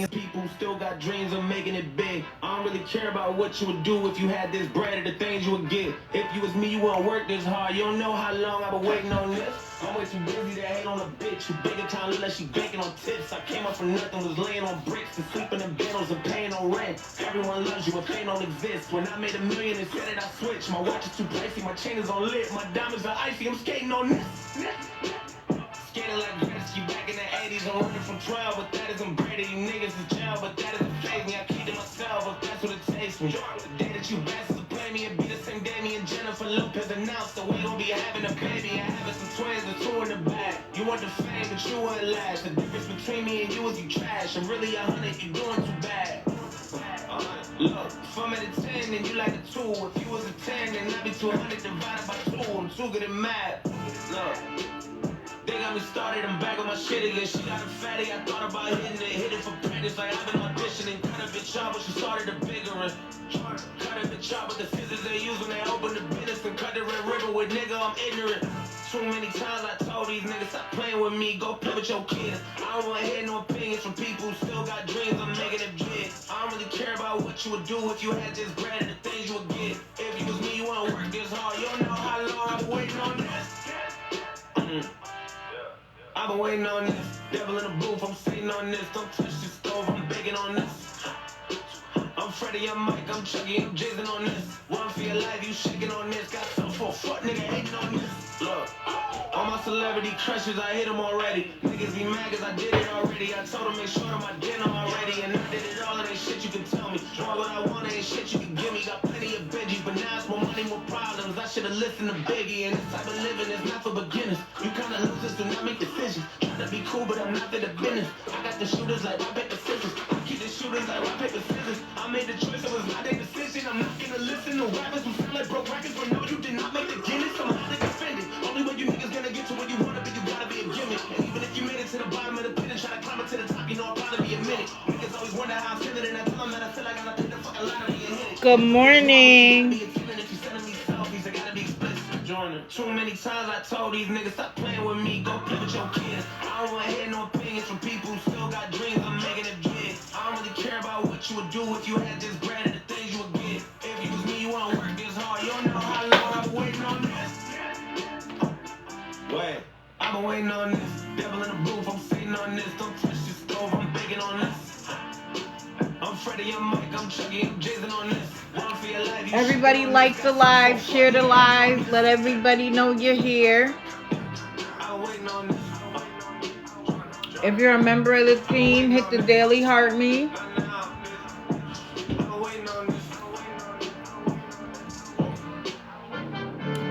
things. People still got dreams of making it big. I don't really care about what you would do if you had this bread or the things you would get. If you was me, you wouldn't work this hard. You don't know how long I've been waiting on this. I'm way too busy to hate on a bitch who big in town unless she banking on tips. I came up from nothing, was laying on bricks and sleeping in bentals and paying no rent. Everyone loves you, but fame don't exist. When I made $1 million, they said that I switched. My watch is too pricey, my chain is on lit. My diamonds are icy, I'm skating on this. Skating like Gretzky back in the 80s. I'm running from 12, but that isn't Brady. You niggas is jail, but that doesn't phase me. I keep to myself, but that's what it takes me. The day that you bastards play me, it'd be the same day me and Jennifer Lopez announced that we gon' be having a baby and having some twins and 2 in the back. You want the fame, but you wouldn't last. The difference between me and you is you trash. I'm really 100, you doing too bad. Look, if I'm at a 10 and you like a 2, if you was a 10 then I'd be 200 divided by 2. I'm too good at math. Look. They got me started, I'm back on my shit again. She got a fatty, I thought about hit it for practice. Like I've been auditioning, cut a bitch off, but she started a bigger one. Cut a bitch off with the scissors they use when they open the business and cut the red ribbon with nigga, I'm ignorant. Too many times I told these niggas stop playing with me, go play with your kids. I don't wanna hear no opinions from people who still got dreams of making it big. I don't really care about what you would do if you had just bread and the things you would get. If you was me, you wouldn't work this hard. You don't know how long I've been waiting on this. I've been waiting on this. Devil in the booth, I'm sitting on this. Don't touch the stove, I'm baking on this. I'm Freddie, I'm Mike, I'm Chucky, I'm jizzing on this. One for your life, you shaking on this. Got something for a fuck nigga hating on this. Look, all my celebrity crushes, I hit them already. Niggas be mad cause I did it already. I told them make sure of my dinner already. And I did it all, and ain't shit you can tell me. Want what I want, ain't shit you can give me. Got plenty of Benjis, but now it's more money, more problems. I should've listened to Biggie, and this type of living is not for beginners. You kinda losers do not make decisions. Try to be cool, but I'm not for the business. I got the shooters like rock, paper, scissors. I keep the shooters like rock, paper, scissors. I made the choice, it was not their decision. I'm not gonna listen to rappers who sound like broke records, but no, you did not make the Guinness. I'm highly offended. Only way you niggas gonna get to where you wanna be, you gotta be a gimmick. And even if you made it to the bottom of the pit and try to climb it to the top, you know I'll probably be a minute. Niggas always wonder how I'm feeling, and I tell them that I feel like I gotta pick the fucking lottery and hit it. Good morning. Too many times I told these niggas stop playing with me, go play with your kids. I don't wanna hear no opinions from people who still got dreams of making it big. I don't really care about what you would do if you had this bread and the things you would get. If you was me, you wouldn't work this hard. You don't know how long I've been waiting on this. Wait, I've been waiting on this. Devil in the booth, I'm sitting on this. Don't touch the stove, I'm baking on this. I'm Freddie, I'm Mike, I'm Chucky, I'm jizzing on this. One for your life. Everybody like the live, share the live, let everybody know you're here. If you're a member of the team, hit the daily heart me.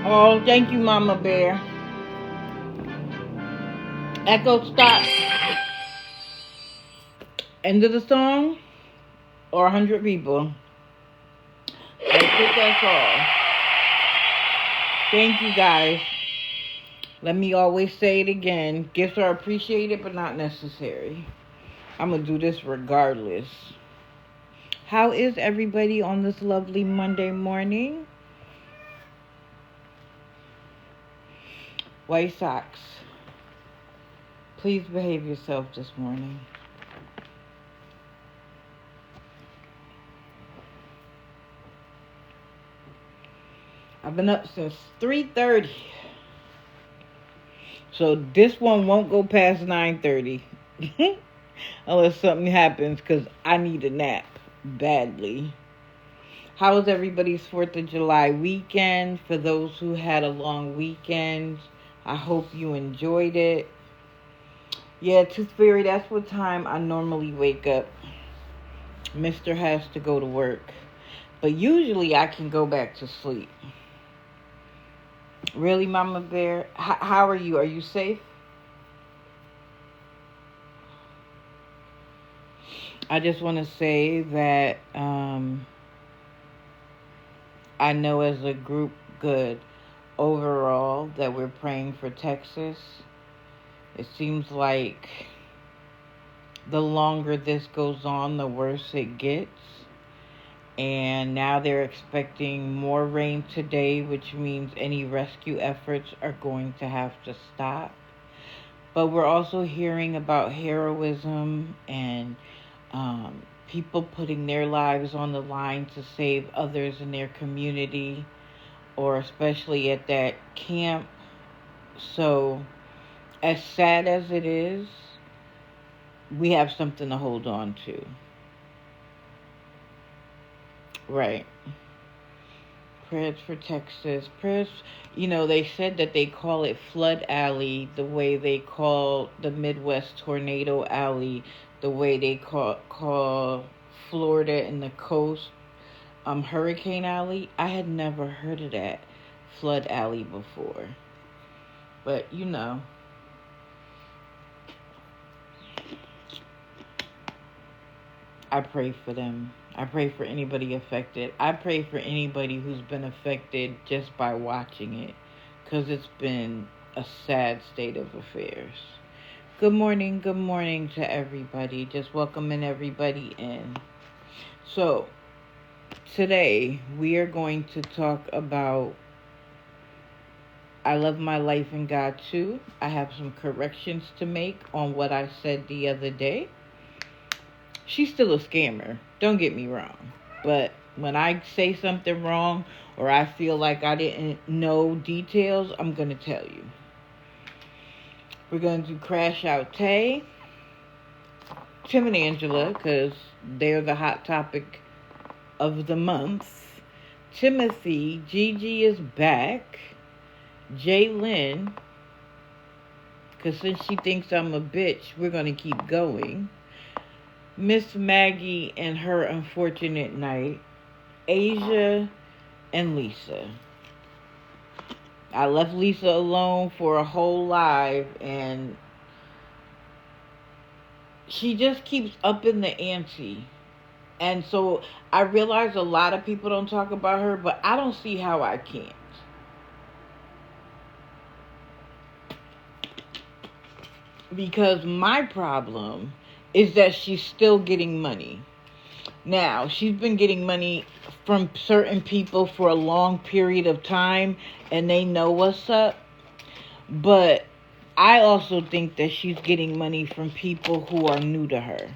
Oh, thank you, Mama Bear. Echo stop. End of the song or 100 people. I think that's all. Thank you guys. Let me always say it again. Gifts are appreciated but not necessary. I'm going to do this regardless. How is everybody on this lovely Monday morning? White Sox, please behave yourself this morning. I've been up since 3:30. So this one won't go past 9:30. Unless something happens, because I need a nap badly. How was everybody's 4th of July weekend? For those who had a long weekend, I hope you enjoyed it. Yeah, Tooth Fairy, that's what time I normally wake up. Mister has to go to work. But usually I can go back to sleep. Really, Mama Bear? How are you? Are you safe? I just want to say that I know as a group, good, overall, that we're praying for Texas. It seems like the longer this goes on, the worse it gets. And now they're expecting more rain today, which means any rescue efforts are going to have to stop. But we're also hearing about heroism and People putting their lives on the line to save others in their community, or especially at that camp. So, as sad as it is, we have something to hold on to. Right. Prayers for Texas. Prayers, they said that they call it Flood Alley the way they call the Midwest Tornado Alley, the way they call Florida and the coast Hurricane Alley. I had never heard of that Flood Alley before. But, I pray for them. I pray for anybody affected. I pray for anybody who's been affected just by watching it, because it's been a sad state of affairs. Good morning to everybody. Just welcoming everybody in. So, today we are going to talk about I love my life in God too. I have some corrections to make on what I said the other day. She's still a scammer, don't get me wrong. But when I say something wrong or I feel like I didn't know details, I'm going to tell you. We're going to do Crash Out Tay, Tim and Angela, because they're the hot topic of the month. Timothy, Gigi is back. Jaylyn, because since she thinks I'm a bitch, we're going to keep going. Miss Maggie and her unfortunate night. Asia and Lisa. I left Lisa alone for a whole live, and she just keeps upping the ante. And so I realize a lot of people don't talk about her, but I don't see how I can't. Because my problem is that she's still getting money. Now, she's been getting money from certain people for a long period of time, and they know what's up. But I also think that she's getting money from people who are new to her,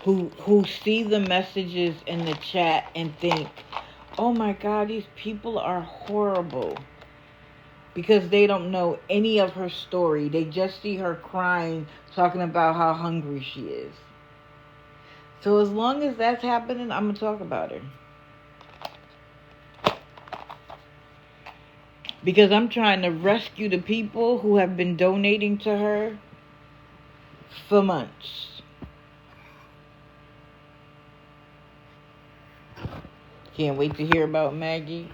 who see the messages in the chat and think, oh my God, these people are horrible. Because they don't know any of her story. They just see her crying, talking about how hungry she is. So as long as that's happening, I'm going to talk about her. Because I'm trying to rescue the people who have been donating to her for months. Can't wait to hear about Maggie.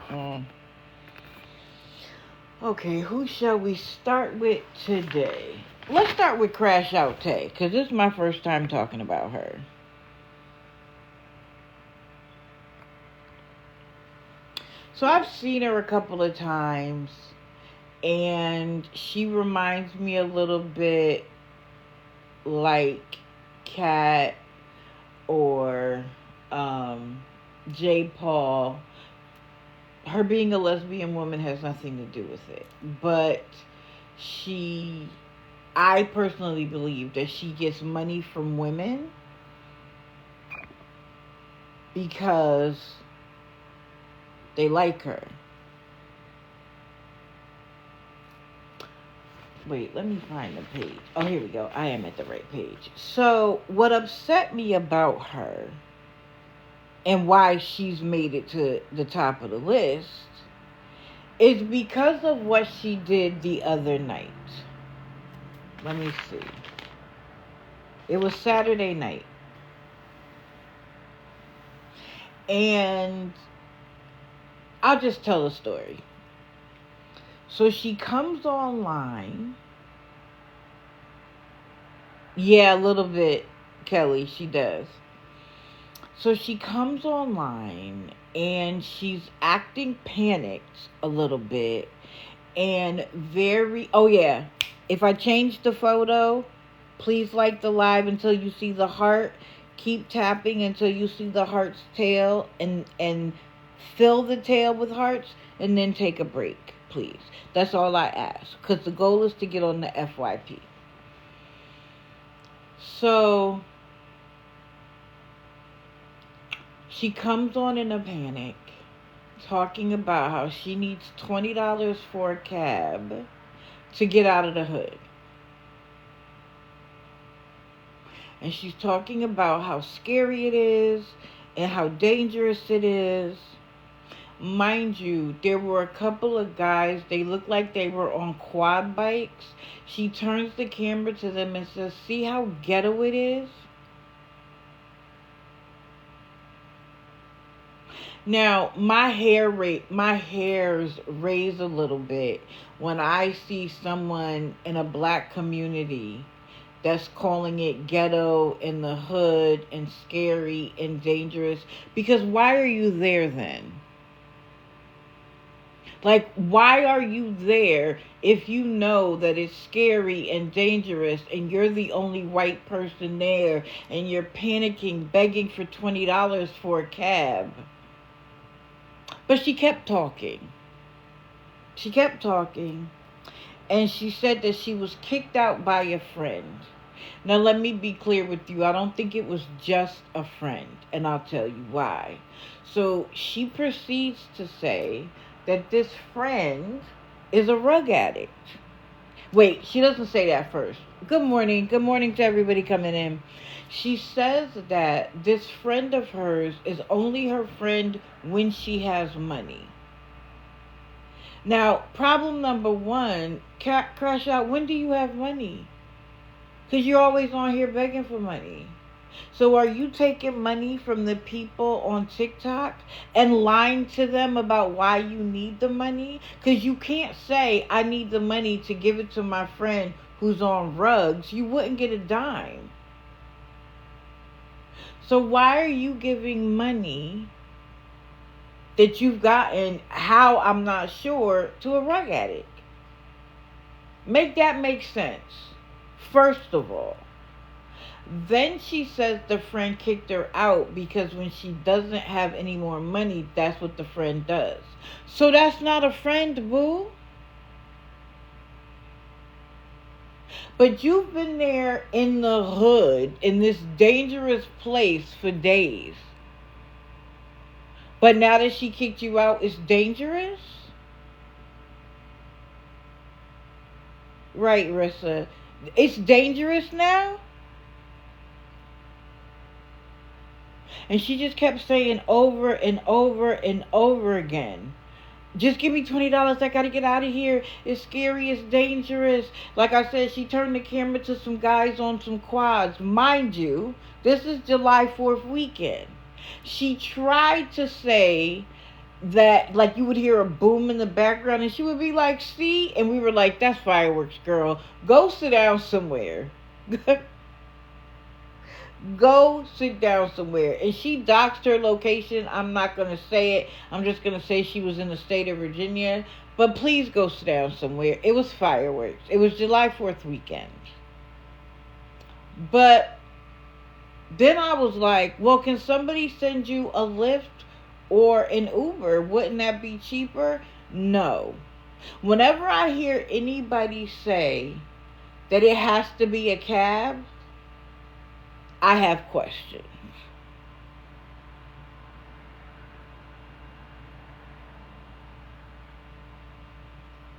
Okay, who shall we start with today? Let's start with Crash Out Tay, because this is my first time talking about her. So I've seen her a couple of times, and she reminds me a little bit like Kat or J. Paul. Her being a lesbian woman has nothing to do with it. But I personally believe that she gets money from women because they like her. Wait, let me find the page. Oh, here we go. I am at the right page. So, what upset me about her and why she's made it to the top of the list is because of what she did the other night. Let me see. It was Saturday night. And I'll just tell the story. So she comes online. Yeah, a little bit, Kelly, she does. So she comes online and she's acting panicked a little bit and oh yeah, if I change the photo, please like the live until you see the heart. Keep tapping until you see the heart's tail and fill the tail with hearts and then take a break, please. That's all I ask, because the goal is to get on the FYP. So She comes on in a panic, talking about how she needs $20 for a cab to get out of the hood. And she's talking about how scary it is and how dangerous it is. Mind you, there were a couple of guys, they looked like they were on quad bikes. She turns the camera to them and says, "See how ghetto it is?" Now, my hairs raise a little bit when I see someone in a black community that's calling it ghetto in the hood and scary and dangerous. Because why are you there then? Like, why are you there if you know that it's scary and dangerous and you're the only white person there and you're panicking, begging for $20 for a cab? But she kept talking. She kept talking. And she said that she was kicked out by a friend. Now, let me be clear with you. I don't think it was just a friend. And I'll tell you why. So she proceeds to say that this friend is a rug addict. Wait, she doesn't say that first. Good morning. Good morning to everybody coming in. She says that this friend of hers is only her friend when she has money. Now, problem number one, Crash Out, when do you have money? Because you're always on here begging for money. So are you taking money from the people on TikTok and lying to them about why you need the money? Because you can't say, "I need the money to give it to my friend who's on rugs." You wouldn't get a dime. So why are you giving money that you've gotten, how I'm not sure, to a rug addict? Make that make sense, first of all. Then she says the friend kicked her out because when she doesn't have any more money, that's what the friend does. So that's not a friend, boo. But you've been there in the hood, in this dangerous place for days. But now that she kicked you out, it's dangerous? Right, Rissa. It's dangerous now? And she just kept saying over and over and over again, "Just give me $20. I got to get out of here. It's scary. It's dangerous." Like I said, she turned the camera to some guys on some quads. Mind you, this is July 4th weekend. She tried to say that, like, you would hear a boom in the background and she would be like, "See?" And we were like, "That's fireworks, girl. Go sit down somewhere." Go sit down somewhere. And she doxed her location. I'm not going to say it. I'm just going to say she was in the state of Virginia. But please go sit down somewhere. It was fireworks. It was July 4th weekend. But then I was like, well, can somebody send you a Lyft or an Uber? Wouldn't that be cheaper? No. Whenever I hear anybody say that it has to be a cab, I have questions.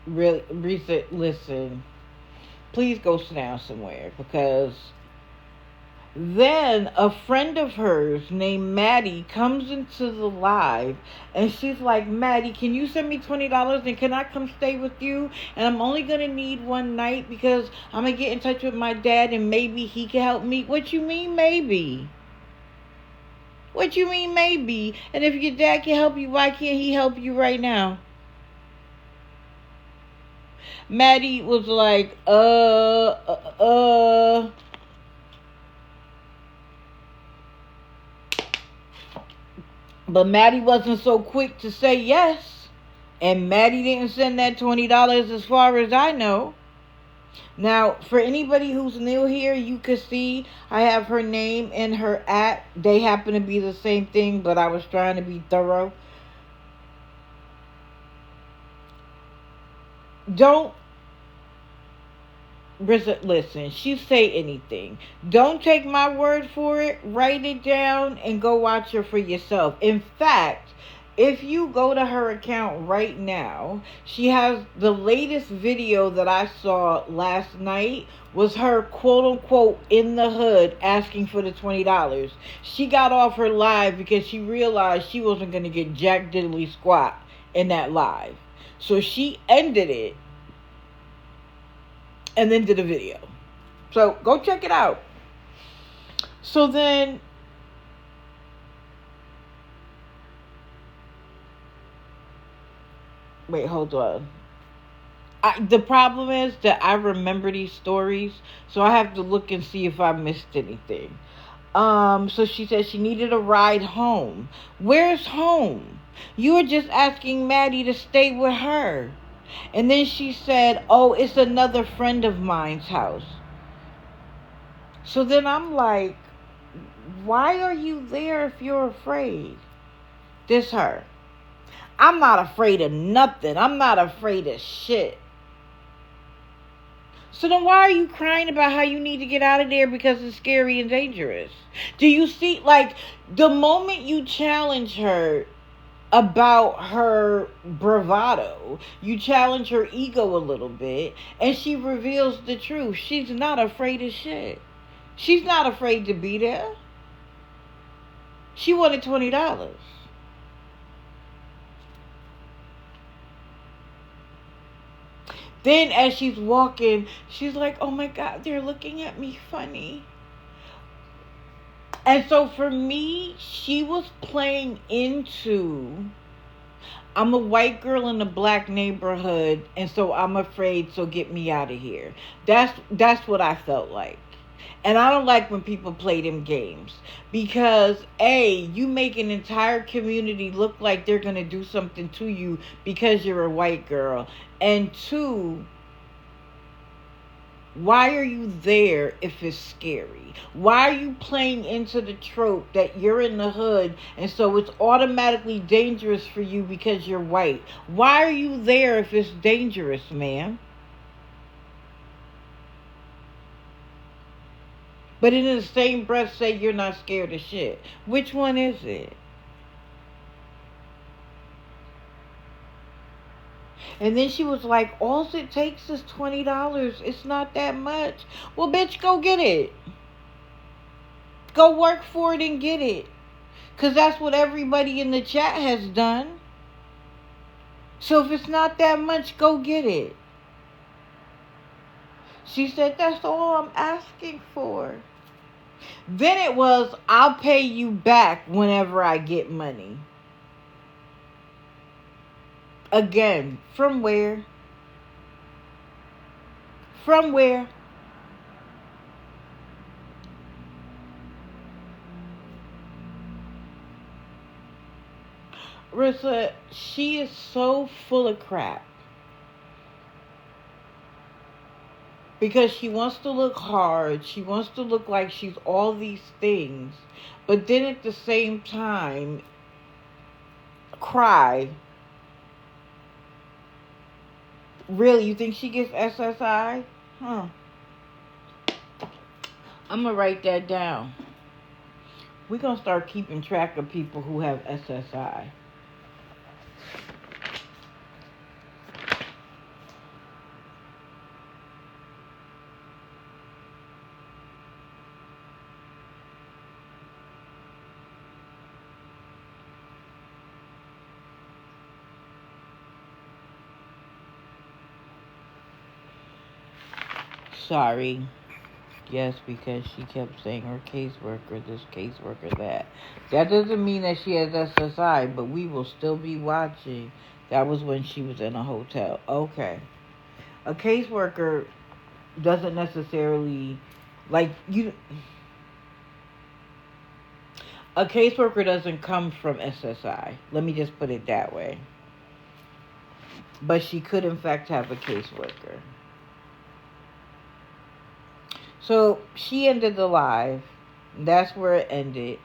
Really, listen, please go sit down somewhere, because then a friend of hers named Maddie comes into the live and she's like, "Maddie, can you send me $20 and can I come stay with you? And I'm only going to need one night because I'm going to get in touch with my dad and maybe he can help me." What you mean maybe? What you mean maybe? And if your dad can help you, why can't he help you right now? Maddie was like, But Maddie wasn't so quick to say yes. And Maddie didn't send that $20 as far as I know. Now, for anybody who's new here, you could see I have her name and her @ They happen to be the same thing, but I was trying to be thorough. Don't Listen, she say anything. Don't take my word for it. Write it down and go watch her for yourself. In fact, if you go to her account right now, she has the latest video that I saw last night was her quote unquote in the hood asking for the $20. She got off her live because she realized she wasn't going to get jack diddly squat in that live. So she ended it and then did a video. So go check it out. So then wait, hold on. The problem is that I remember these stories, so I have to look and see if I missed anything. So she said she needed a ride home. Where's home? You were just asking Maddie to stay with her. And then she said, oh, it's another friend of mine's house. So then I'm like, why are you there if you're afraid? This her. I'm not afraid of nothing. I'm not afraid of shit. So then why are you crying about how you need to get out of there because it's scary and dangerous? Do you see, like, the moment you challenge her about her bravado, you challenge her ego a little bit, and she reveals the truth. She's not afraid of shit. She's not afraid to be there. She wanted $20. Then as she's walking, she's like, oh my God, they're looking at me funny. And so for me, she was playing into, I'm a white girl in a black neighborhood, and so I'm afraid, so get me out of here. That's what I felt like. And I don't like when people play them games. Because, A, you make an entire community look like they're going to do something to you because you're a white girl. And 2, why are you there if it's scary? Why are you playing into the trope that you're in the hood and so it's automatically dangerous for you because you're white? Why are you there if it's dangerous, man? But in the same breath say you're not scared of shit. Which one is it? And then she was like, all it takes is $20. It's not that much. Well, bitch, go get it. Go work for it and get it. Because that's what everybody in the chat has done. So if it's not that much, go get it. She said, that's all I'm asking for. Then it was, I'll pay you back whenever I get money. Again, from where? From where? Rissa, she is so full of crap. Because she wants to look hard. She wants to look like she's all these things. But then at the same time, cry. Really? You think she gets SSI? Huh. I'm going to write that down. We're going to start keeping track of people who have SSI. Sorry. Yes, because she kept saying her caseworker, this caseworker, that. That doesn't mean that she has SSI, but we will still be watching. That was when she was in a hotel. Okay. A caseworker doesn't necessarily, like, you... A caseworker doesn't come from SSI. Let me just put it that way. But she could, in fact, have a caseworker. So she ended the live. That's where it ended.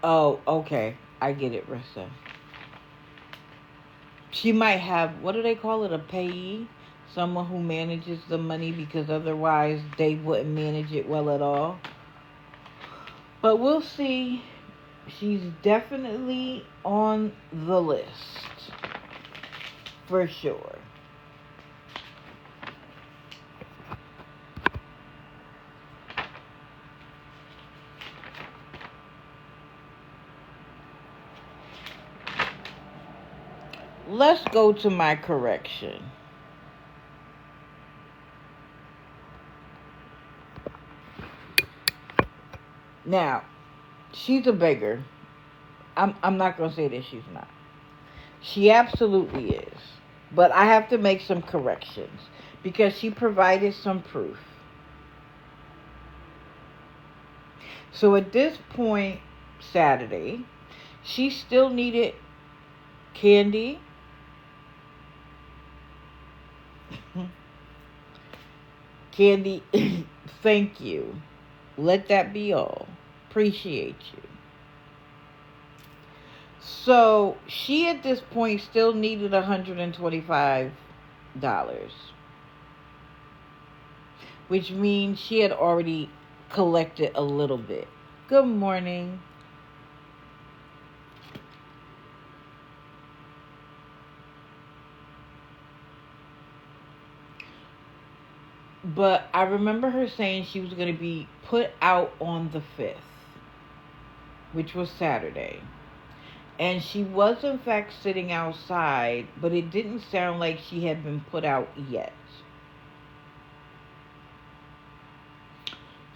Oh, okay. I get it, Rissa. She might have, what do they call it, a payee? Someone who manages the money, because otherwise they wouldn't manage it well at all. But we'll see. She's definitely on the list. For sure. Let's go to my correction. Now, she's a beggar. I'm not going to say that she's not. She absolutely is. But I have to make some corrections because she provided some proof. So at this point, Saturday, she still needed candy. Candy, thank you. Let that be all. Appreciate you. So she at this point still needed $125, which means she had already collected a little bit. Good morning. But I remember her saying she was going to be put out on the 5th, which was Saturday. And she was, in fact, sitting outside, but it didn't sound like she had been put out yet.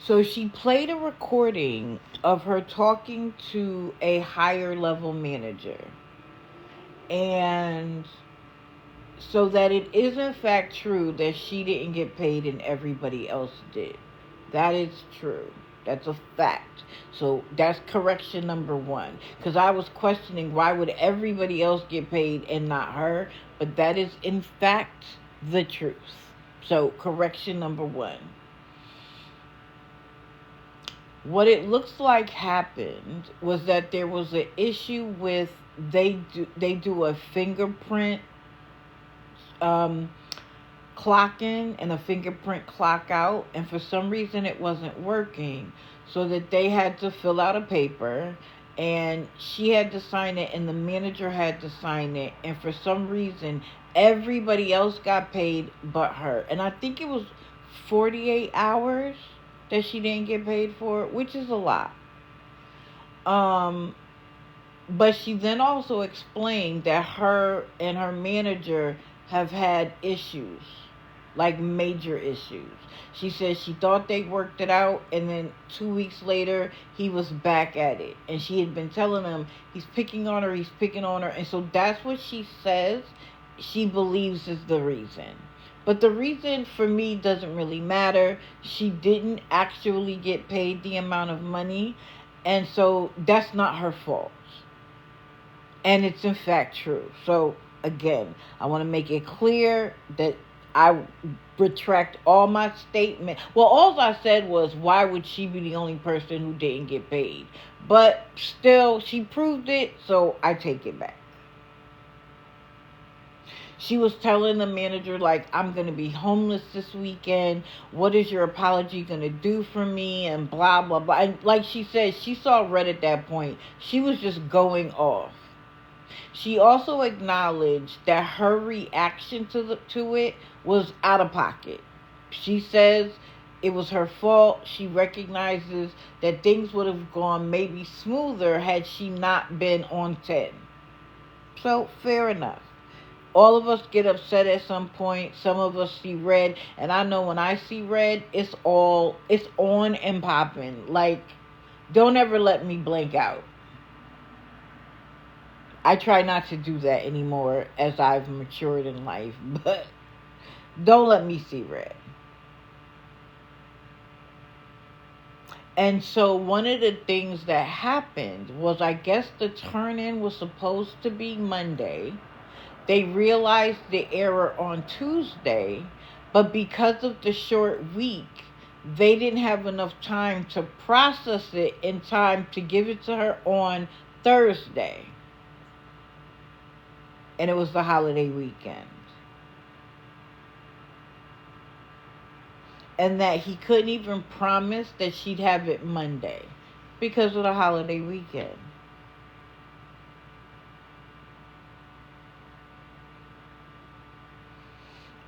So she played a recording of her talking to a higher level manager. And so that it is, in fact, true that she didn't get paid and everybody else did. That is true. That's a fact. So that's correction number one. Because I was questioning why would everybody else get paid and not her. But that is, in fact, the truth. So correction number one. What it looks like happened was that there was an issue with they do a fingerprint clock in and a fingerprint clock out, and for some reason it wasn't working, so that they had to fill out a paper and she had to sign it and the manager had to sign it, and for some reason everybody else got paid but her. And I think it was 48 hours that she didn't get paid for, which is a lot. But she then also explained that her and her manager have had issues, like major issues. She said she thought they worked it out, and then 2 weeks later, he was back at it. And she had been telling him, he's picking on her. And so that's what she says she believes is the reason. But the reason for me doesn't really matter. She didn't actually get paid the amount of money, and so that's not her fault. And it's in fact true. So again, I want to make it clear that I retract all my statement. Well, all I said was, why would she be the only person who didn't get paid? But still, she proved it, so I take it back. She was telling the manager, like, I'm going to be homeless this weekend. What is your apology going to do for me? And blah, blah, blah. And like she said, she saw red at that point. She was just going off. She also acknowledged that her reaction to it was out of pocket. She says it was her fault. She recognizes that things would have gone maybe smoother had she not been on 10. So, fair enough. All of us get upset at some point. Some of us see red. And I know when I see red, it's on and popping. Like, don't ever let me blank out. I try not to do that anymore as I've matured in life. But don't let me see red. And so one of the things that happened was, I guess the turn-in was supposed to be Monday. They realized the error on Tuesday, but because of the short week, they didn't have enough time to process it in time to give it to her on Thursday. and it was the holiday weekend. And that he couldn't even promise that she'd have it Monday because of the holiday weekend.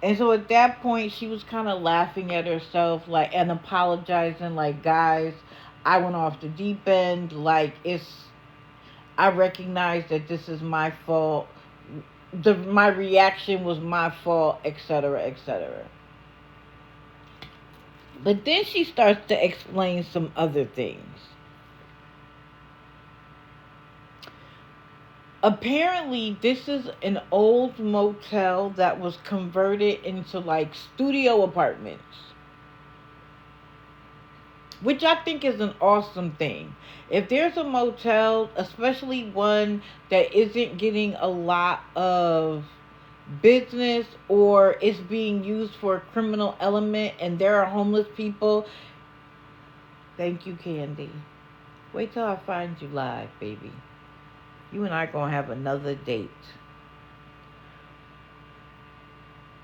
And so at that point, she was kind of laughing at herself, like, and apologizing, like, guys, I went off the deep end. Like, I recognize that this is my fault. My reaction was my fault, etc., etc. But then she starts to explain some other things. Apparently, this is an old motel that was converted into like studio apartments, which I think is an awesome thing. If there's a motel, especially one that isn't getting a lot of business or it's being used for a criminal element and there are homeless people, thank you, Candy. Wait till I find you live, baby. You and I are going to have another date.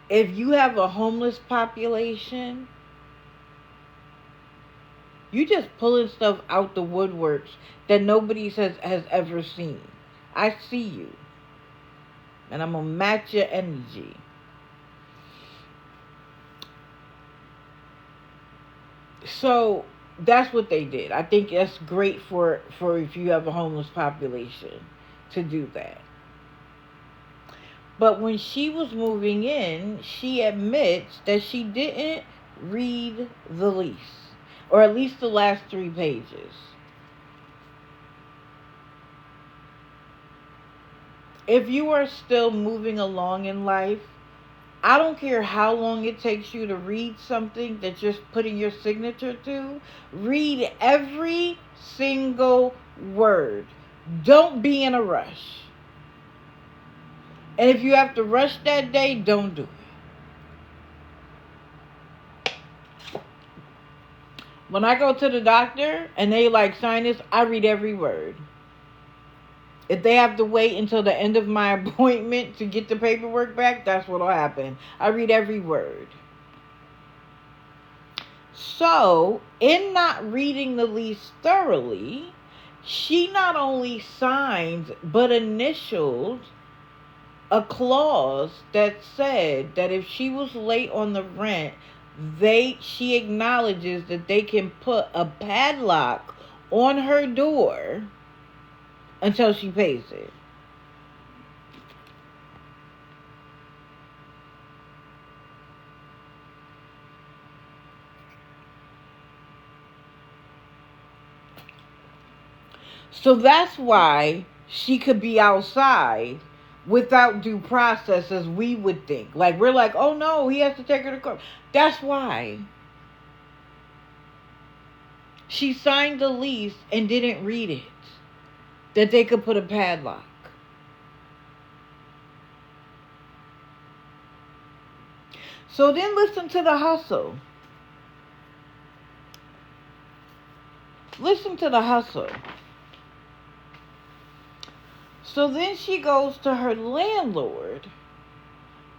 If you have a homeless population, you just pulling stuff out the woodworks that nobody has ever seen. I see you. And I'm going to match your energy. So that's what they did. I think that's great for if you have a homeless population to do that. But when she was moving in, she admits that she didn't read the lease, or at least the last 3 pages. If you are still moving along in life, I don't care how long it takes you to read something that you're putting your signature to. Read every single word. Don't be in a rush. And if you have to rush that day, don't do it. When I go to the doctor and they like sign this, I read every word. If they have to wait until the end of my appointment to get the paperwork back, that's what'll happen. I read every word. So, in not reading the lease thoroughly, she not only signed, but initialed a clause that said that if she was late on the rent, she acknowledges that they can put a padlock on her door until she pays it. So that's why she could be outside without due process as we would think. Like, we're like, oh no, he has to take her to court. That's why. She signed the lease and didn't read it. That they could put a padlock. So then listen to the hustle. Listen to the hustle. So then she goes to her landlord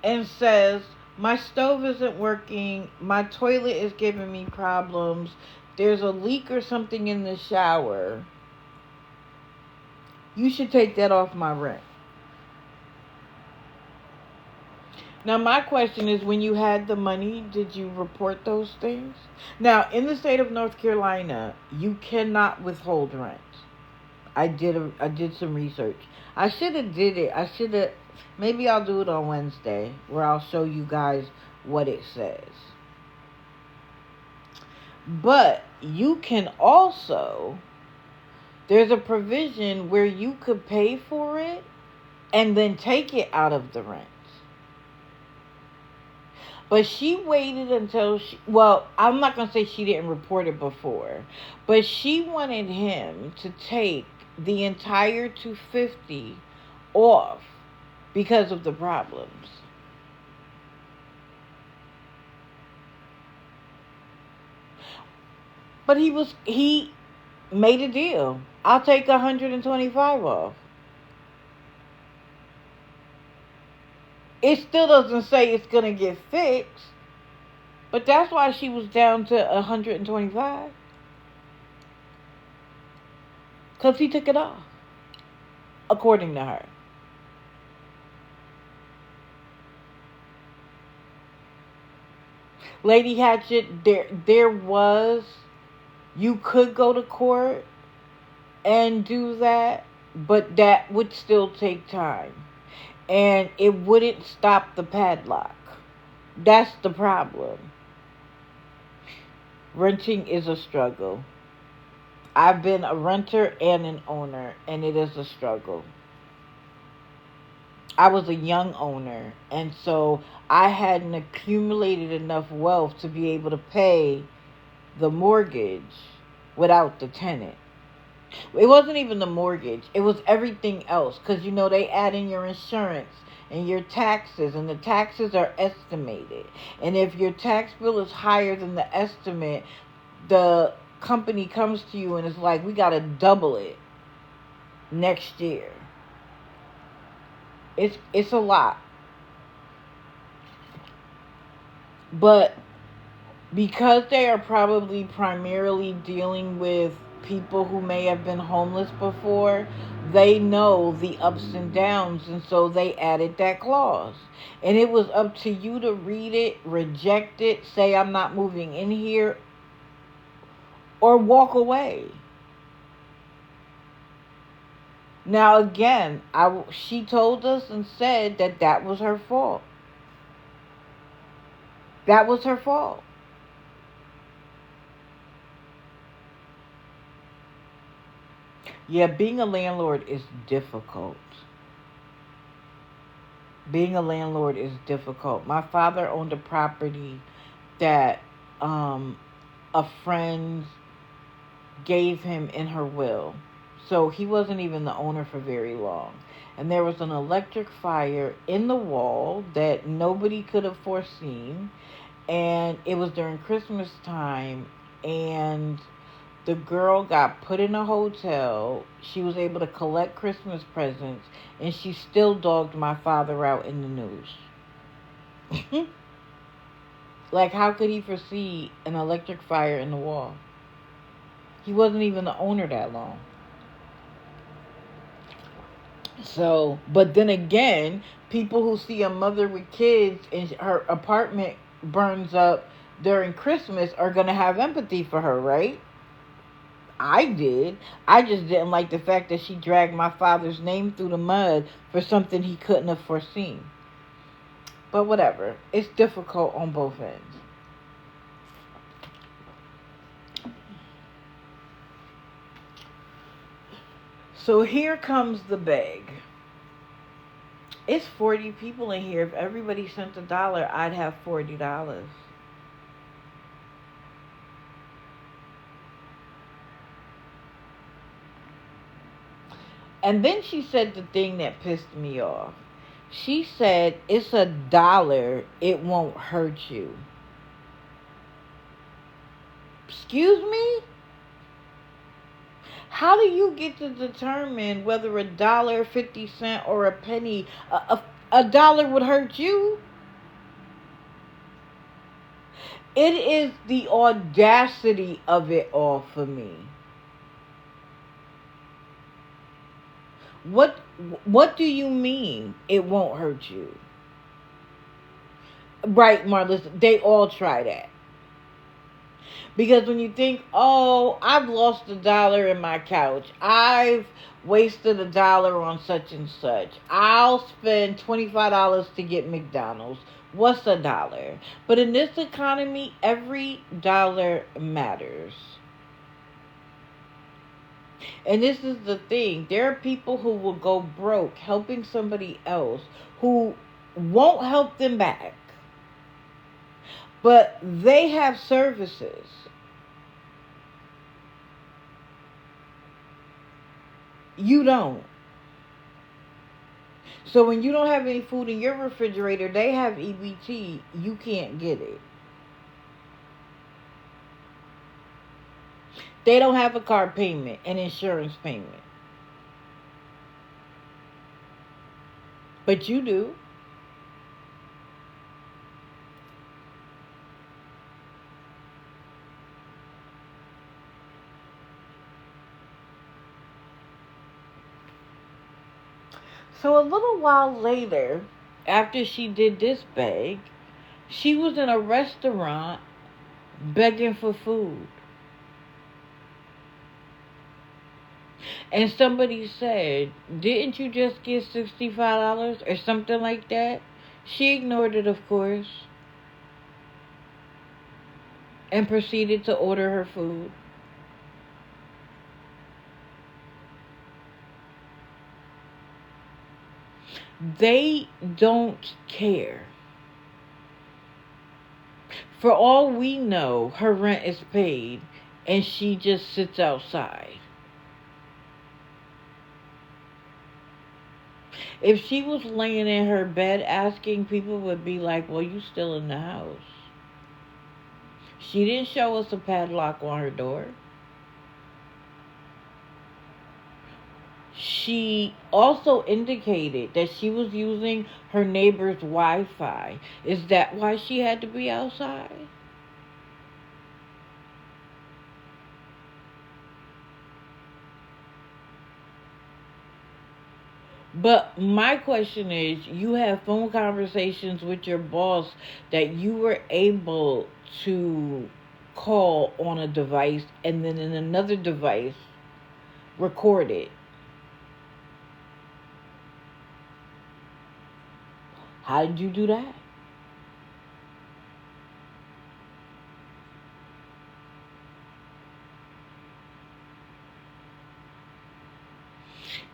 and says, my stove isn't working. My toilet is giving me problems. There's a leak or something in the shower. You should take that off my rent. Now, my question is, when you had the money, did you report those things? Now, in the state of North Carolina, you cannot withhold rent. I did some research. I should have did it. Maybe I'll do it on Wednesday, where I'll show you guys what it says. But you can also, there's a provision where you could pay for it and then take it out of the rent. But she waited until I'm not going to say she didn't report it before, but she wanted him to take the entire $250 off because of the problems. But he made a deal. I'll take $125 off. It still doesn't say it's going to get fixed, but that's why she was down to 125. Because he took it off, according to her. Lady Hatchet, there was, you could go to court and do that, but that would still take time. And it wouldn't stop the padlock. That's the problem. Renting is a struggle. I've been a renter and an owner, and it is a struggle. I was a young owner, and so I hadn't accumulated enough wealth to be able to pay the mortgage without the tenant. It wasn't even the mortgage. It was everything else. Because, they add in your insurance and your taxes. And the taxes are estimated. And if your tax bill is higher than the estimate, the company comes to you and is like, we got to double it next year. It's a lot. But because they are probably primarily dealing with people who may have been homeless before, they know the ups and downs, and so they added that clause. And it was up to you to read it, reject it, say I'm not moving in here, or walk away. Now again, she told us and said that was her fault. That was her fault. Yeah, being a landlord is difficult. Being a landlord is difficult. My father owned a property that a friend gave him in her will. So he wasn't even the owner for very long. And there was an electric fire in the wall that nobody could have foreseen. And it was during Christmas time. And the girl got put in a hotel. She was able to collect Christmas presents. And she still dogged my father out in the news. Like, how could he foresee an electric fire in the wall? He wasn't even the owner that long. So, but then again, people who see a mother with kids and her apartment burns up during Christmas are going to have empathy for her, right? I did. I just didn't like the fact that she dragged my father's name through the mud for something he couldn't have foreseen. But whatever. It's difficult on both ends. So here comes the beg. It's 40 people in here. If everybody sent $1, I'd have $40. And then she said the thing that pissed me off. She said, it's $1, it won't hurt you. Excuse me? How do you get to determine whether $1.50 or a penny, a dollar would hurt you? It is the audacity of it all for me. What do you mean it won't hurt you? Right, Marlis, they all try that. Because when you think, oh, I've lost $1 in my couch. I've wasted $1 on such and such. I'll spend $25 to get McDonald's. What's $1? But in this economy, every dollar matters. And this is the thing. There are people who will go broke helping somebody else who won't help them back. But they have services. You don't. So when you don't have any food in your refrigerator, they have EBT. You can't get it. They don't have a car payment, an insurance payment. But you do. So a little while later, after she did this bag, she was in a restaurant begging for food. And somebody said, "Didn't you just get $65 or something like that?" She ignored it, of course, and proceeded to order her food. They don't care. For all we know, her rent is paid and she just sits outside. If she was laying in her bed asking, people would be like, "Well, you still in the house." She didn't show us a padlock on her door. She also indicated that she was using her neighbor's Wi-Fi. Is that why she had to be outside? But my question is, you have phone conversations with your boss that you were able to call on a device and then in another device record it. How did you do that?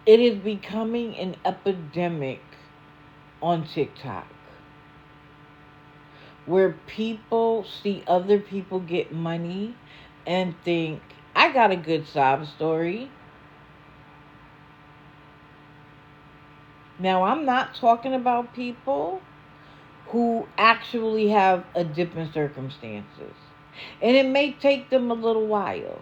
It is becoming an epidemic on TikTok where people see other people get money and think, "I got a good sob story." Now, I'm not talking about people who actually have a dip in circumstances, and it may take them a little while.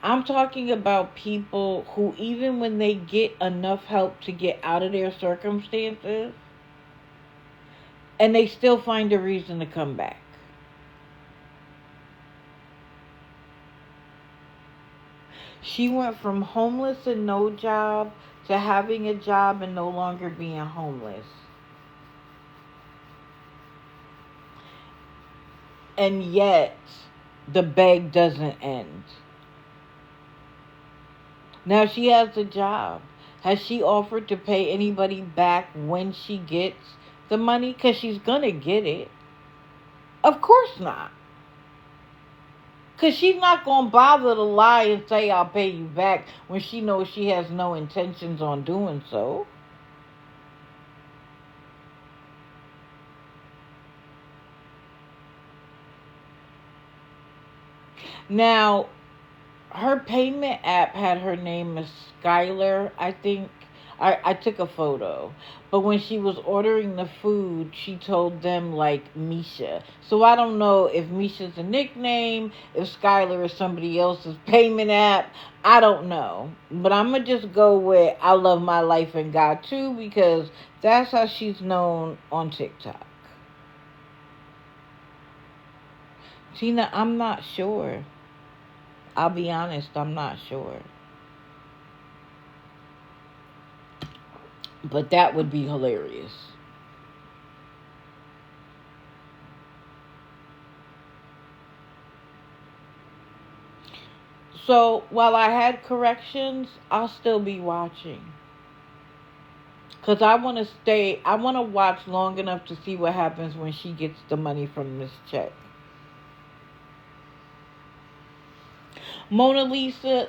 I'm talking about people who, even when they get enough help to get out of their circumstances, and they still find a reason to come back. She went from homeless and no job to having a job and no longer being homeless. And yet, the beg doesn't end. Now she has a job. Has she offered to pay anybody back when she gets the money? Because she's going to get it. Of course not. Because she's not going to bother to lie and say, "I'll pay you back," when she knows she has no intentions on doing so. Now, her payment app had her name as Skylar, I think. I took a photo. But when she was ordering the food, she told them like Misha. So I don't know if Misha's a nickname, if Skylar is somebody else's payment app. I don't know. But I'm going to just go with "I love my life and God too," because that's how she's known on TikTok. Tina, I'm not sure. I'll be honest, I'm not sure. But that would be hilarious. So while I had corrections, I'll still be watching. Because I want to watch long enough to see what happens when she gets the money from this check. Mona Lisa,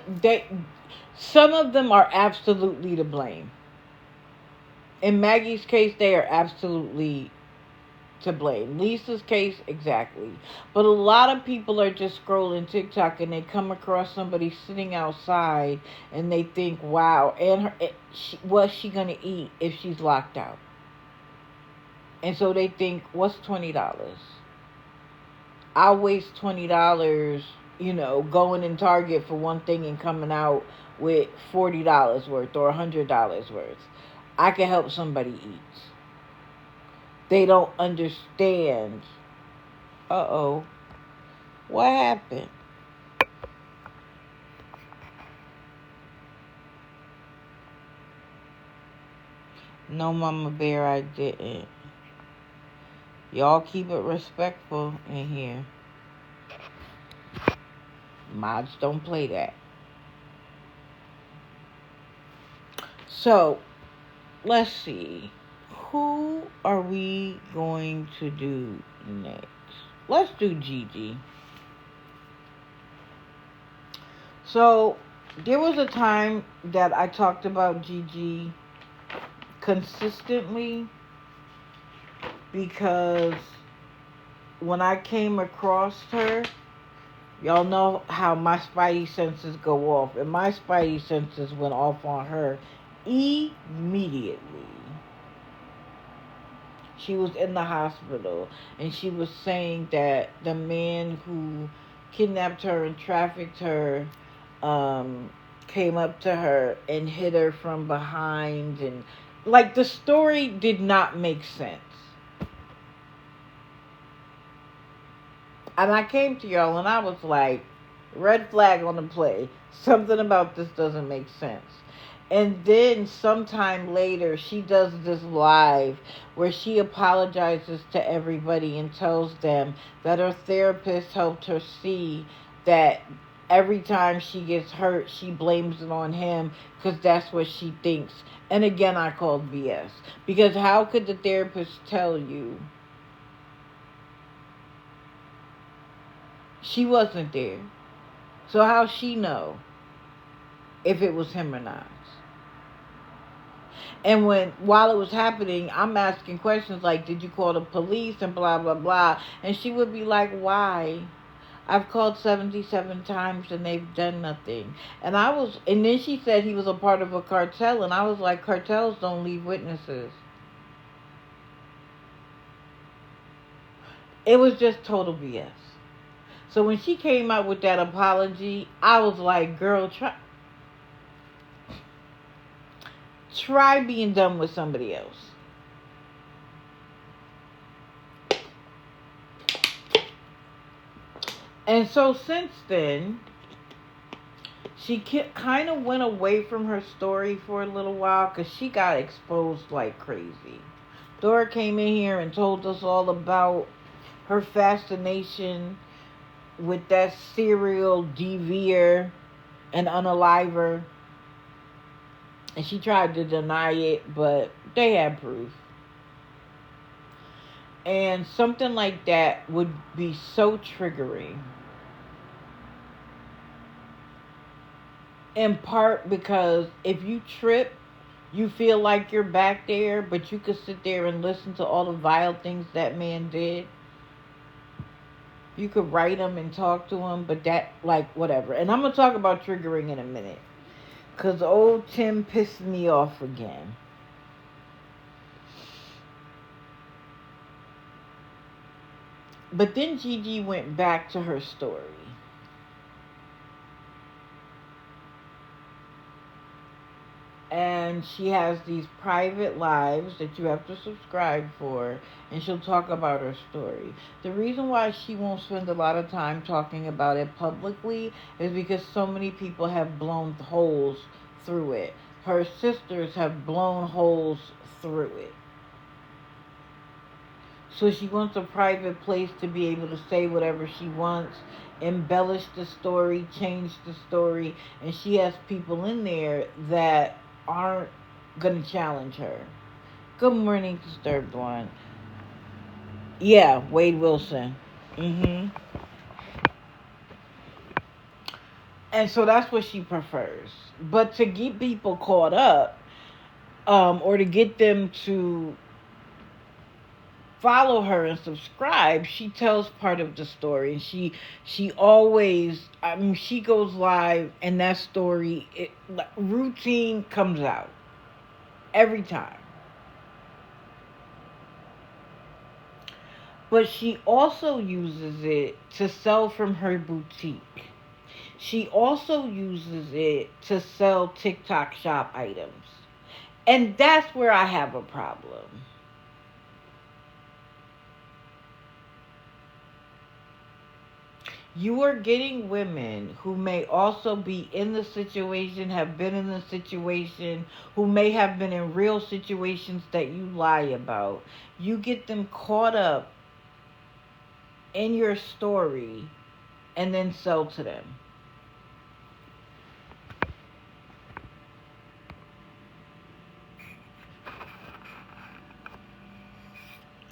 some of them are absolutely to blame. In Maggie's case, they are absolutely to blame. Lisa's case, exactly. But a lot of people are just scrolling TikTok and they come across somebody sitting outside and they think, "Wow, and what's she going to eat if she's locked out?" And so they think, "What's $20? I'll waste $20, going in Target for one thing and coming out with $40 worth or $100 worth. I can help somebody eat." They don't understand. Uh-oh. What happened? No, Mama Bear, I didn't. Y'all keep it respectful in here. Mods don't play that. So, let's see. Who are we going to do next? Let's do Gigi. So, there was a time that I talked about Gigi consistently because when I came across her, y'all know how my spidey senses go off, and my spidey senses went off on her immediately. She was in the hospital, and she was saying that the man who kidnapped her and trafficked her came up to her and hit her from behind, and like the story did not make sense. And I came to y'all and I was like, red flag on the play. Something about this doesn't make sense. And then sometime later, she does this live where she apologizes to everybody and tells them that her therapist helped her see that every time she gets hurt, she blames it on him because that's what she thinks. And again, I called BS. Because how could the therapist tell you? She wasn't there. So how she know if it was him or not? And while it was happening, I'm asking questions like, did you call the police and blah, blah, blah. And she would be like, why? I've called 77 times and they've done nothing. And then she said he was a part of a cartel. And I was like, cartels don't leave witnesses. It was just total BS. So when she came out with that apology, I was like, girl, try being done with somebody else. And so since then, she kind of went away from her story for a little while because she got exposed like crazy. Dora came in here and told us all about her fascination with that serial devier and unaliver. And she tried to deny it, but they had proof. And something like that would be so triggering. In part because if you trip, you feel like you're back there, but you could sit there and listen to all the vile things that man did. You could write him and talk to him, but that, like, whatever. And I'm going to talk about triggering in a minute. Because old Tim pissed me off again. But then Gigi went back to her story. And she has these private lives that you have to subscribe for. And she'll talk about her story. The reason why she won't spend a lot of time talking about it publicly is because so many people have blown holes through it. Her sisters have blown holes through it. So she wants a private place to be able to say whatever she wants, embellish the story, change the story, and she has people in there that aren't going to challenge her. Good morning, Disturbed One. Yeah, Wade Wilson. And so that's what she prefers. But to get people caught up, or to get them to follow her and subscribe, she tells part of the story. And she always, I mean, she goes live and that story, routine comes out every time. But she also uses it to sell from her boutique. She also uses it to sell TikTok shop items. And that's where I have a problem. You are getting women who may also be in the situation, have been in the situation, who may have been in real situations that you lie about. You get them caught up in your story and then sell to them.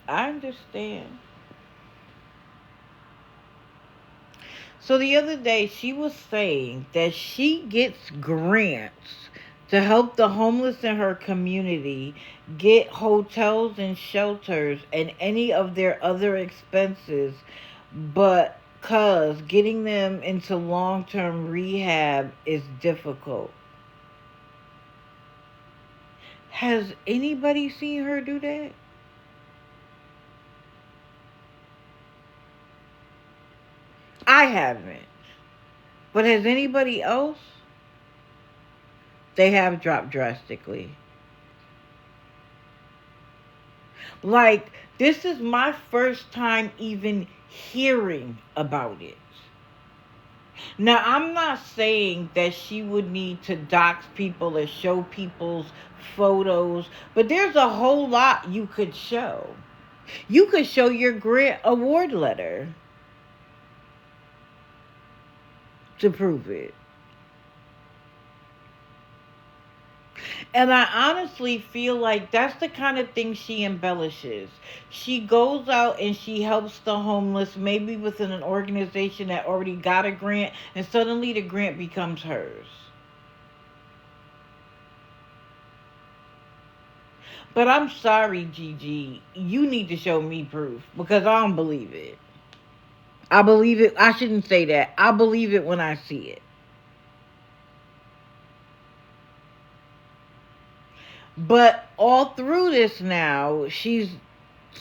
I understand. So the other day, she was saying that she gets grants to help the homeless in her community get hotels and shelters and any of their other expenses, but because getting them into long-term rehab is difficult. Has anybody seen her do that? I haven't. But has anybody else? They have dropped drastically. Like, this is my first time even hearing about it. Now, I'm not saying that she would need to dox people or show people's photos, but there's a whole lot you could show. You could show your grant award letter to prove it. And I honestly feel like that's the kind of thing she embellishes. She goes out and she helps the homeless, maybe within an organization that already got a grant, and suddenly the grant becomes hers. But I'm sorry, Gigi. You need to show me proof because I don't believe it. I believe it. I shouldn't say that. I believe it when I see it. But all through this now, she's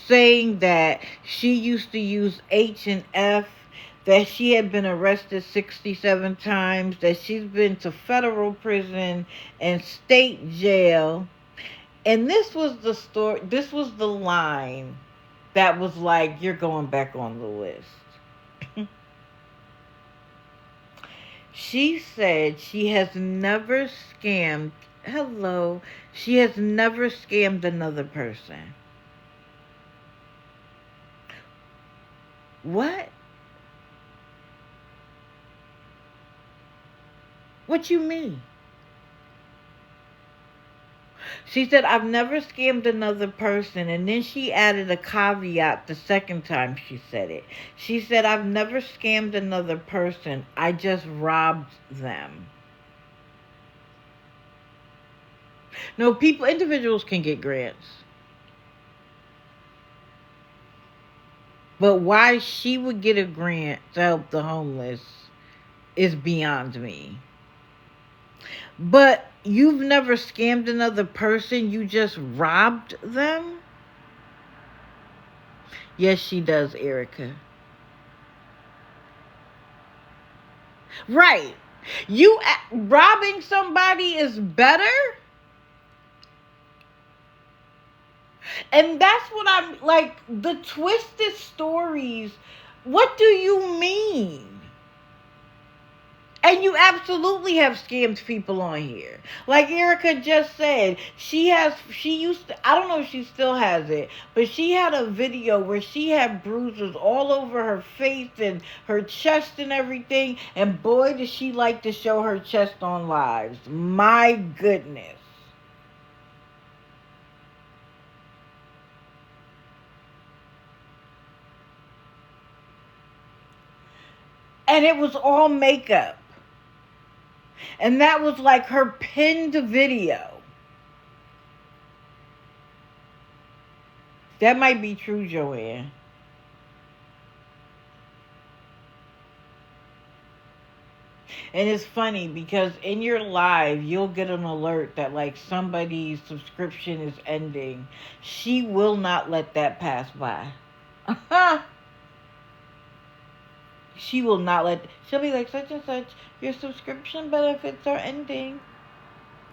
saying that she used to use H and F, that she had been arrested 67 times, that she's been to federal prison and state jail. And this was the story, this was the line that was like, you're going back on the list. She said she has never scammed, hello, she has never scammed another person. What? What you mean? She said, I've never scammed another person. And then she added a caveat the second time she said it. She said, I've never scammed another person. I just robbed them. No, individuals can get grants. But why she would get a grant to help the homeless is beyond me. But you've never scammed another person, you just robbed them? Yes, she does, Erica. Right. Robbing somebody is better? And that's what I'm like, the twisted stories. What do you mean? And you absolutely have scammed people on here. Like Erica just said, she used to, I don't know if she still has it, but she had a video where she had bruises all over her face and her chest and everything. And boy, does she like to show her chest on lives. My goodness. And it was all makeup. And that was like her pinned video. That might be true, Joanne. And it's funny because in your live, you'll get an alert that like somebody's subscription is ending. She will not let that pass by. She will not she'll be like, such and such, your subscription benefits are ending.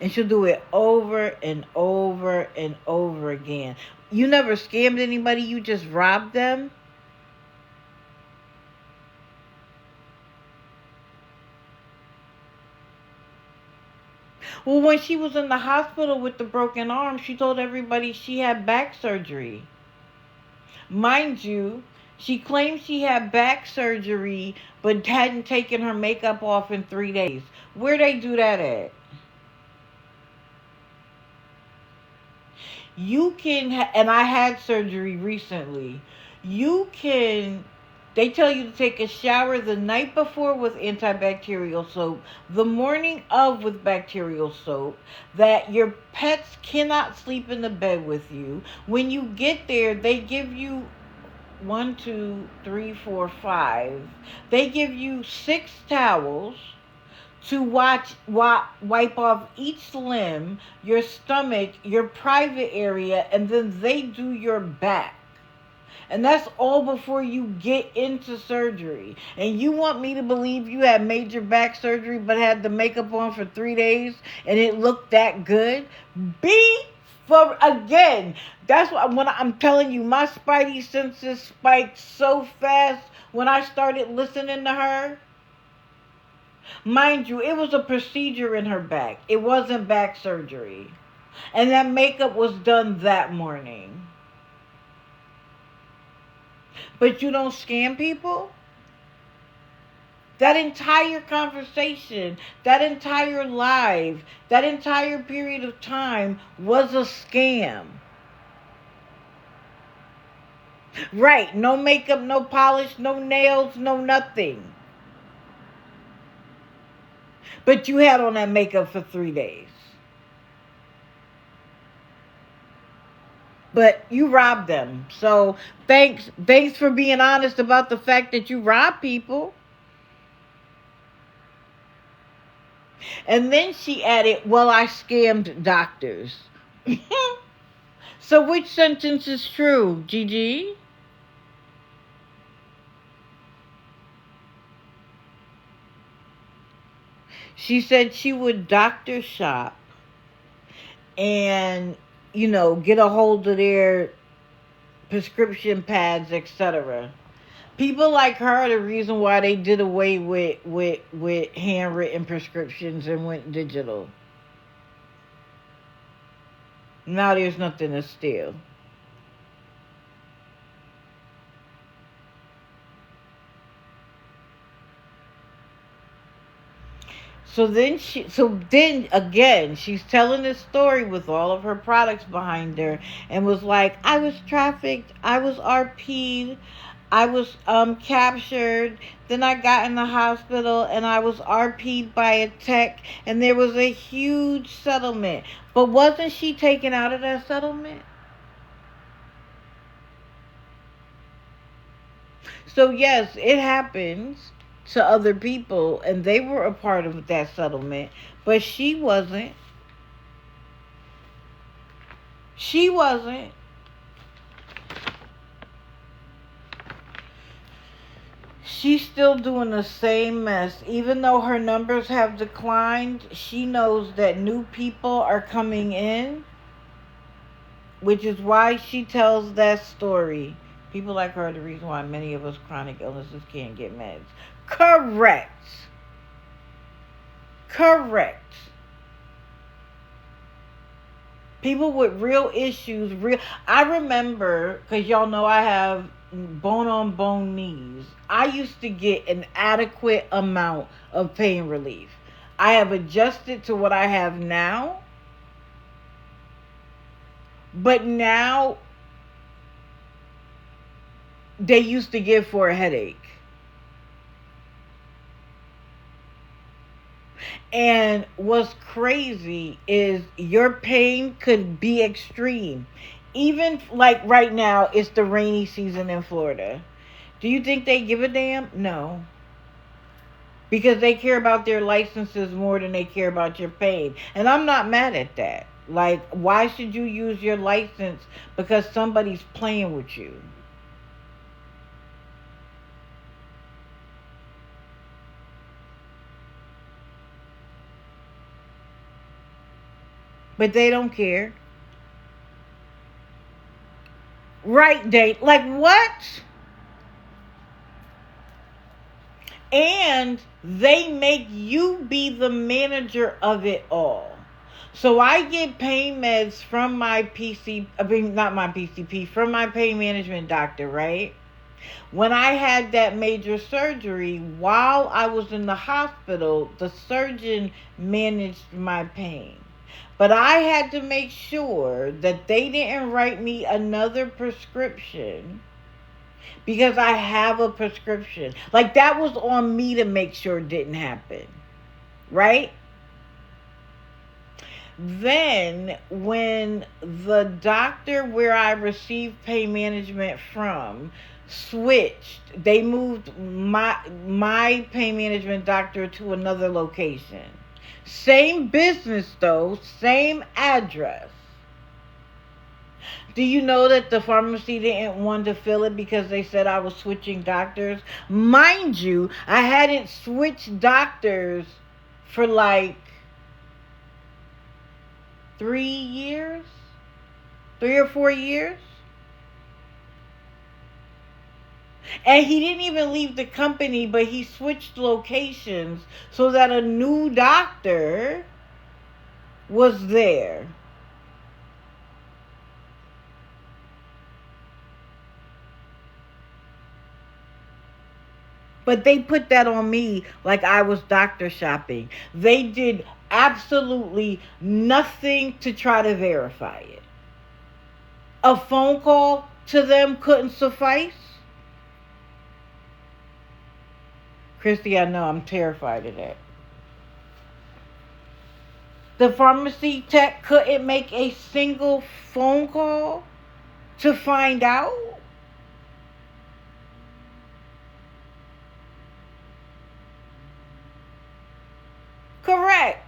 And she'll do it over and over and over again. You never scammed anybody, you just robbed them? Well, when she was in the hospital with the broken arm, she told everybody she had back surgery. Mind you, she claimed she had back surgery but hadn't taken her makeup off in 3 days. Where they do that at? You can, and I had surgery recently. You can, they tell you to take a shower the night before with antibacterial soap, the morning of with bacterial soap, that your pets cannot sleep in the bed with you. When you get there, they give you 1, 2, 3, 4, 5. They give you 6 towels to wipe off each limb, your stomach, your private area, and then they do your back. And that's all before you get into surgery. And you want me to believe you had major back surgery but had the makeup on for 3 days and it looked that good? For again, that's what when I'm telling you, my spidey senses spiked so fast when I started listening to her. Mind you, it was a procedure in her back. It wasn't back surgery. And that makeup was done that morning. But you don't scam people? That entire conversation, that entire live, that entire period of time was a scam. Right, no makeup, no polish, no nails, no nothing. But you had on that makeup for 3 days. But you robbed them. So thanks for being honest about the fact that you robbed people. And then she added, well, I scammed doctors. So which sentence is true, Gigi? She said she would doctor shop and, get a hold of their prescription pads, etc. People like her are the reason why they did away with handwritten prescriptions and went digital. Now there's nothing to steal. So then again, she's telling this story with all of her products behind her and was like, I was trafficked, I was RP'd, I was captured, then I got in the hospital and I was RP'd by a tech and there was a huge settlement. But wasn't she taken out of that settlement? So yes, it happens to other people and they were a part of that settlement, but she wasn't. She wasn't. She's still doing the same mess. Even though her numbers have declined, she knows that new people are coming in, which is why she tells that story. People like her are the reason why many of us chronic illnesses can't get meds. Correct. People with real issues, I remember, because y'all know I have bone-on-bone knees. I used to get an adequate amount of pain relief. I have adjusted to what I have now. But now, they used to give for a headache. And what's crazy is your pain could be extreme. Even like right now, it's the rainy season in Florida. Do you think they give a damn? No. Because they care about their licenses more than they care about your pain. And I'm not mad at that. Like, why should you use your license because somebody's playing with you? But they don't care. Right, date. Like, what? And they make you be the manager of it all. So I get pain meds from my not my PCP, from my pain management doctor, right? When I had that major surgery, while I was in the hospital, the surgeon managed my pain. But I had to make sure that they didn't write me another prescription because I have a prescription. Like, that was on me to make sure it didn't happen, right? Then, when the doctor where I received pain management from switched, they moved my pain management doctor to another location. Same business though, same address. Do you know that the pharmacy didn't want to fill it because they said I was switching doctors? Mind you, I hadn't switched doctors for like 3 years, 3 or 4 years. And he didn't even leave the company, but he switched locations so that a new doctor was there. But they put that on me like I was doctor shopping. They did absolutely nothing to try to verify it. A phone call to them couldn't suffice. Christy, I know I'm terrified of that. The pharmacy tech couldn't make a single phone call to find out. Correct.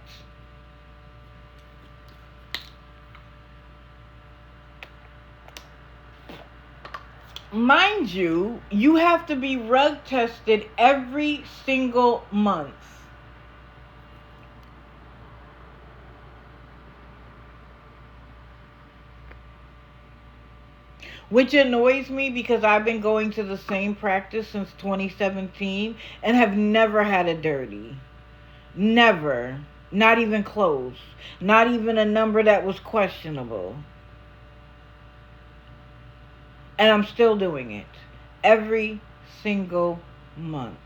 Mind you, you have to be rug tested every single month. Which annoys me because I've been going to the same practice since 2017 and have never had a dirty. Never. Not even close. Not even a number that was questionable. And I'm still doing it. Every single month.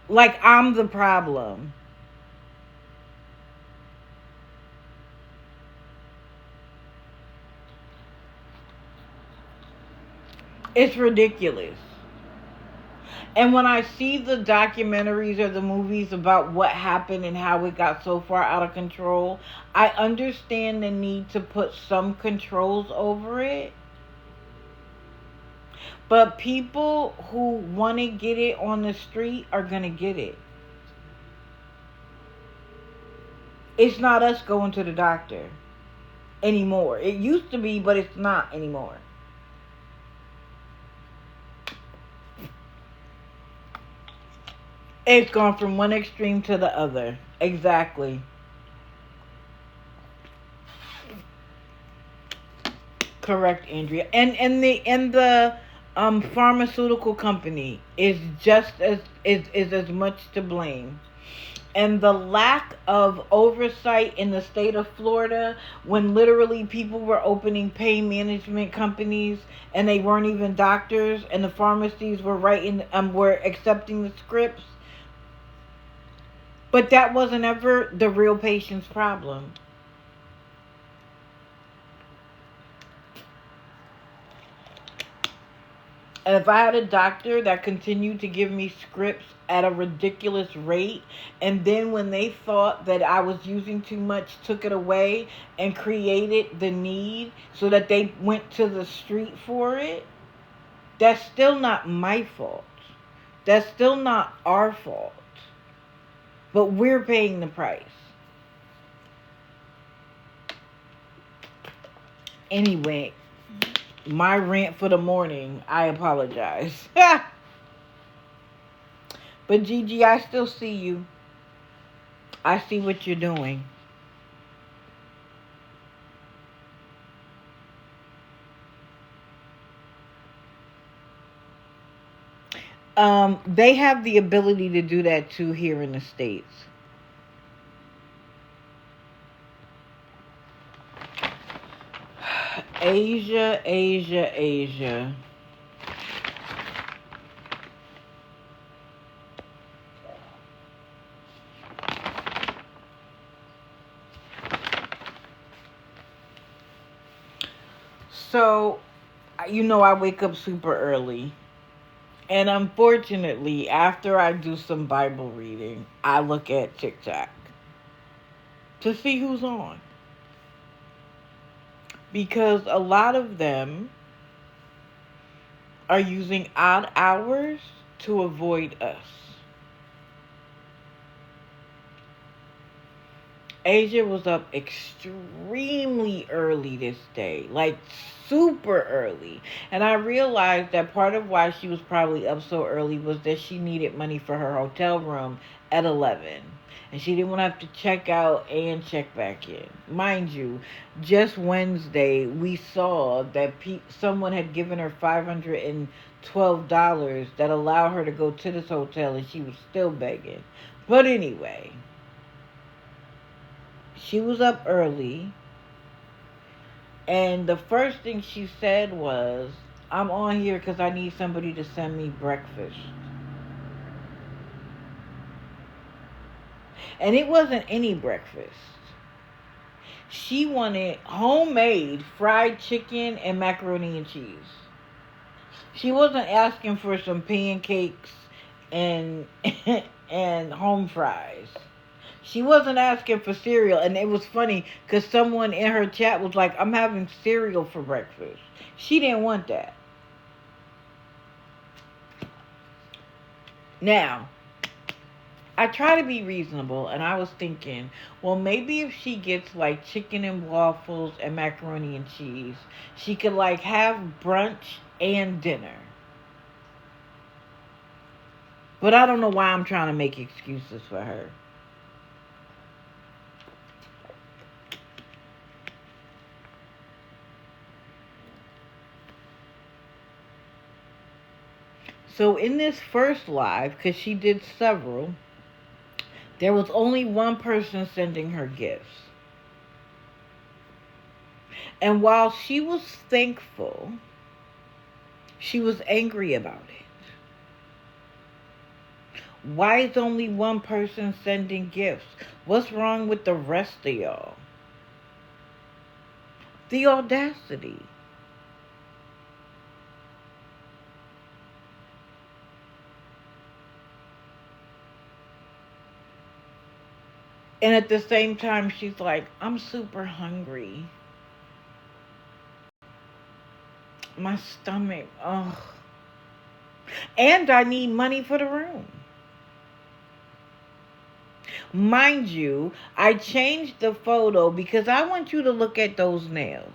Like I'm the problem. It's ridiculous. And when I see the documentaries or the movies about what happened and how it got so far out of control, I understand the need to put some controls over it. But people who want to get it on the street are going to get it. It's not us going to the doctor anymore. It used to be, but it's not anymore. It's gone from one extreme to the other. Exactly. Correct, Andrea. And the pharmaceutical company is just is as much to blame. And the lack of oversight in the state of Florida, when literally people were opening pain management companies and they weren't even doctors, and the pharmacies were were accepting the scripts. But that wasn't ever the real patient's problem. And if I had a doctor that continued to give me scripts at a ridiculous rate, and then when they thought that I was using too much, took it away and created the need so that they went to the street for it, that's still not my fault. That's still not our fault. But we're paying the price. Anyway, my rant for the morning. I apologize. But Gigi, I still see you. I see what you're doing. They have the ability to do that too here in the States. Asia, Asia, Asia. So, I wake up super early. And unfortunately, after I do some Bible reading, I look at TikTok to see who's on. Because a lot of them are using odd hours to avoid us. Asia was up extremely early this day, like super early. And I realized that part of why she was probably up so early was that she needed money for her hotel room at 11. And she didn't want to have to check out and check back in. Mind you, just Wednesday, we saw that someone had given her $512 that allowed her to go to this hotel, and she was still begging. But anyway, she was up early, and the first thing she said was, I'm on here because I need somebody to send me breakfast. And it wasn't any breakfast. She wanted homemade fried chicken and macaroni and cheese. She wasn't asking for some pancakes and and home fries. She wasn't asking for cereal. And it was funny because someone in her chat was like, I'm having cereal for breakfast. She didn't want that. Now, I try to be reasonable, and I was thinking, well, maybe if she gets like chicken and waffles and macaroni and cheese, she could like have brunch and dinner. But I don't know why I'm trying to make excuses for her. So in this first live, because she did several, there was only one person sending her gifts. And while she was thankful, she was angry about it. Why is only one person sending gifts? What's wrong with the rest of y'all? The audacity. And at the same time, she's like, I'm super hungry. My stomach, ugh. And I need money for the room. Mind you, I changed the photo because I want you to look at those nails.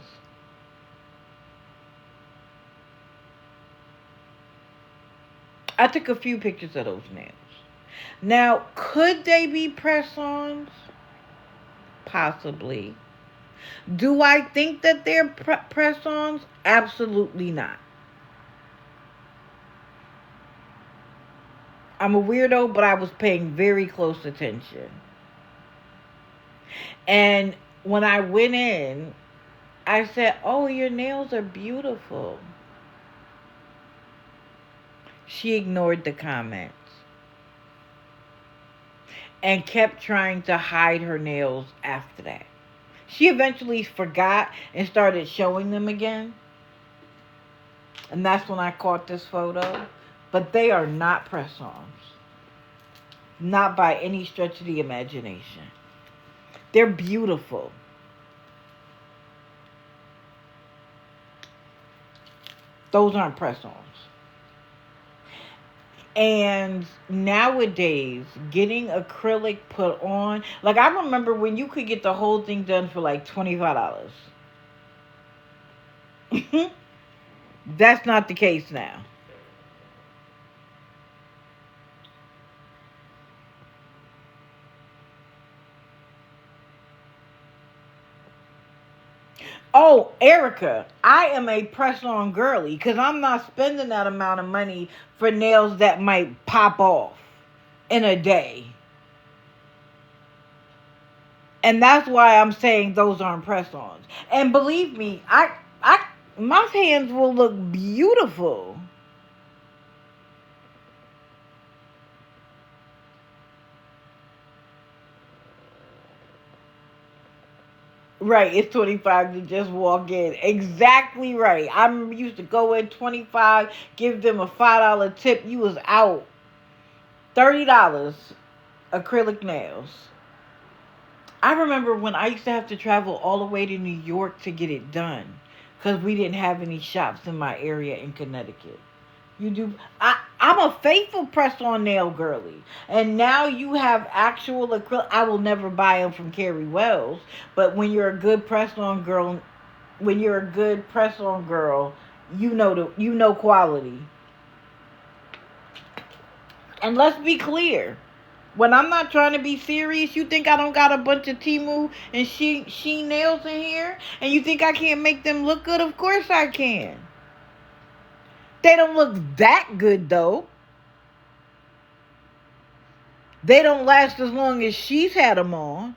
I took a few pictures of those nails. Now, could they be press-ons? Possibly. Do I think that they're press-ons? Absolutely not. I'm a weirdo, but I was paying very close attention. And when I went in, I said, oh, your nails are beautiful. She ignored the comments and kept trying to hide her nails after that. She eventually forgot and started showing them again. And that's when I caught this photo. But they are not press-ons. Not by any stretch of the imagination. They're beautiful. Those aren't press-ons. And nowadays, getting acrylic put on, like I remember when you could get the whole thing done for like $25. That's not the case now. Oh, Erica, I am a press-on girly because I'm not spending that amount of money for nails that might pop off in a day. And that's why I'm saying those aren't press-ons. And believe me, I My hands will look beautiful. Right, it's 25 to just walk in. Exactly right. I'm used to go in 25, give them a $5 tip. You was out. $30 acrylic nails. I remember when I used to have to travel all the way to New York to get it done because we didn't have any shops in my area in Connecticut. You do. I'm a faithful press-on nail girly, and now you have actual acrylic. I will never buy them from Carrie Wells, but when you're a good press-on girl, you know quality. And let's be clear. When I'm not trying to be serious, you think I don't got a bunch of Timu and she nails in here? And you think I can't make them look good? Of course I can. They don't look that good though. They don't last as long as she's had them on.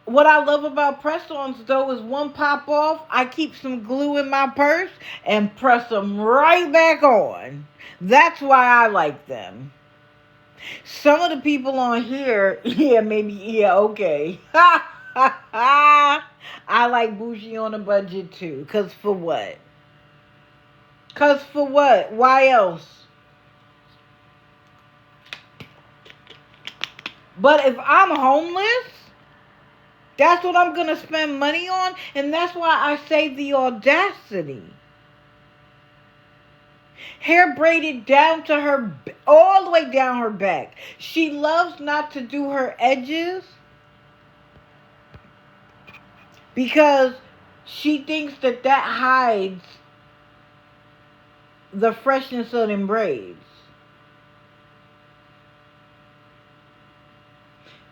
What I love about press-ons though is one pop off, I keep some glue in my purse and press them right back on. That's why I like them. Some of the people on here, okay. I like bougie on a budget too. Cause for what? Cause for what? Why else? But if I'm homeless, that's what I'm gonna spend money on, and that's why I say the audacity. Hair braided down to her, all the way down her back. She loves not to do her edges because she thinks that hides the freshness of them braids.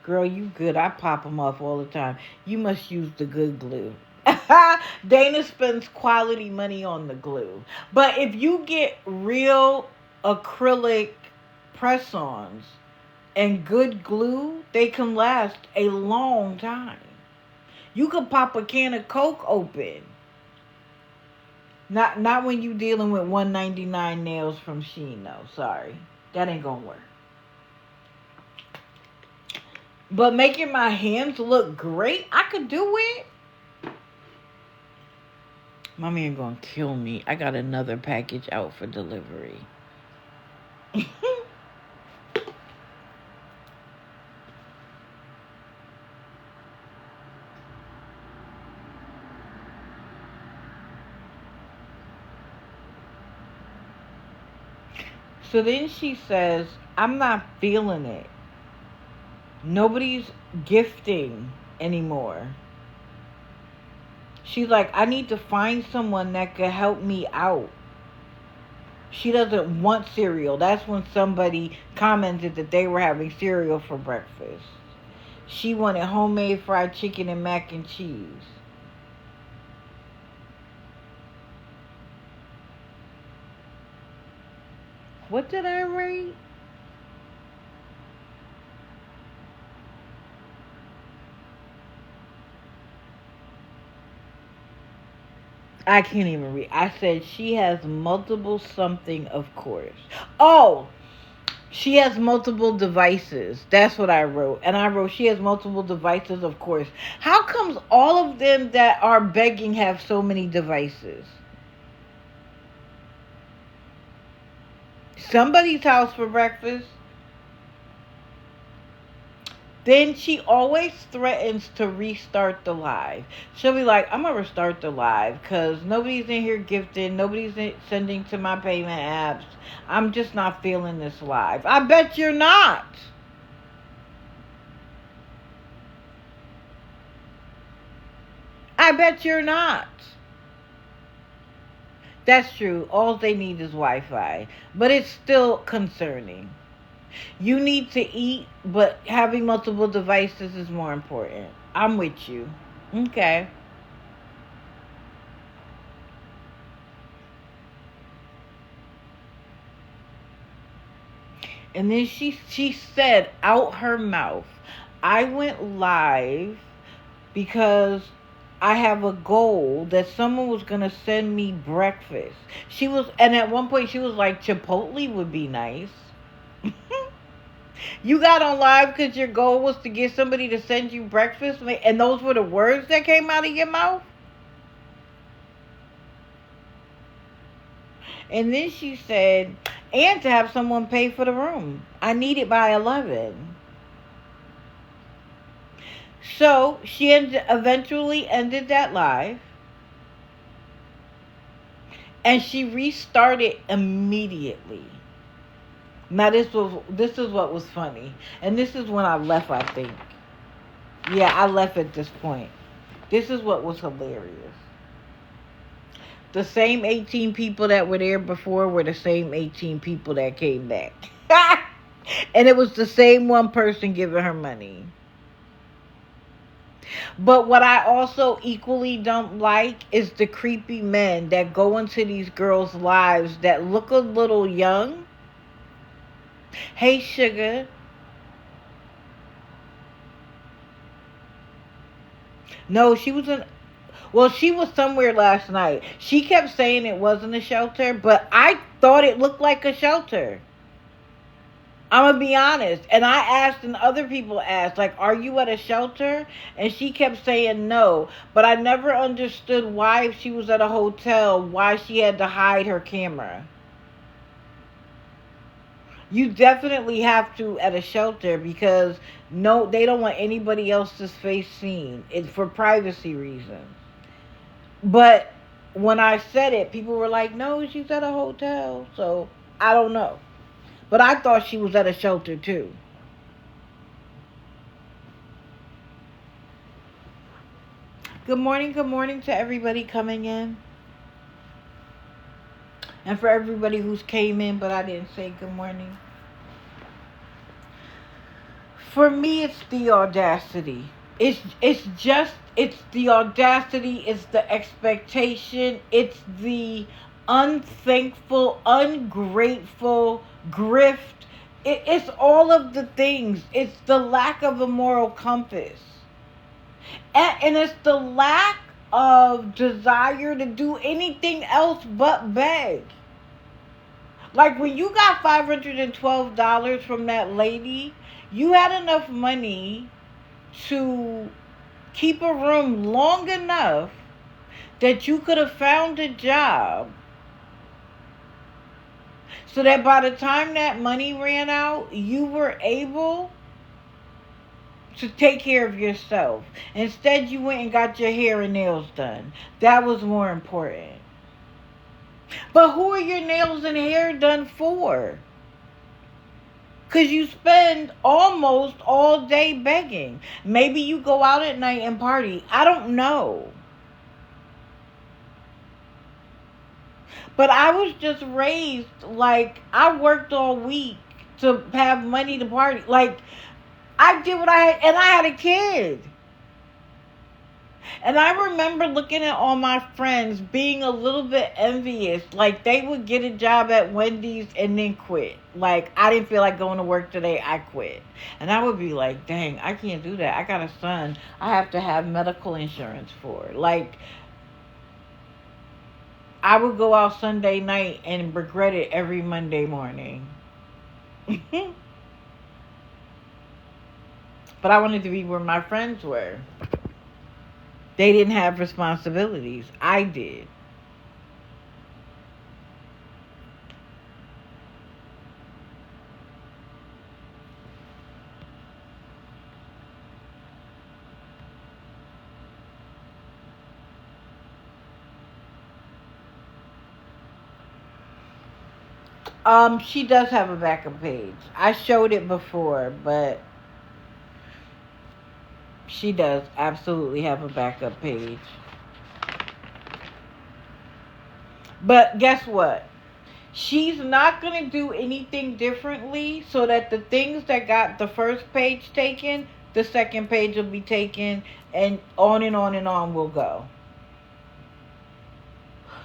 Girl, you good. I pop them off all the time. You must use the good glue. Dana spends quality money on the glue. But if you get real acrylic press-ons and good glue, they can last a long time. You could pop a can of Coke open. Not when you dealing with 199 nails from Shein though. Sorry. That ain't gonna work. But making my hands look great, I could do it. My man gonna kill me. I got another package out for delivery. So then she says, I'm not feeling it. Nobody's gifting anymore. She's like, I need to find someone that could help me out. She doesn't want cereal. That's when somebody commented that they were having cereal for breakfast. She wanted homemade fried chicken and mac and cheese. What did I rate? I can't even read. I said she has multiple something, of course. Oh, she has multiple devices. That's what I wrote. And I wrote, she has multiple devices, of course. How comes all of them that are begging have so many devices? Somebody's house for breakfast. Then she always threatens to restart the live. She'll be like, I'm going to restart the live because nobody's in here gifting. Nobody's sending to my payment apps. I'm just not feeling this live. I bet you're not. I bet you're not. That's true. All they need is Wi-Fi. But it's still concerning. You need to eat, but having multiple devices is more important. I'm with you. Okay. And then she said out her mouth, I went live because I have a goal that someone was going to send me breakfast. And at one point she was like, Chipotle would be nice. You got on live because your goal was to get somebody to send you breakfast, and those were the words that came out of your mouth? And then she said, and to have someone pay for the room. I need it by 11. So she eventually ended that live. And she restarted immediately. Now this is what was funny. And this is when I left, I think. Yeah, I left at this point. This is what was hilarious. The same 18 people that were there before were the same 18 people that came back. And it was the same one person giving her money. But what I also equally don't like is the creepy men that go into these girls' lives that look a little young. Hey, sugar. No, she was somewhere last night. She kept saying it wasn't a shelter, but I thought it looked like a shelter. I'm going to be honest. And I asked, and other people asked, like, are you at a shelter? And she kept saying no. But I never understood why, if she was at a hotel, why she had to hide her camera. You definitely have to at a shelter because no, they don't want anybody else's face seen. It's for privacy reasons. But when I said it, people were like, no, she's at a hotel. So I don't know. But I thought she was at a shelter too. Good morning to everybody coming in. And for everybody who's came in, but I didn't say good morning. For me, it's the audacity. It's the audacity, it's the expectation, it's the unthankful, ungrateful grift. It's all of the things. It's the lack of a moral compass. And it's the lack of desire to do anything else but beg. Like when you got $512 from that lady, you had enough money to keep a room long enough that you could have found a job so that by the time that money ran out, you were able to take care of yourself. Instead, you went and got your hair and nails done. That was more important. But who are your nails and hair done for? Because you spend almost all day begging. Maybe you go out at night and party. I don't know. But I was just raised, like, I worked all week to have money to party. Like, I did what I had, and I had a kid. And I remember looking at all my friends being a little bit envious. Like, they would get a job at Wendy's and then quit. Like, I didn't feel like going to work today, I quit. And I would be like, dang, I can't do that. I got a son I have to have medical insurance for. Like, I would go out Sunday night and regret it every Monday morning. But I wanted to be where my friends were. They didn't have responsibilities. I did. She does have a backup page. I showed it before, but she does absolutely have a backup page. But guess what? She's not going to do anything differently so that the things that got the first page taken, the second page will be taken, and on and on and on will go.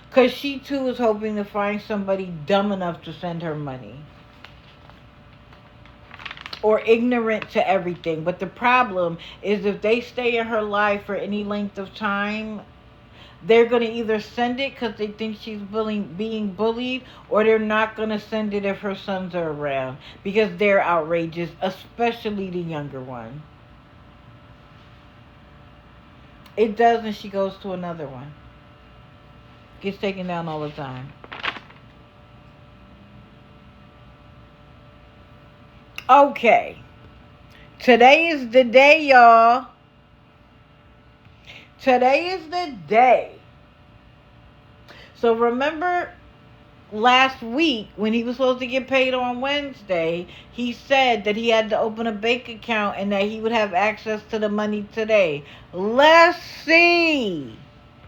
Because she too is hoping to find somebody dumb enough to send her money. or ignorant to everything. But the problem is if they stay in her life for any length of time, they're going to either send it because they think she's being bullied, or they're not going to send it if her sons are around because they're outrageous, especially the younger one. It does, and she goes to another one. Gets taken down all the time. Okay. Today is the day, y'all. Today is the day. So remember last week when he was supposed to get paid on Wednesday, he said that he had to open a bank account and that he would have access to the money today. Let's see.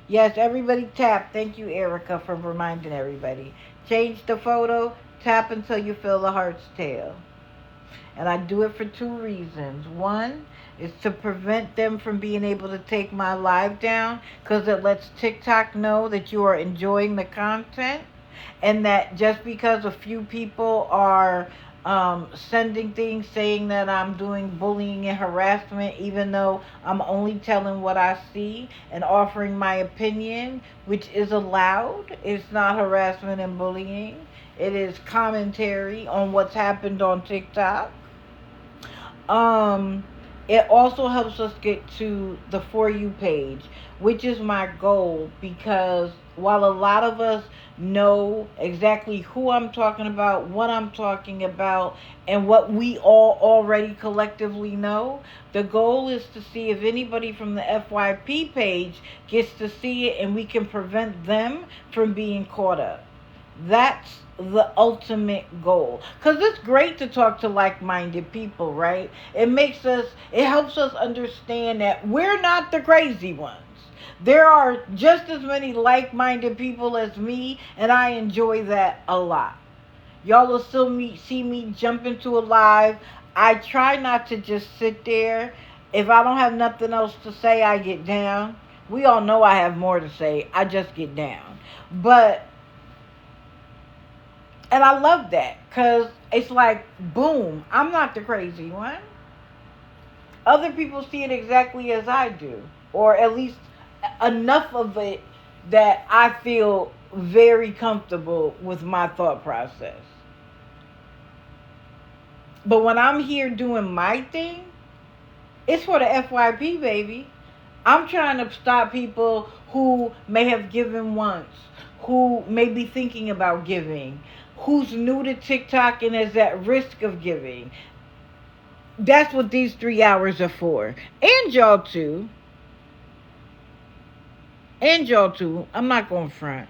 Yes, everybody tap. Thank you, Erica, for reminding everybody. Change the photo. Tap until you feel the heart's tail. And I do it for 2 reasons. One is to prevent them from being able to take my live down, because it lets TikTok know that you are enjoying the content, and that just because a few people are sending things saying that I'm doing bullying and harassment, even though I'm only telling what I see and offering my opinion, which is allowed. It's not harassment and bullying. It is commentary on what's happened on TikTok. It also helps us get to the For You page, which is my goal, because while a lot of us know exactly who I'm talking about, what I'm talking about, and what we all already collectively know, the goal is to see if anybody from the FYP page gets to see it and we can prevent them from being caught up. That's the ultimate goal. Because it's great to talk to like-minded people, right? It helps us understand that we're not the crazy ones. There are just as many like-minded people as me, and I enjoy that a lot. Y'all will still see me jump into a live. I try not to just sit there. If I don't have nothing else to say, I get down. We all know I have more to say. I just get down. And I love that, because it's like, boom, I'm not the crazy one. Other people see it exactly as I do, or at least enough of it that I feel very comfortable with my thought process. But when I'm here doing my thing, it's for the FYP, baby. I'm trying to stop people who may have given once, who may be thinking about giving, who's new to TikTok and is at risk of giving. That's what these 3 hours are for. And y'all too. I'm not going to front.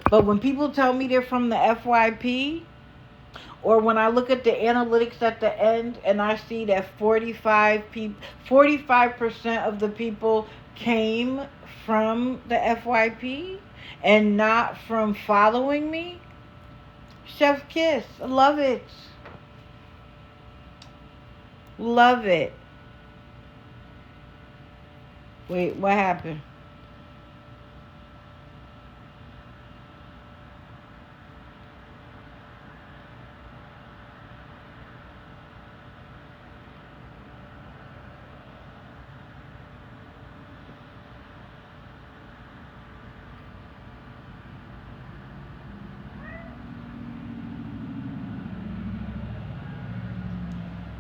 But when people tell me they're from the FYP, or when I look at the analytics at the end and I see that 45% of the people came from the FYP and not from following me, chef kiss. Love it. Love it. Wait, what happened?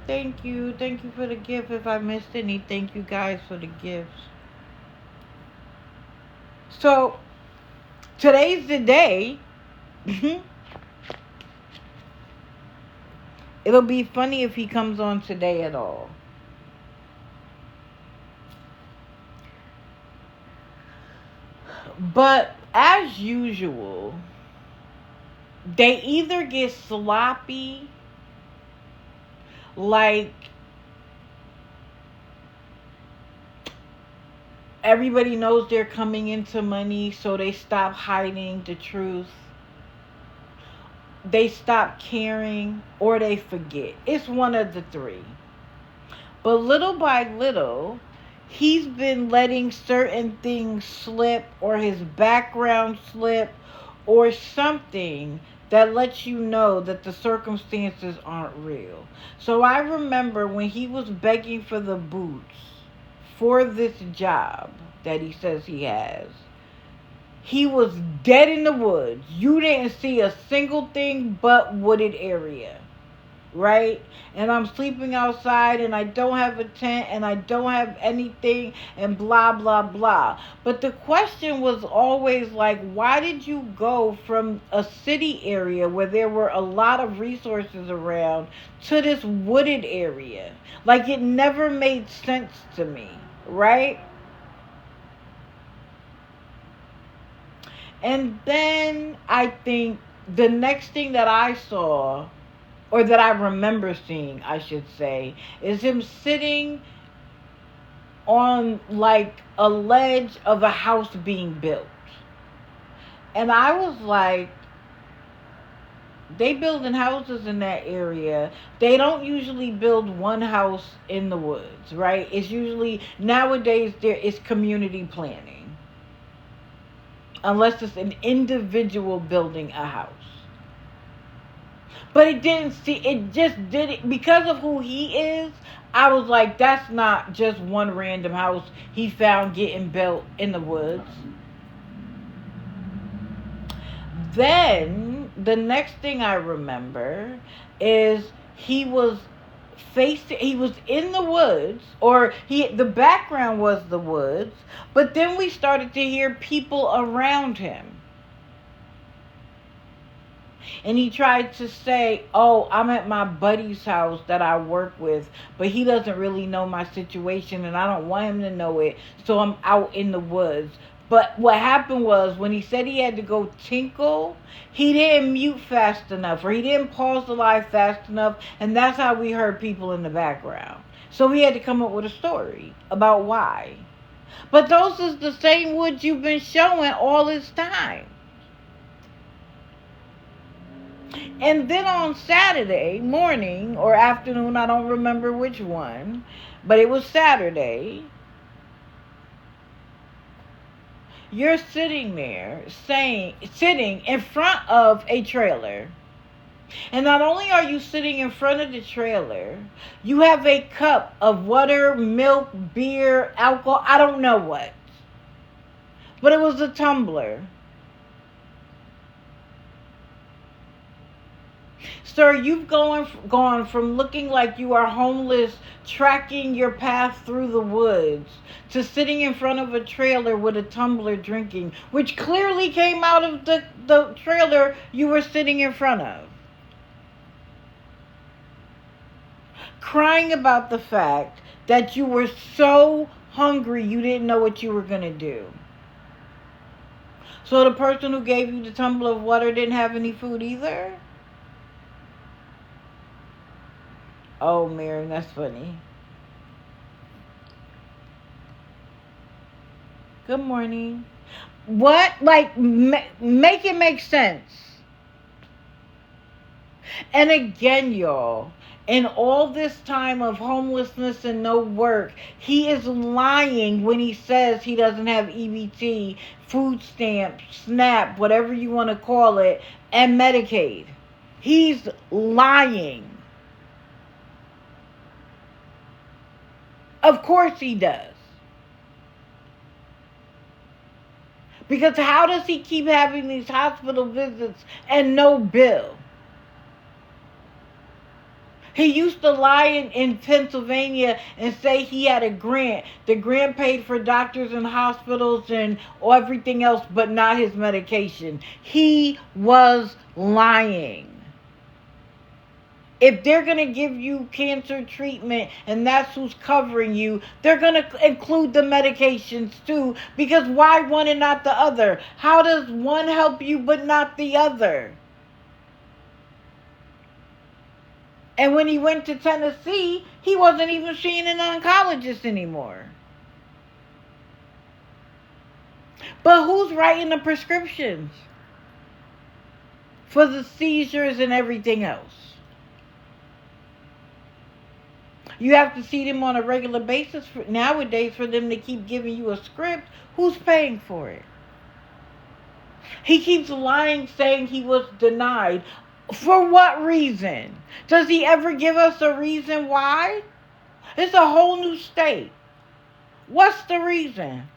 Thank you. Thank you for the gift. If I missed any, thank you guys for the gifts. So, today's the day. It'll be funny if he comes on today at all. But, as usual, they either get sloppy, like everybody knows they're coming into money, so they stop hiding the truth. They stop caring, or they forget. It's one of the 3. But little by little, he's been letting certain things slip, or his background slip, or something, that lets you know that the circumstances aren't real. So I remember when he was begging for the boots for this job that he says he has, he was dead in the woods. You didn't see a single thing but wooded area, right? And I'm sleeping outside and I don't have a tent and I don't have anything and blah, blah, blah. But the question was always like, why did you go from a city area where there were a lot of resources around to this wooded area? Like, it never made sense to me, right? And then I think the next thing that I saw, or that I remember seeing, I should say, is him sitting on like a ledge of a house being built. And I was like, they building houses in that area. They don't usually build one house in the woods, right? It's usually, nowadays, there is community planning. Unless it's an individual building a house. But it just did it because of who he is. I was like, that's not just one random house he found getting built in the woods. Then the next thing I remember is he was in the woods, or the background was the woods, but then we started to hear people around him. And he tried to say, oh, I'm at my buddy's house that I work with, but he doesn't really know my situation and I don't want him to know it, so I'm out in the woods. But what happened was, when he said he had to go tinkle, he didn't mute fast enough, or he didn't pause the live fast enough, and that's how we heard people in the background. So we had to come up with a story about why. But those is the same woods you've been showing all this time. And then on Saturday morning or afternoon, I don't remember which one, but it was Saturday, you're sitting there sitting in front of a trailer. And not only are you sitting in front of the trailer, you have a cup of water, milk, beer, alcohol, I don't know what. But it was a tumbler. Sir, you've gone from looking like you are homeless, tracking your path through the woods, to sitting in front of a trailer with a tumbler drinking, which clearly came out of the trailer you were sitting in front of. Crying about the fact that you were so hungry you didn't know what you were going to do. So the person who gave you the tumbler of water didn't have any food either? Oh, Miriam, that's funny. Good morning. What? Like, make it make sense. And again, y'all, in all this time of homelessness and no work, he is lying when he says he doesn't have EBT, food stamps, SNAP, whatever you want to call it, and Medicaid. He's lying. Of course he does. Because how does he keep having these hospital visits and no bill? He used to lie in Pennsylvania and say he had a grant. The grant paid for doctors and hospitals and everything else, but not his medication. He was lying. If they're going to give you cancer treatment and that's who's covering you, they're going to include the medications too. Because why one and not the other? How does one help you but not the other? And when he went to Tennessee, he wasn't even seeing an oncologist anymore. But who's writing the prescriptions for the seizures and everything else? You have to see them on a regular basis nowadays for them to keep giving you a script. Who's paying for it? He keeps lying, saying he was denied. For what reason? Does he ever give us a reason why? It's a whole new state. What's the reason?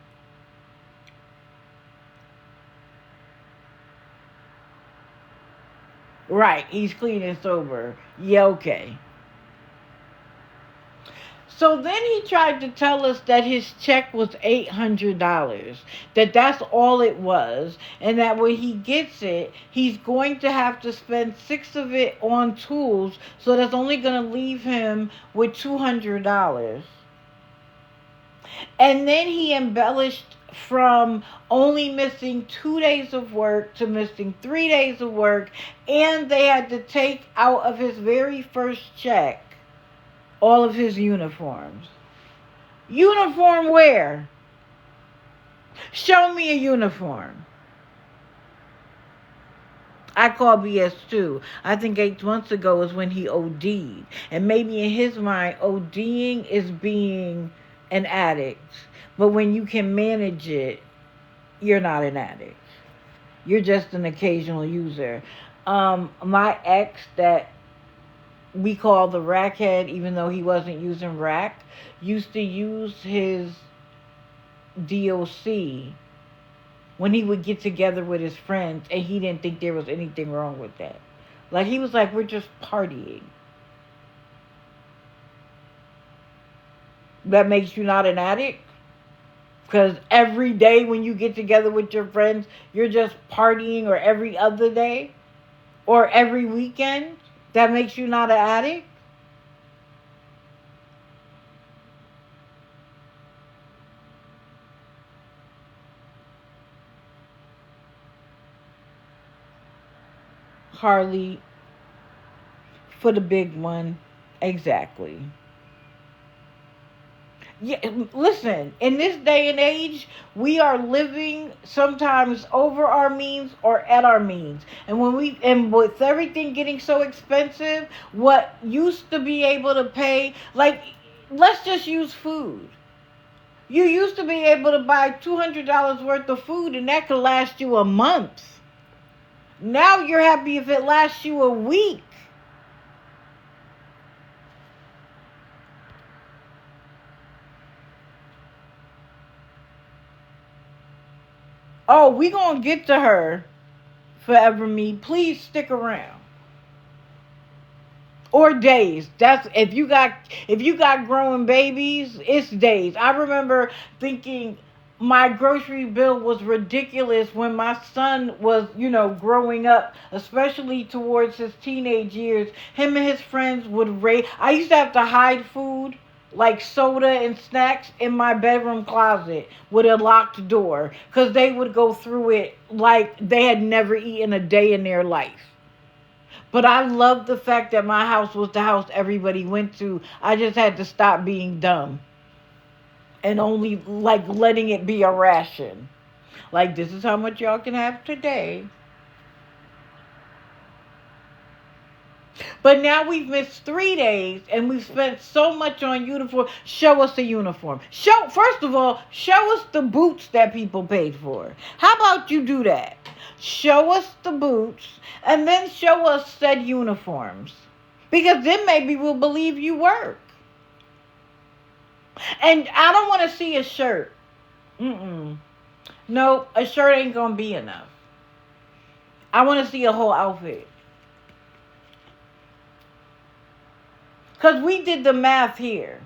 Right, he's clean and sober. Yeah, okay. So then he tried to tell us that his check was $800, that that's all it was, and that when he gets it, he's going to have to spend six of it on tools, so that's only going to leave him with $200. And then he embellished from only missing 2 days of work to missing 3 days of work, and they had to take out of his very first check all of his uniforms. Uniform where? Show me a uniform. I call BS too. I think 8 months ago was when he OD'd. And maybe in his mind, ODing is being an addict. But when you can manage it, you're not an addict. You're just an occasional user. My ex that we call the rackhead, even though he wasn't using rack, used to use his DOC when he would get together with his friends, and he didn't think there was anything wrong with that. Like, he was like, we're just partying. That makes you not an addict? Because every day when you get together with your friends, you're just partying, or every other day, or every weekend? That makes you not an addict? Harley, for the big one. Exactly. Yeah, listen, in this day and age, we are living sometimes over our means or at our means. And with everything getting so expensive, what used to be able to pay, like, let's just use food. You used to be able to buy $200 worth of food, and that could last you a month. Now you're happy if it lasts you a week. Oh, we gonna get to her, Forever Me. Please stick around. Or days. That's if you got growing babies, it's days. I remember thinking my grocery bill was ridiculous when my son was, growing up, especially towards his teenage years. Him and his friends would raid. I used to have to hide food like soda and snacks in my bedroom closet with a locked door, because they would go through it like they had never eaten a day in their life. But I loved the fact that my house was the house everybody went to. I just had to stop being dumb and only like letting it be a ration. Like, this is how much y'all can have today. But now we've missed 3 days and we've spent so much on uniform. Show us a uniform. First of all, show us the boots that people paid for. How about you do that? Show us the boots and then show us said uniforms. Because then maybe we'll believe you work. And I don't want to see a shirt. No, a shirt ain't going to be enough. I want to see a whole outfit. Because we did the math here.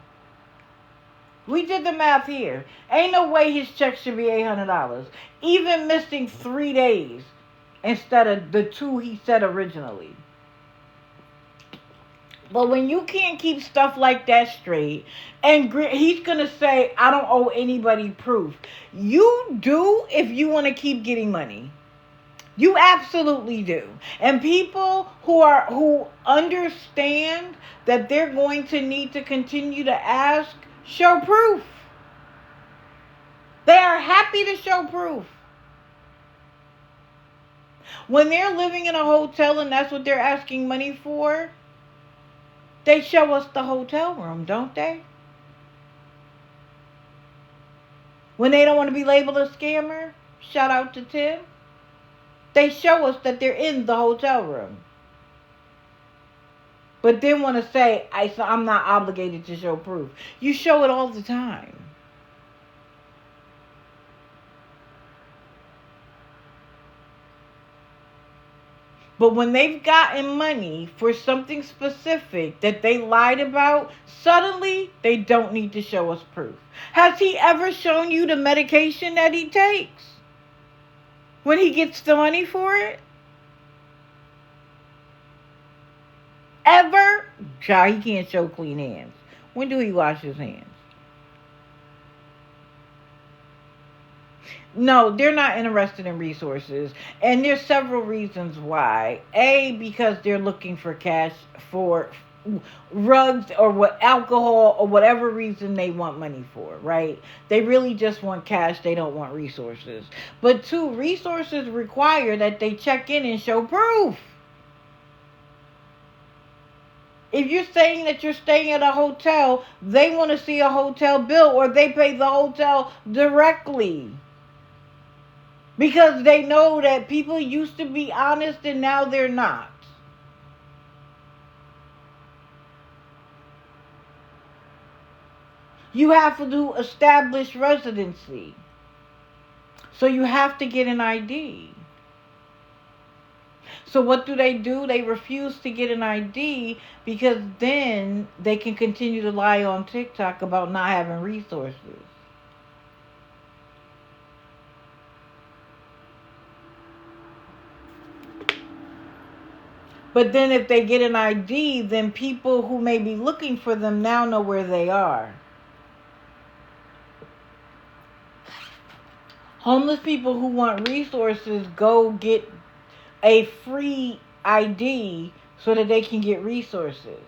Ain't no way his check should be $800. Even missing 3 days instead of the 2 he said originally. But when you can't keep stuff like that straight, and he's going to say, I don't owe anybody proof. You do if you want to keep getting money. You absolutely do. And people who understand that they're going to need to continue to ask, show proof. They are happy to show proof. When they're living in a hotel and that's what they're asking money for, they show us the hotel room, don't they? When they don't want to be labeled a scammer, shout out to Tim. They show us that they're in the hotel room. But then want to say, I'm not obligated to show proof. You show it all the time. But when they've gotten money for something specific that they lied about, suddenly they don't need to show us proof. Has he ever shown you the medication that he takes when he gets the money for it? Ever? Child, he can't show clean hands. When do he wash his hands? No, they're not interested in resources. And there's several reasons why. A, because they're looking for cash for drugs or what, alcohol or whatever reason they want money for, right? They really just want cash. They don't want resources. But two, resources require that they check in and show proof. If you're saying that you're staying at a hotel, they want to see a hotel bill or they pay the hotel directly. Because they know that people used to be honest and now they're not. You have to establish residency. So you have to get an ID. So what do? They refuse to get an ID because then they can continue to lie on TikTok about not having resources. But then if they get an ID, then people who may be looking for them now know where they are. Homeless people who want resources go get a free ID so that they can get resources.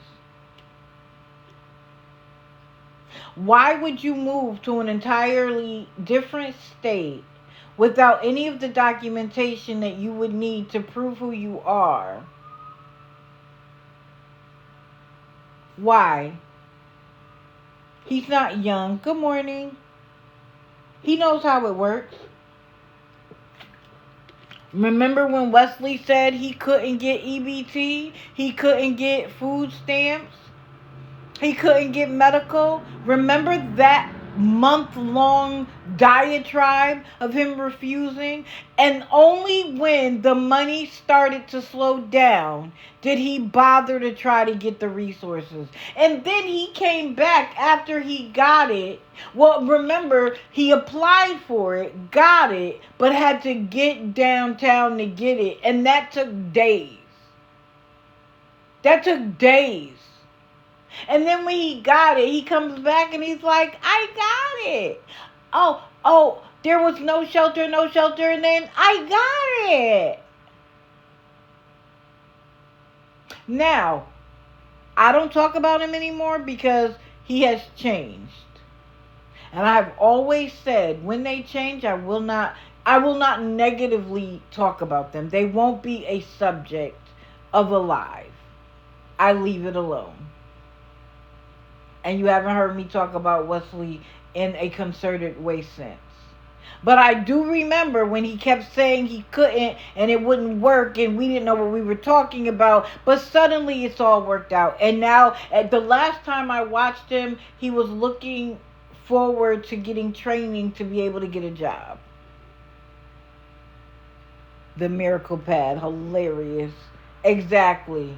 Why would you move to an entirely different state without any of the documentation that you would need to prove who you are? Why? He's not young. Good morning. He knows how it works. Remember when Wesley said he couldn't get EBT? He couldn't get food stamps? He couldn't get medical? Remember that month-long diatribe of him refusing? And only when the money started to slow down did he bother to try to get the resources. And then he came back after he got it. Well, remember, he applied for it, got it, but had to get downtown to get it. And that took days. That took days. And then when he got it, he comes back and he's like, I got it. Oh, there was no shelter, and then I got it. Now, I don't talk about him anymore because he has changed. And I've always said, when they change, I will not negatively talk about them. They won't be a subject of a live. I leave it alone. And you haven't heard me talk about Wesley in a concerted way since. But I do remember when he kept saying he couldn't and it wouldn't work and we didn't know what we were talking about. But suddenly it's all worked out. And now, at the last time I watched him, he was looking forward to getting training to be able to get a job. The miracle pad. Hilarious. Exactly.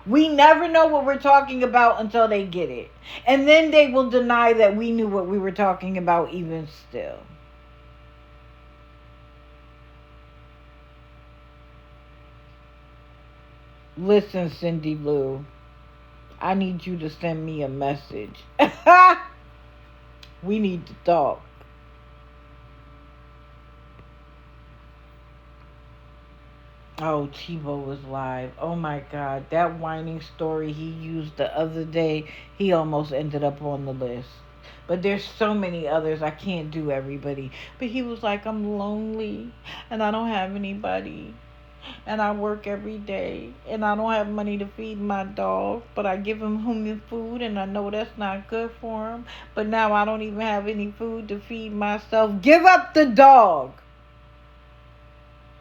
We never know what we're talking about until they get it. And then they will deny that we knew what we were talking about even still. Listen, Cindy Lou, I need you to send me a message. We need to talk. Oh, Tebow was live. Oh my God. That whining story he used the other day, he almost ended up on the list. But there's so many others. I can't do everybody. But he was like, I'm lonely and I don't have anybody. And I work every day and I don't have money to feed my dog. But I give him human food and I know that's not good for him. But now I don't even have any food to feed myself. Give up the dog.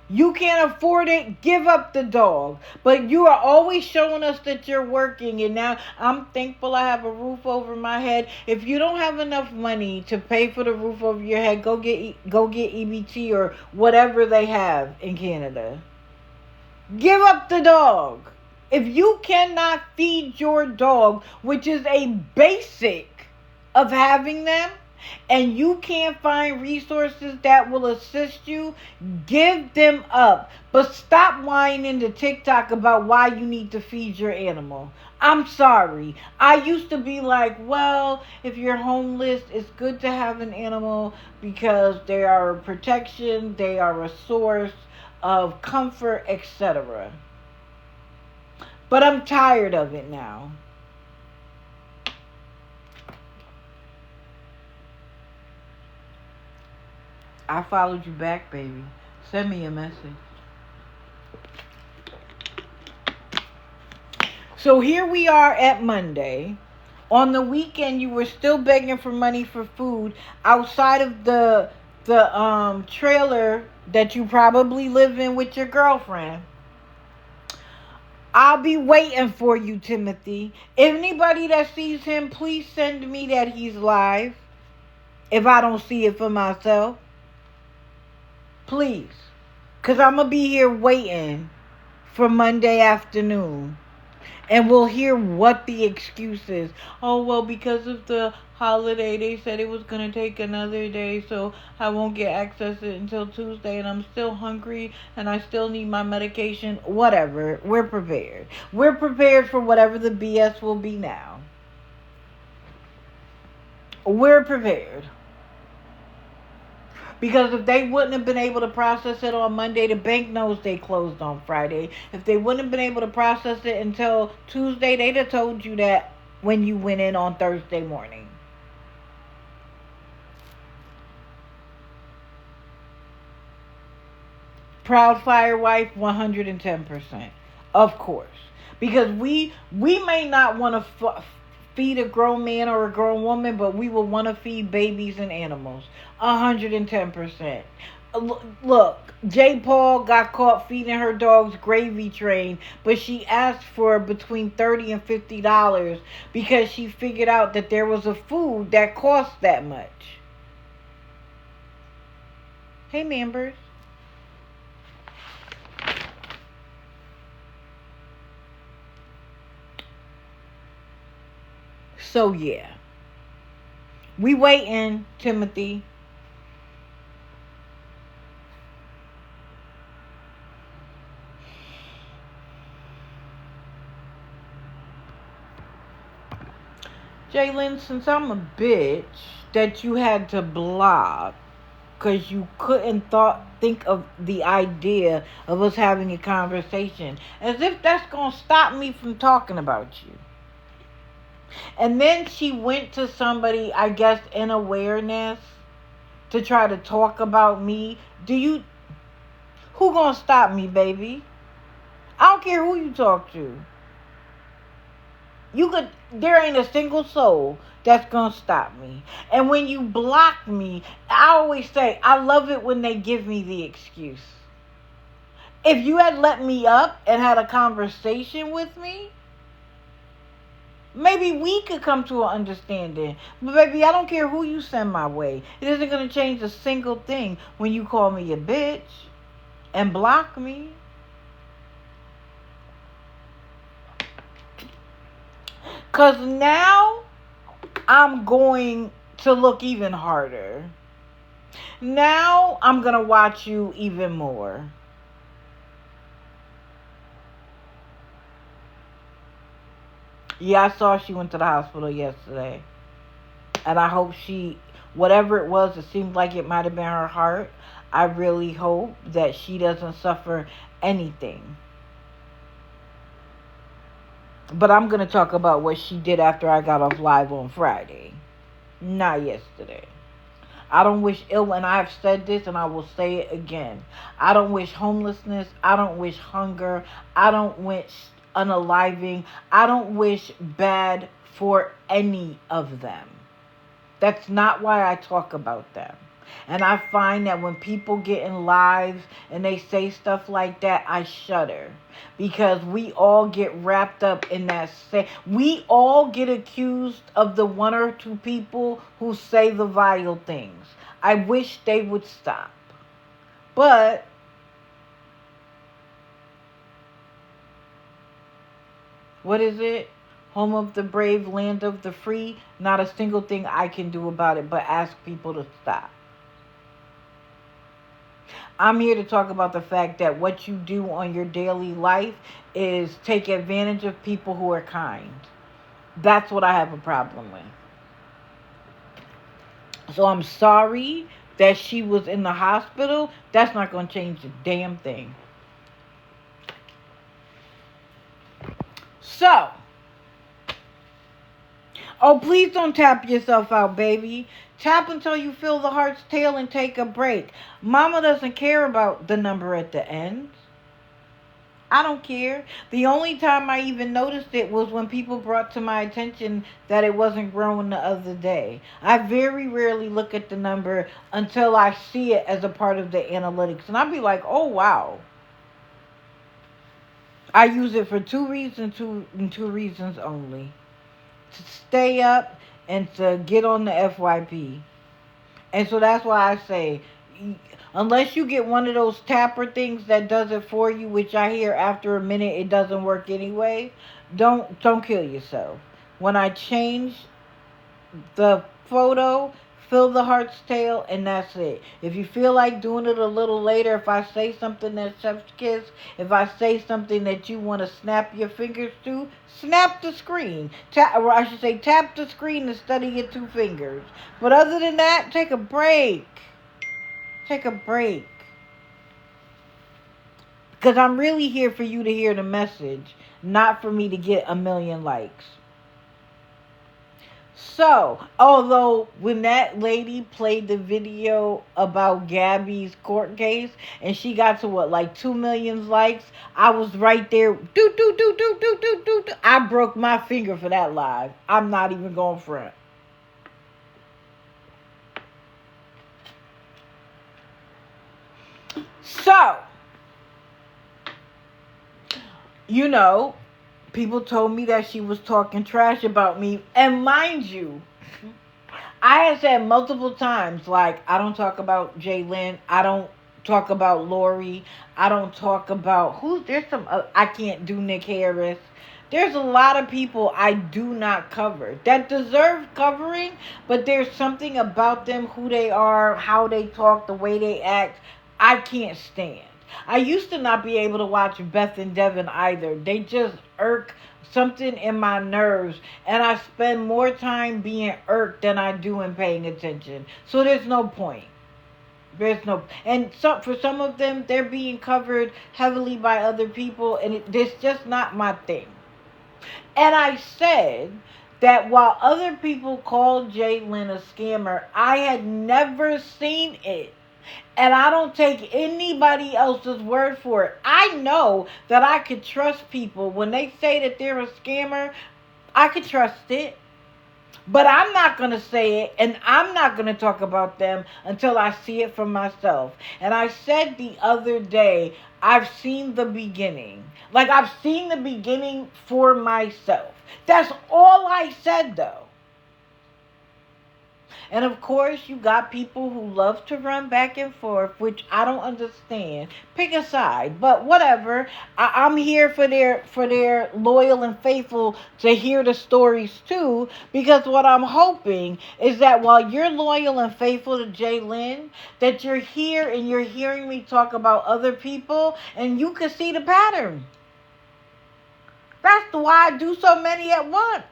You can't afford it, give up the dog. But you are always showing us that you're working, and now I'm thankful I have a roof over my head. If you don't have enough money to pay for the roof over your head, go get EBT or whatever they have in Canada. Give up the dog. If you cannot feed your dog, which is a basic of having them, and you can't find resources that will assist you, give them up. But stop whining to TikTok about why you need to feed your animal. I'm sorry. I used to be like, well, if you're homeless, it's good to have an animal because they are a protection, they are a source of comfort, etc. But I'm tired of it now. I followed you back, baby. Send me a message. So here we are at Monday. On the weekend, you were still begging for money for food outside of the trailer that you probably live in with your girlfriend. I'll be waiting for you, Timothy. Anybody that sees him, please send me that he's live. If I don't see it for myself. Please. Because I'm going to be here waiting for Monday afternoon. And we'll hear what the excuse is. Oh, well, because of the holiday, they said it was going to take another day, so I won't get access to it until Tuesday, and I'm still hungry, and I still need my medication. Whatever. We're prepared. We're prepared for whatever the BS will be now. We're prepared. Because if they wouldn't have been able to process it on Monday, the bank knows they closed on Friday. If they wouldn't have been able to process it until Tuesday, they'd have told you that when you went in on Thursday morning. Proud fire wife, 110%. Of course. Because we may not want to feed a grown man or a grown woman, but we will want to feed babies and animals. 110%. Look, J. Paul got caught feeding her dog's gravy train, but she asked for between $30 and $50 because she figured out that there was a food that cost that much. Hey, members. So, yeah. We waiting, Timothy. Jalen, since I'm a bitch that you had to block because you couldn't think of the idea of us having a conversation, as if that's going to stop me from talking about you. And then she went to somebody, I guess, in awareness to try to talk about me. Who gonna stop me, baby? I don't care who you talk to. There ain't a single soul that's gonna stop me. And when you block me, I always say, I love it when they give me the excuse. If you had let me up and had a conversation with me, maybe we could come to an understanding. But baby, I don't care who you send my way. It isn't going to change a single thing when you call me a bitch and block me. Because now I'm going to look even harder. Now I'm going to watch you even more. Yeah, I saw she went to the hospital yesterday. And I hope whatever it was, it seemed like it might have been her heart. I really hope that she doesn't suffer anything. But I'm going to talk about what she did after I got off live on Friday. Not yesterday. I don't wish ill, and I've said this and I will say it again. I don't wish homelessness. I don't wish hunger. I don't wish unaliving. I don't wish bad for any of them. That's not why I talk about them. And I find that when people get in lives and they say stuff like that, I shudder. Because we all get wrapped up in that. We all get accused of the one or two people who say the vile things. I wish they would stop. But what is it? Home of the brave, land of the free. Not a single thing I can do about it but ask people to stop. I'm here to talk about the fact that what you do on your daily life is take advantage of people who are kind. That's what I have a problem with. So I'm sorry that she was in the hospital. That's not going to change a damn thing. So, oh, please don't tap yourself out, baby. Tap until you feel the heart's tail and take a break. Mama doesn't care about the number at the end. I don't care. The only time I even noticed it was when people brought to my attention that it wasn't growing the other day. I very rarely look at the number until I see it as a part of the analytics. And I'll be like, oh, wow. I use it for two reasons only. To stay up and to get on the FYP. And so that's why I say, unless you get one of those tapper things that does it for you, which I hear after a minute it doesn't work anyway, don't kill yourself. When I change the photo, fill the heart's tail, and that's it. If you feel like doing it a little later, if I say something that's chef's kiss, if I say something that you want to snap your fingers to, snap the screen. Or I should say tap the screen instead of your two fingers. But other than that, take a break. Take a break. Because I'm really here for you to hear the message, not for me to get a million likes. So, although when that lady played the video about Gabby's court case and she got to like 2 million likes, I was right there. I broke my finger for that live. I'm not even going front. So, you know, people told me that she was talking trash about me. And mind you, I have said multiple times, like, I don't talk about Jalen. I don't talk about Lori. I don't talk about I can't do Nick Harris. There's a lot of people I do not cover that deserve covering, but there's something about them, who they are, how they talk, the way they act, I can't stand. I used to not be able to watch Beth and Devin either. They just irk something in my nerves, and I spend more time being irked than I do in paying attention. So there's no point. For some of them, they're being covered heavily by other people, and it's just not my thing. And I said that while other people called Jalen a scammer, I had never seen it. And I don't take anybody else's word for it. I know that I could trust people. When they say that they're a scammer, I could trust it. But I'm not going to say it, and I'm not going to talk about them until I see it for myself. And I said the other day, I've seen the beginning. Like, I've seen the beginning for myself. That's all I said, though. And of course, you got people who love to run back and forth, which I don't understand. Pick a side, but whatever. I'm here for their loyal and faithful to hear the stories too. Because what I'm hoping is that while you're loyal and faithful to Jalen, that you're here and you're hearing me talk about other people, and you can see the pattern. That's why I do so many at once.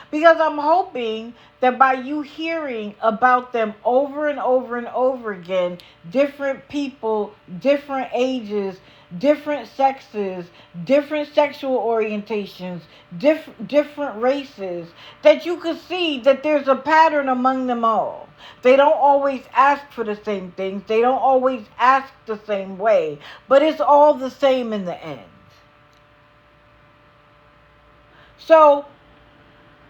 Because I'm hoping that by you hearing about them over and over and over again, different people, different ages, different sexes, different sexual orientations, different races, that you can see that there's a pattern among them all. They don't always ask for the same things. They don't always ask the same way. But it's all the same in the end. So,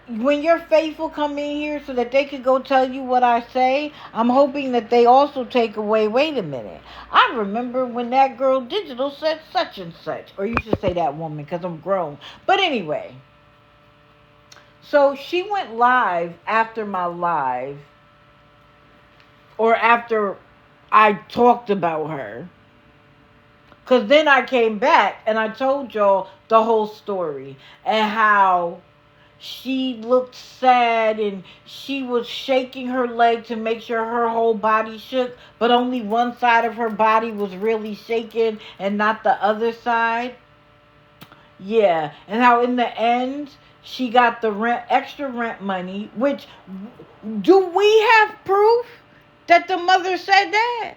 when your faithful come in here so that they could go tell you what I say, I'm hoping that they also take away, wait a minute, I remember when that girl Digital said such and such. Or you should say that woman because I'm grown. But anyway, so she went live after my live, or after I talked about her. Because then I came back and I told y'all the whole story and how she looked sad and she was shaking her leg to make sure her whole body shook, but only one side of her body was really shaking and not the other side. Yeah, and how in the end she got the extra rent money, which, do we have proof that the mother said that?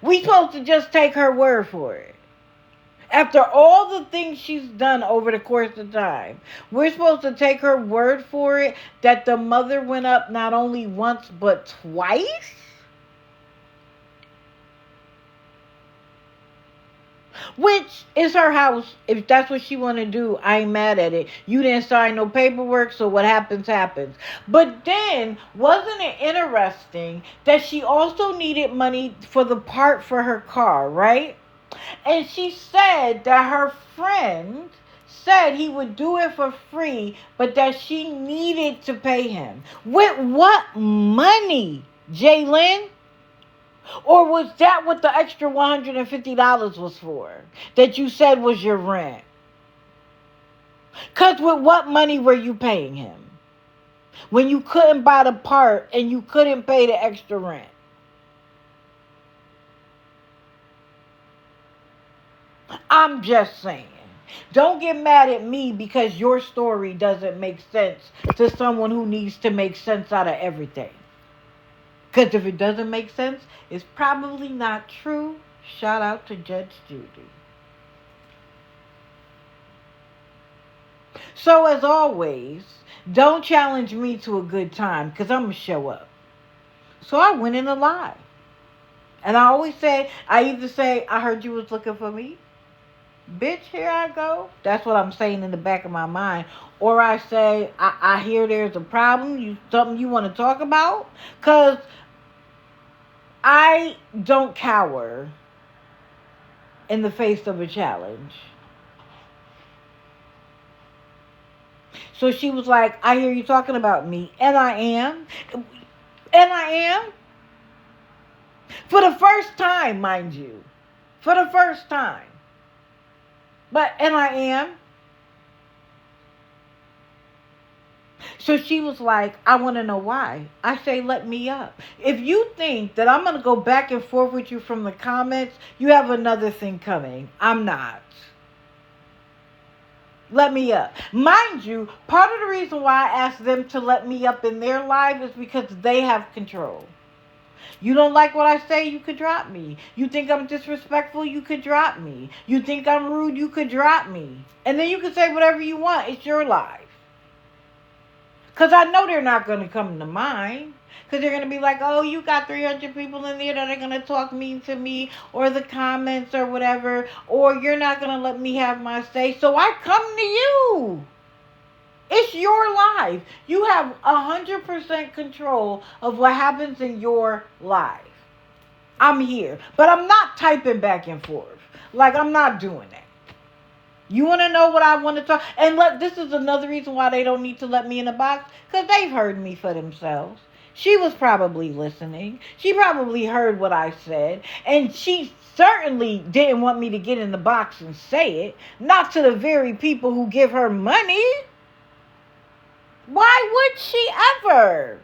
We supposed to just take her word for it. After all the things she's done over the course of time, we're supposed to take her word for it that the mother went up not only once but twice? Which is her house. If that's what she want to do, I ain't mad at it. You didn't sign no paperwork, so what happens, happens. But then, wasn't it interesting that she also needed money for the part for her car, right? And she said that her friend said he would do it for free, but that she needed to pay him. With what money, Jalen? Or was that what the extra $150 was for? That you said was your rent? Because with what money were you paying him? When you couldn't buy the part and you couldn't pay the extra rent? I'm just saying. Don't get mad at me because your story doesn't make sense to someone who needs to make sense out of everything. Because if it doesn't make sense, it's probably not true. Shout out to Judge Judy. So as always, don't challenge me to a good time because I'm going to show up. So I went in a live. And I always say, I either say, I heard you was looking for me. Bitch, here I go. That's what I'm saying in the back of my mind. Or I say, I hear there's a problem. Something you want to talk about? Because I don't cower in the face of a challenge. So she was like, I hear you talking about me. And I am. And I am. For the first time, mind you. For the first time. And I am. So she was like, I want to know why. I say, let me up. If you think that I'm going to go back and forth with you from the comments, you have another thing coming. I'm not. Let me up. Mind you, part of the reason why I asked them to let me up in their live is because they have control. You don't like what I say, you could drop me. You think I'm disrespectful, you could drop me. You think I'm rude, you could drop me. And then you can say whatever you want. It's your life. Because I know they're not going to come to mine. Because they're going to be like, oh, you got 300 people in there that are going to talk mean to me. Or the comments or whatever. Or you're not going to let me have my say. So I come to you. It's your life. You have 100% control of what happens in your life. I'm here. But I'm not typing back and forth. Like, I'm not doing that. You want to know what I want to talk? And this is another reason why they don't need to let me in the box. Because they've heard me for themselves. She was probably listening. She probably heard what I said. And she certainly didn't want me to get in the box and say it. Not to the very people who give her money. Why would she ever?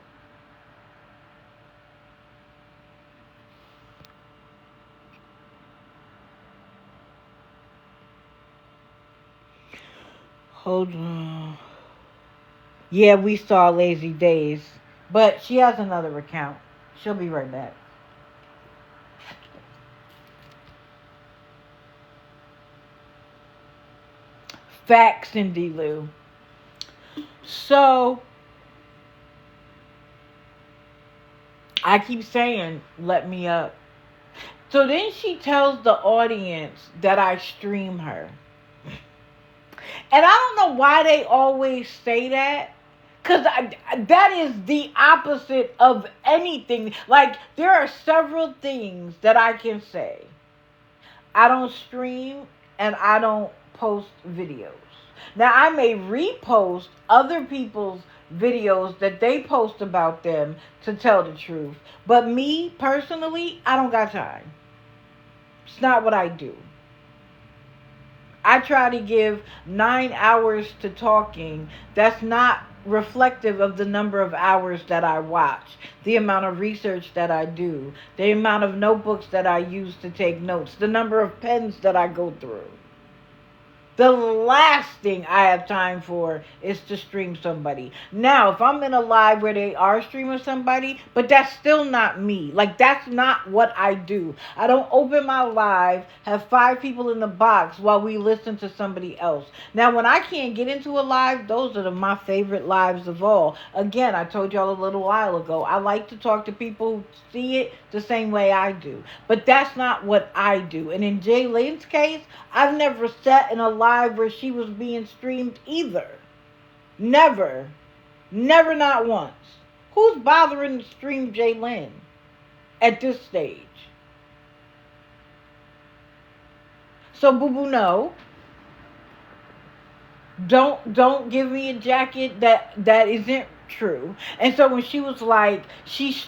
Hold on. Yeah, we saw Lazy Days. But she has another account. She'll be right back. Facts, Cindy Lou. So, I keep saying, let me up. So then she tells the audience that I stream her. And I don't know why they always say that. Because that is the opposite of anything. Like, there are several things that I can say. I don't stream and I don't post videos. Now, I may repost other people's videos that they post about them to tell the truth. But me, personally, I don't got time. It's not what I do. I try to give 9 hours to talking. That's not reflective of the number of hours that I watch, the amount of research that I do, the amount of notebooks that I use to take notes, the number of pens that I go through. The last thing I have time for is to stream somebody. Now, if I'm in a live where they are streaming somebody, but that's still not me. Like, that's not what I do. I don't open my live, have 5 people in the box while we listen to somebody else. Now, when I can't get into a live, those are my favorite lives of all. Again, I told y'all a little while ago, I like to talk to people who see it the same way I do. But that's not what I do. And in Jay Lane's case, I've never sat in a live where she was being streamed either. Never. Never, not once. Who's bothering to stream Jay Lynn at this stage? So, boo boo, no. Don't give me a jacket that isn't true. And so when she was like, she's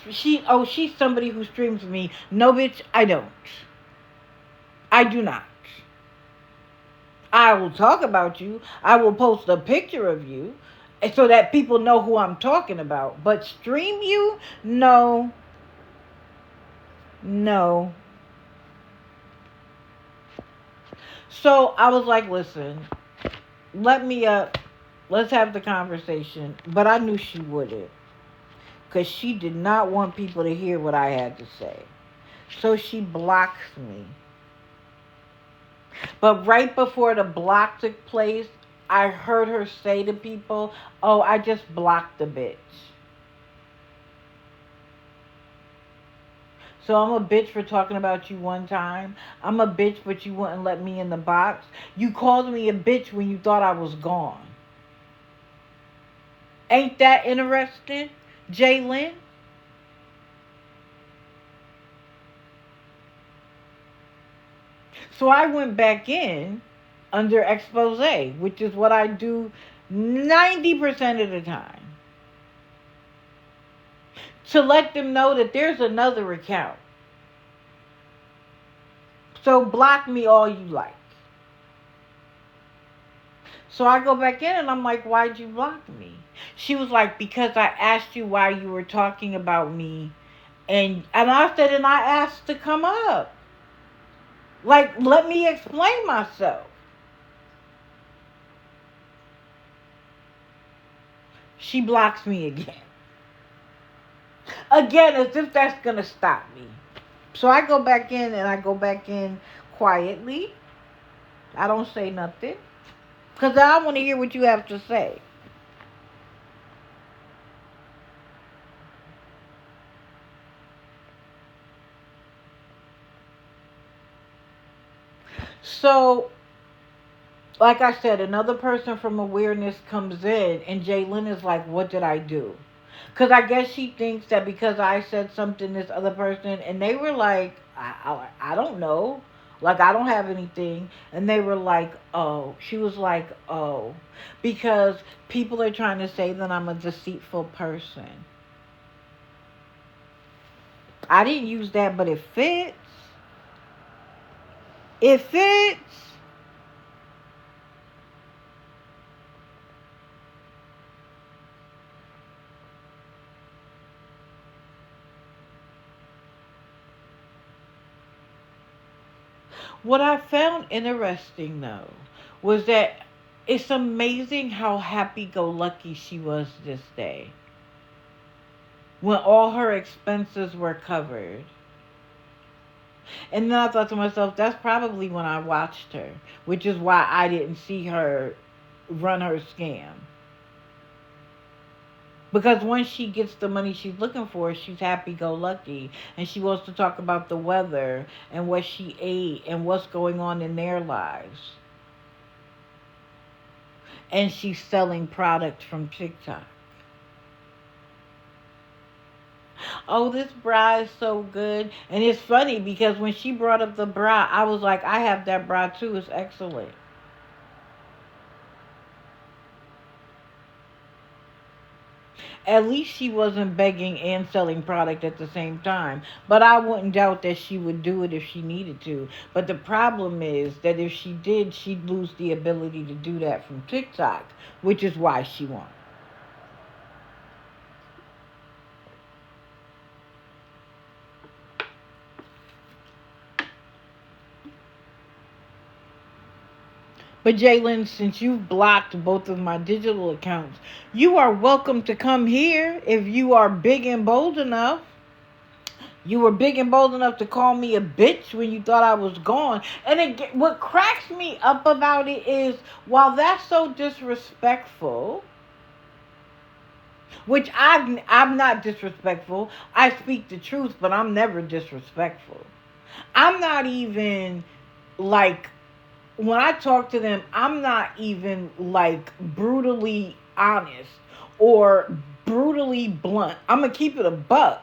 somebody who streams me. No, bitch, I don't. I do not. I will talk about you. I will post a picture of you so that people know who I'm talking about. But stream you? No. No. So I was like, listen, let me up. Let's have the conversation. But I knew she wouldn't. Because she did not want people to hear what I had to say. So she blocks me. But right before the block took place, I heard her say to people, oh, I just blocked the bitch. So I'm a bitch for talking about you one time. I'm a bitch, but you wouldn't let me in the box. You called me a bitch when you thought I was gone. Ain't that interesting, Jalen? So I went back in under expose, which is what I do 90% of the time, to let them know that there's another account. So block me all you like. So I go back in and I'm like, why'd you block me? She was like, because I asked you why you were talking about me. And I said, and I asked to come up. Like, let me explain myself. She blocks me again. Again, as if that's going to stop me. So I go back in and I go back in quietly. I don't say nothing. Because I want to hear what you have to say. So, like I said, another person from awareness comes in and Jaylyn is like, what did I do? Because I guess she thinks that because I said something, this other person, and they were like, I don't know. Like, I don't have anything. And they were like, oh. She was like, oh. Because people are trying to say that I'm a deceitful person. I didn't use that, but it fits. It fits. What I found interesting, though, was that it's amazing how happy-go-lucky she was this day. When all her expenses were covered. And then I thought to myself, that's probably when I watched her. Which is why I didn't see her run her scam. Because once she gets the money she's looking for, she's happy-go-lucky. And she wants to talk about the weather and what she ate and what's going on in their lives. and she's selling product from TikTok. Oh, this bra is so good. And it's funny because when she brought up the bra, I was like, I have that bra too. It's excellent. At least she wasn't begging and selling product at the same time. But I wouldn't doubt that she would do it if she needed to. But the problem is that if she did, she'd lose the ability to do that from TikTok, which is why she won't. But Jalen, since you've blocked both of my digital accounts, you are welcome to come here if you are big and bold enough. You were big and bold enough to call me a bitch when you thought I was gone. And what cracks me up about it is, while that's so disrespectful, which I'm not disrespectful. I speak the truth, but I'm never disrespectful. I'm not even like, when I talk to them, I'm not even like brutally honest or brutally blunt. I'm going to keep it a buck,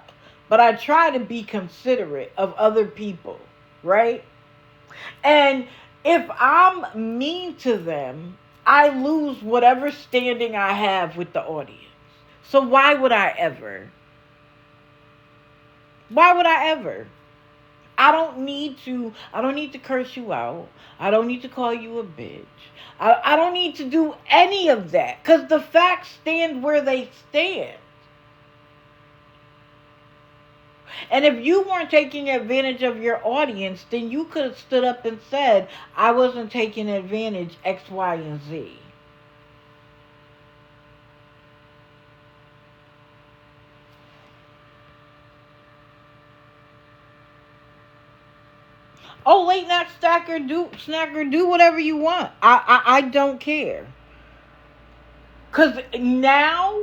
but I try to be considerate of other people, right? And if I'm mean to them, I lose whatever standing I have with the audience. So why would I ever? Why would I ever? I don't need to curse you out. I don't need to call you a bitch. I don't need to do any of that because the facts stand where they stand. And if you weren't taking advantage of your audience, then you could have stood up and said, I wasn't taking advantage X, Y, and Z. Oh, late night snacker, do whatever you want. I don't care. Cause now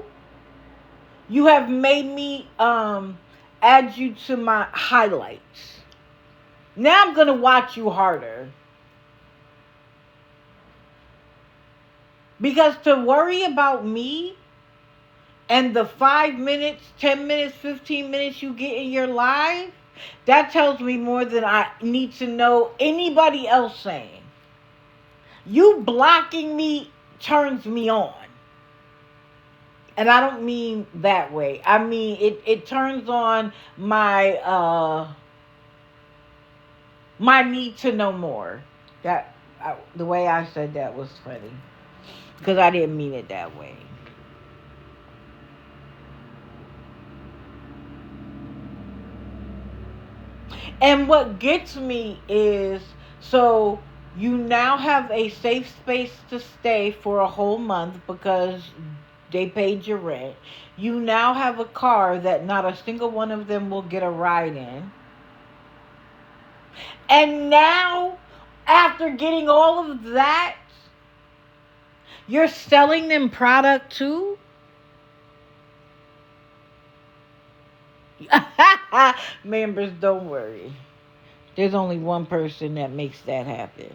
you have made me add you to my highlights. Now I'm gonna watch you harder. Because to worry about me and the 5 minutes, 10 minutes, 15 minutes you get in your life, that tells me more than I need to know anybody else saying. You blocking me turns me on. And I don't mean that way. I mean it turns on my need to know more. The way I said that was funny because I didn't mean it that way. And what gets me is, so you now have a safe space to stay for a whole month because they paid your rent. You now have a car that not a single one of them will get a ride in. And now, after getting all of that, you're selling them product too? Members, don't worry. There's only one person that makes that happen.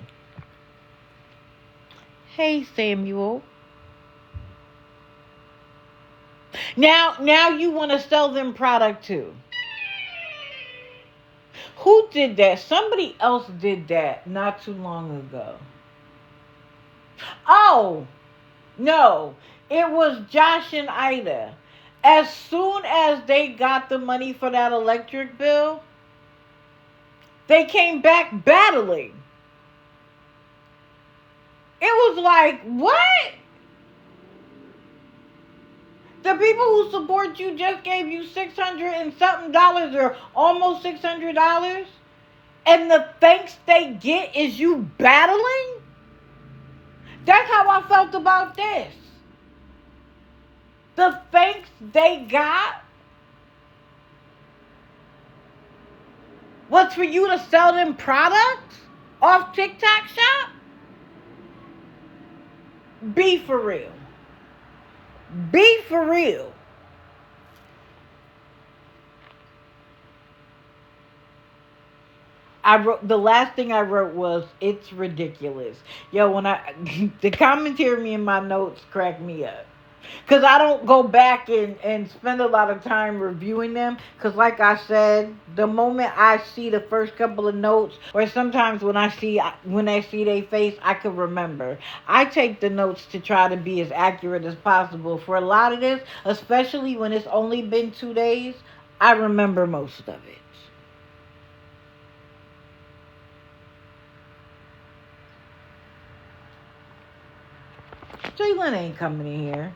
Hey, Samuel. Now you want to sell them product too. Who did that? Somebody else did that not too long ago. Oh, no. It was Josh and Ida. As soon as they got the money for that electric bill, they came back battling. It was like, what? The people who support you just gave you $600 and something dollars, or almost $600, and the thanks they get is you battling? That's how I felt about this. The thanks they got was for you to sell them products off TikTok Shop? Be for real. Be for real. I wrote the last thing I wrote was it's ridiculous. Yo, when the commentary in my notes cracked me up. Because I don't go back and spend a lot of time reviewing them. Because like I said, the moment I see the first couple of notes, or sometimes when I see their face, I can remember. I take the notes to try to be as accurate as possible. For a lot of this, especially when it's only been 2 days, I remember most of it. Jalen ain't coming in here.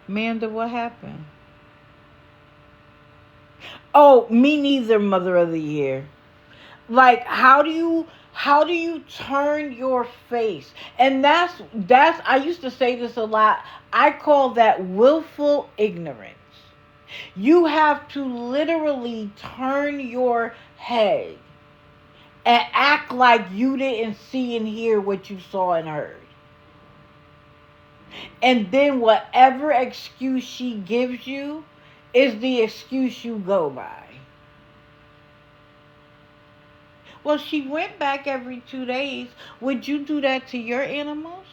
Amanda, what happened? Oh, me neither, Mother of the Year. Like, how do you turn your face? And that's I used to say this a lot. I call that willful ignorance. You have to literally turn your head and act like you didn't see and hear what you saw and heard. And then whatever excuse she gives you is the excuse you go by. Well, she went back every 2 days. Would you do that to your animals?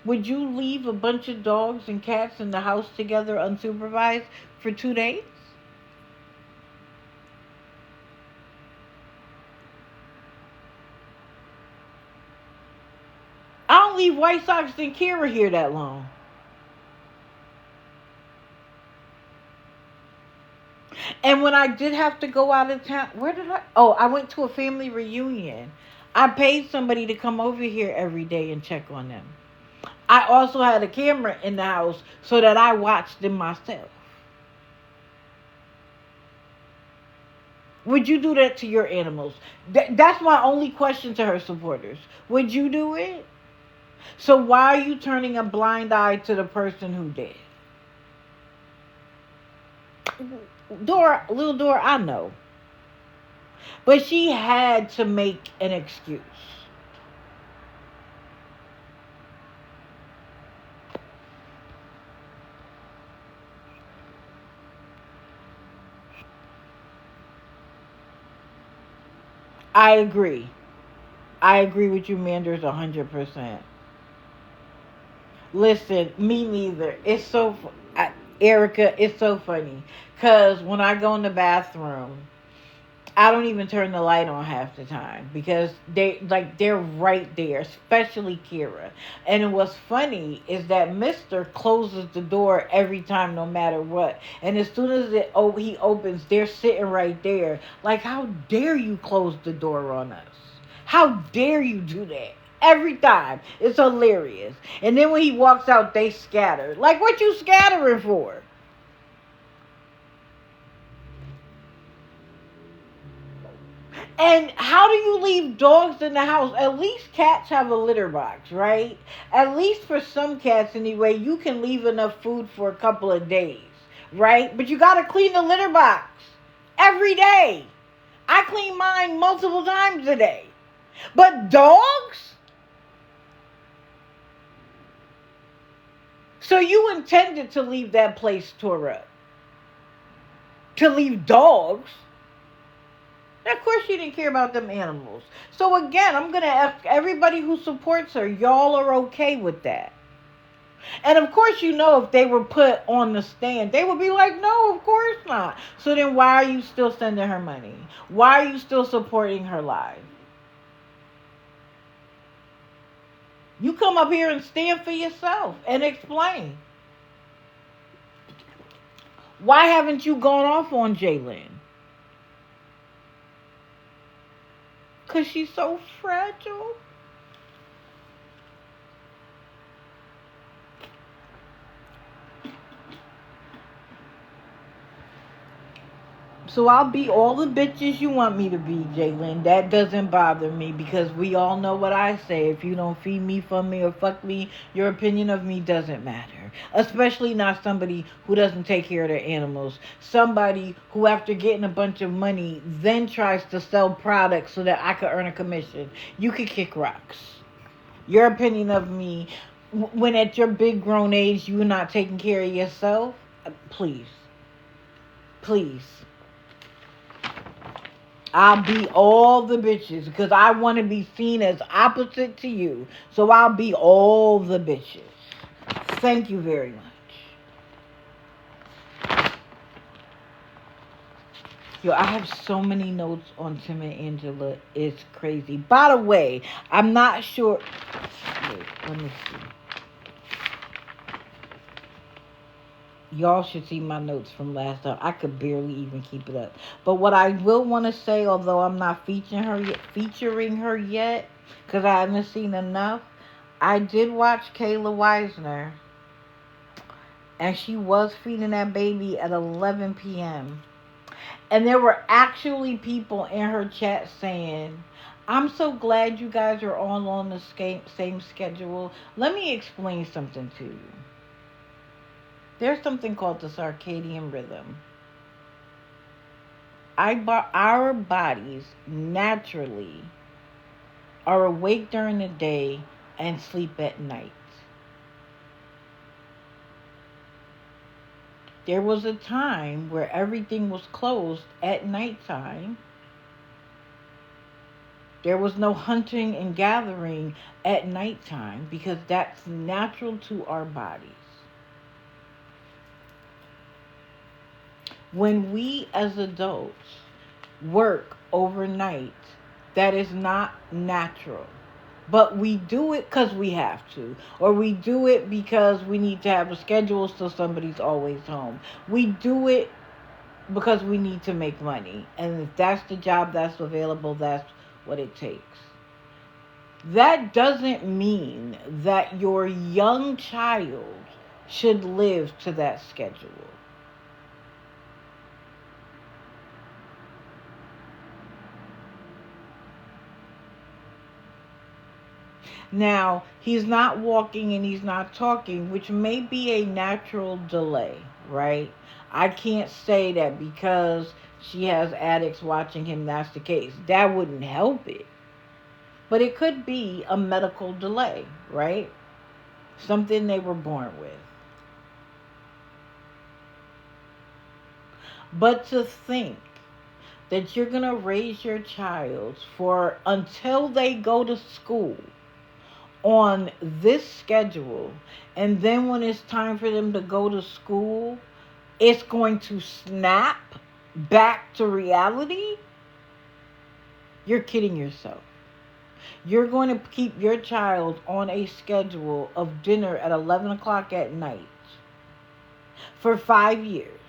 Would you leave a bunch of dogs and cats in the house together unsupervised for 2 days? I don't leave White Sox and Kira here that long. And when I did have to go out of town, where did I? Oh, I went to a family reunion. I paid somebody to come over here every day and check on them. I also had a camera in the house so that I watched them myself. Would you do that to your animals? That's my only question to her supporters. Would you do it? So why are you turning a blind eye to the person who did? Little Dora, I know. But she had to make an excuse. I agree. I agree with you, Manders, 100%. Listen, me neither. It's so, Erica, it's so funny. Because when I go in the bathroom, I don't even turn the light on half the time because they're right there, especially Kira. And what's funny is that Mr. closes the door every time, no matter what. And as soon as he opens, they're sitting right there. Like, how dare you close the door on us? How dare you do that? Every time. It's hilarious. And then when he walks out, they scatter. Like, what you scattering for? And how do you leave dogs in the house? At least cats have a litter box, right? At least for some cats anyway, you can leave enough food for a couple of days, right? But you got to clean the litter box every day. I clean mine multiple times a day. But dogs? So you intended to leave that place tore up. To leave dogs? Of course she didn't care about them animals. So again, I'm going to ask everybody who supports her, y'all are okay with that. And of course, if they were put on the stand, they would be like, no, of course not. So then why are you still sending her money? Why are you still supporting her live? You come up here and stand for yourself and explain. Why haven't you gone off on Jalen? Because she's so fragile. So I'll be all the bitches you want me to be, Jalen. That doesn't bother me because we all know what I say. If you don't feed me, fund me, or fuck me, your opinion of me doesn't matter. Especially not somebody who doesn't take care of their animals. Somebody who, after getting a bunch of money, then tries to sell products so that I could earn a commission. You could kick rocks. Your opinion of me when at your big grown age you're not taking care of yourself? Please. Please. I'll be all the bitches because I want to be seen as opposite to you. So I'll be all the bitches. Thank you very much. Yo, I have so many notes on Tim and Angela. It's crazy. By the way, I'm not sure. Wait, let me see. Y'all should see my notes from last time. I could barely even keep it up. But what I will want to say, although I'm not featuring her yet, because I haven't seen enough, I did watch Kayla Wisner, and she was feeding that baby at 11 p.m. And there were actually people in her chat saying, I'm so glad you guys are all on the same schedule. Let me explain something to you. There's something called the circadian rhythm. Our bodies naturally are awake during the day and sleep at night. There was a time where everything was closed at nighttime. There was no hunting and gathering at nighttime because that's natural to our bodies. When we as adults work overnight, that is not natural. But we do it because we have to. Or we do it because we need to have a schedule so somebody's always home. We do it because we need to make money. And if that's the job that's available, that's what it takes. That doesn't mean that your young child should live to that schedule. Now, he's not walking and he's not talking, which may be a natural delay, right? I can't say that because she has addicts watching him, that's the case. That wouldn't help it. But it could be a medical delay, right? Something they were born with. But to think that you're going to raise your child for until they go to school on this schedule, and then when it's time for them to go to school, it's going to snap back to reality. You're kidding yourself. You're going to keep your child on a schedule of dinner at 11 o'clock at night for 5 years.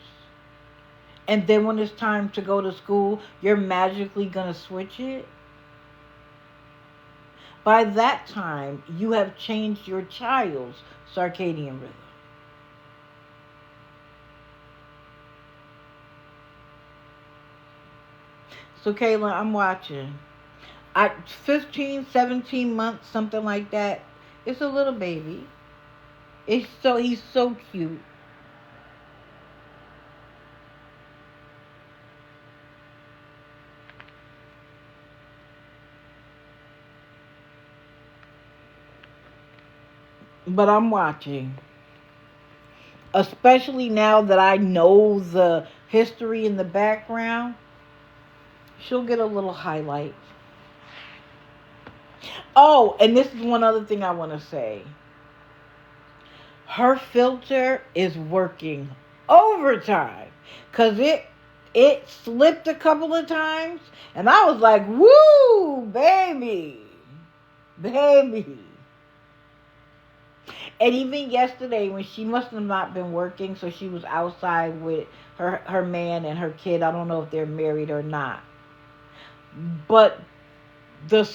And then when it's time to go to school, you're magically going to switch it. By that time, you have changed your child's circadian rhythm. So, Kayla, I'm watching. 15, 17 months, something like that. It's a little baby. He's so cute. But I'm watching. Especially now that I know the history in the background, she'll get a little highlight. Oh, and this is one other thing I want to say. Her filter is working overtime because it slipped a couple of times, and I was like, "Woo, baby, baby." And even yesterday, when she must have not been working, so she was outside with her man and her kid. I don't know if they're married or not, but the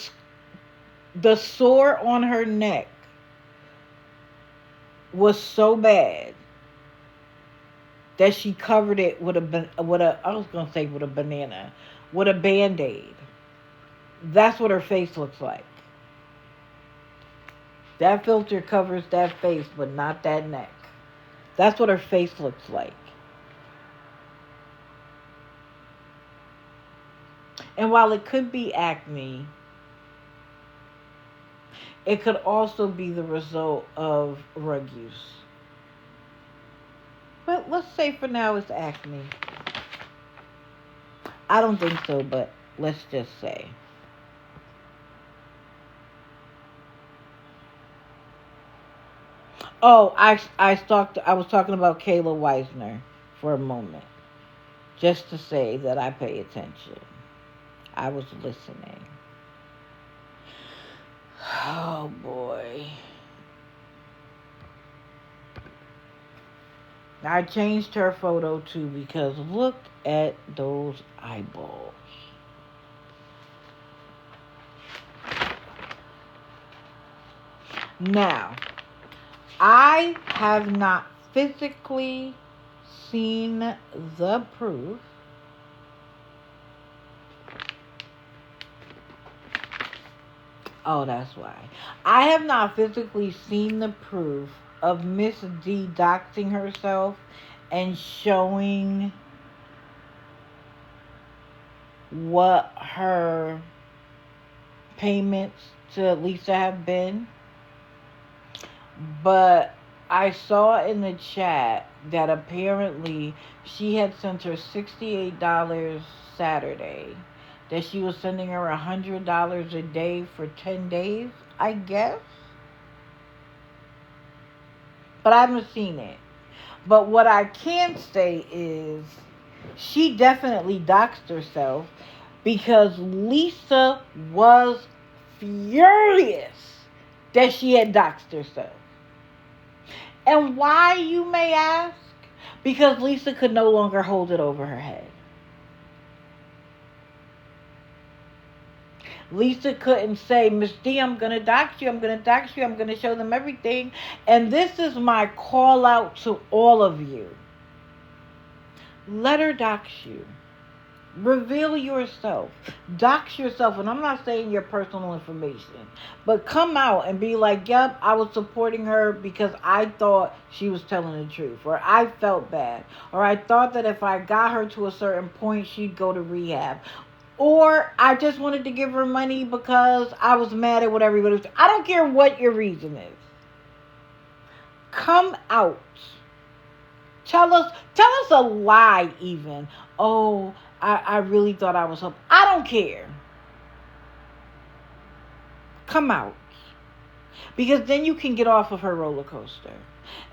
the sore on her neck was so bad that she covered it with a I was gonna say with a banana, with a Band-Aid. That's what her face looks like. That filter covers that face, but not that neck. That's what her face looks like. And while it could be acne, It could also be the result of drug use. But let's say for now it's acne. I don't think so, but let's just say. Oh, I was talking about Kayla Weisner for a moment, just to say that I pay attention. I was listening. Oh boy. I changed her photo too because look at those eyeballs. Now, I have not physically seen the proof. Oh, that's why. I have not physically seen the proof of Miss D doxing herself and showing what her payments to Lisa have been. But I saw in the chat that apparently she had sent her $68 Saturday, that she was sending her $100 a day for 10 days, I guess. But I haven't seen it. But what I can say is she definitely doxed herself because Lisa was furious that she had doxed herself. And why, you may ask? Because Lisa could no longer hold it over her head. Lisa couldn't say, Miss D, I'm going to dox you, I'm going to dox you, I'm going to show them everything. And this is my call out to all of you. Let her dox you. Reveal yourself. Dox yourself. And I'm not saying your personal information. But come out and be like, yep, I was supporting her because I thought she was telling the truth. Or I felt bad. Or I thought that if I got her to a certain point, she'd go to rehab. Or I just wanted to give her money because I was mad at what everybody was saying. I don't care what your reason is. Come out. Tell us a lie even. Oh, I really thought I was up. I don't care. Come out. Because then you can get off of her roller coaster.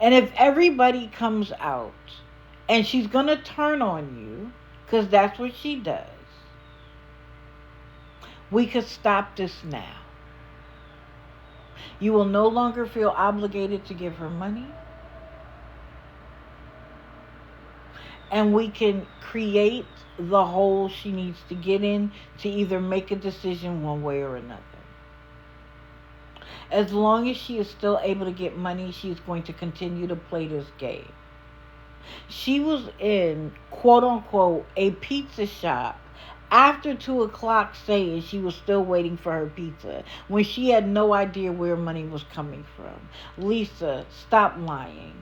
And if everybody comes out and she's going to turn on you, because that's what she does, we could stop this now. You will no longer feel obligated to give her money. And we can create the hole she needs to get in to either make a decision one way or another. As long as she is still able to get money, she's going to continue to play this game. She was in, quote unquote, a pizza shop after 2 o'clock saying she was still waiting for her pizza when she had no idea where money was coming from. Lisa, stop lying.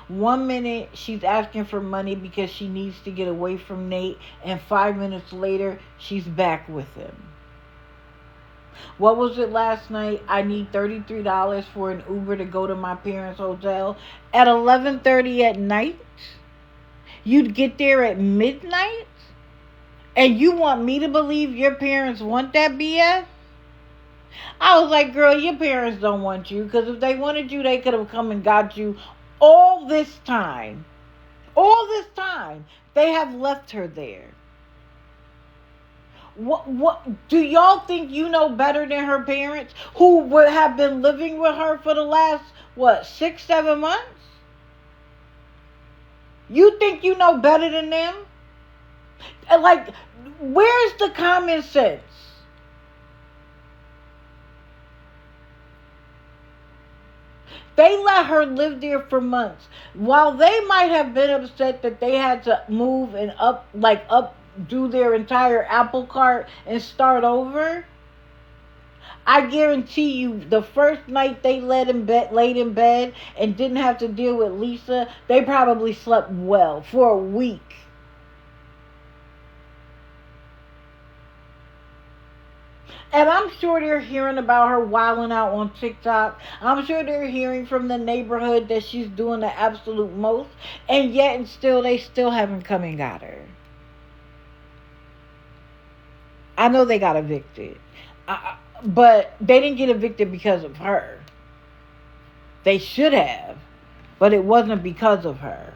1 minute she's asking for money because she needs to get away from Nate, and 5 minutes later she's back with him. What was it last night? I need $33 for an Uber to go to my parents' hotel at 11:30 at night. You'd get there at midnight? And you want me to believe your parents want that BS? I was like, girl, your parents don't want you, because if they wanted you, they could have come and got you all this time. All this time. They have left her there. What do y'all think you know better than her parents, who would have been living with her for the last 6-7 months? You think you know better than them? Like, where's the common sense? They let her live there for months. While they might have been upset that they had to move and do their entire apple cart and start over, I guarantee you the first night they laid in bed and didn't have to deal with Lisa, they probably slept well for a week. And I'm sure they're hearing about her wilding out on TikTok. I'm sure they're hearing from the neighborhood that she's doing the absolute most. And yet and still, they still haven't come and got her. I know they got evicted. But they didn't get evicted because of her. They should have. But it wasn't because of her.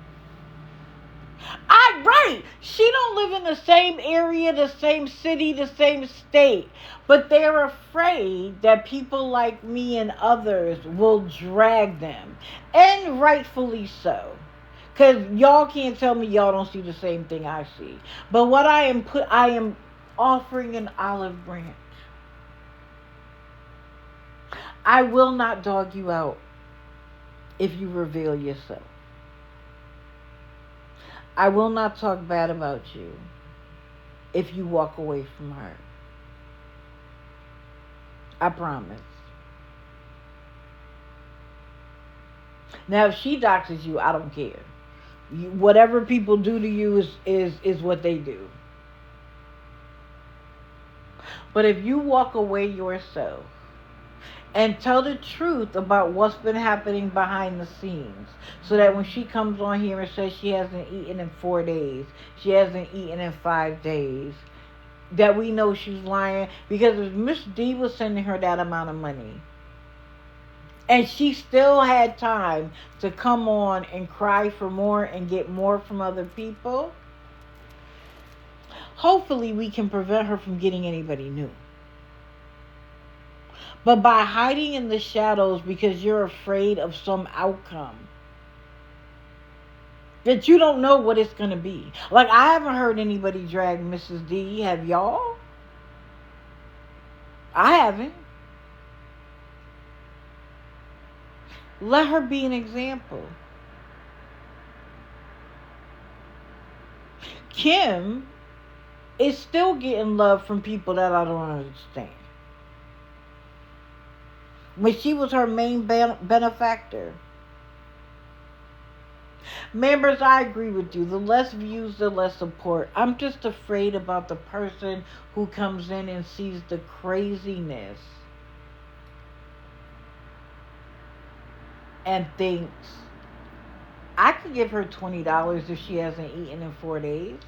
Right. She don't live in the same area, the same city, the same state. But they're afraid that people like me and others will drag them. And rightfully so. Because y'all can't tell me y'all don't see the same thing I see. But what I am offering an olive branch. I will not dog you out if you reveal yourself. I will not talk bad about you if you walk away from her. I promise. Now, if she doxes you, I don't care. Whatever people do to you is what they do. But if you walk away yourself and tell the truth about what's been happening behind the scenes, so that when she comes on here and says she hasn't eaten in 4 days, she hasn't eaten in 5 days, that we know she's lying. Because if Miss D was sending her that amount of money and she still had time to come on and cry for more and get more from other people, hopefully we can prevent her from getting anybody new. But by hiding in the shadows because you're afraid of some outcome that you don't know what it's going to be. Like, I haven't heard anybody drag Mrs. D. Have y'all? I haven't. Let her be an example. Kim is still getting love from people that I don't understand. When she was her main benefactor. Members, I agree with you. The less views, the less support. I'm just afraid about the person who comes in and sees the craziness and thinks, I could give her $20 if she hasn't eaten in 4 days.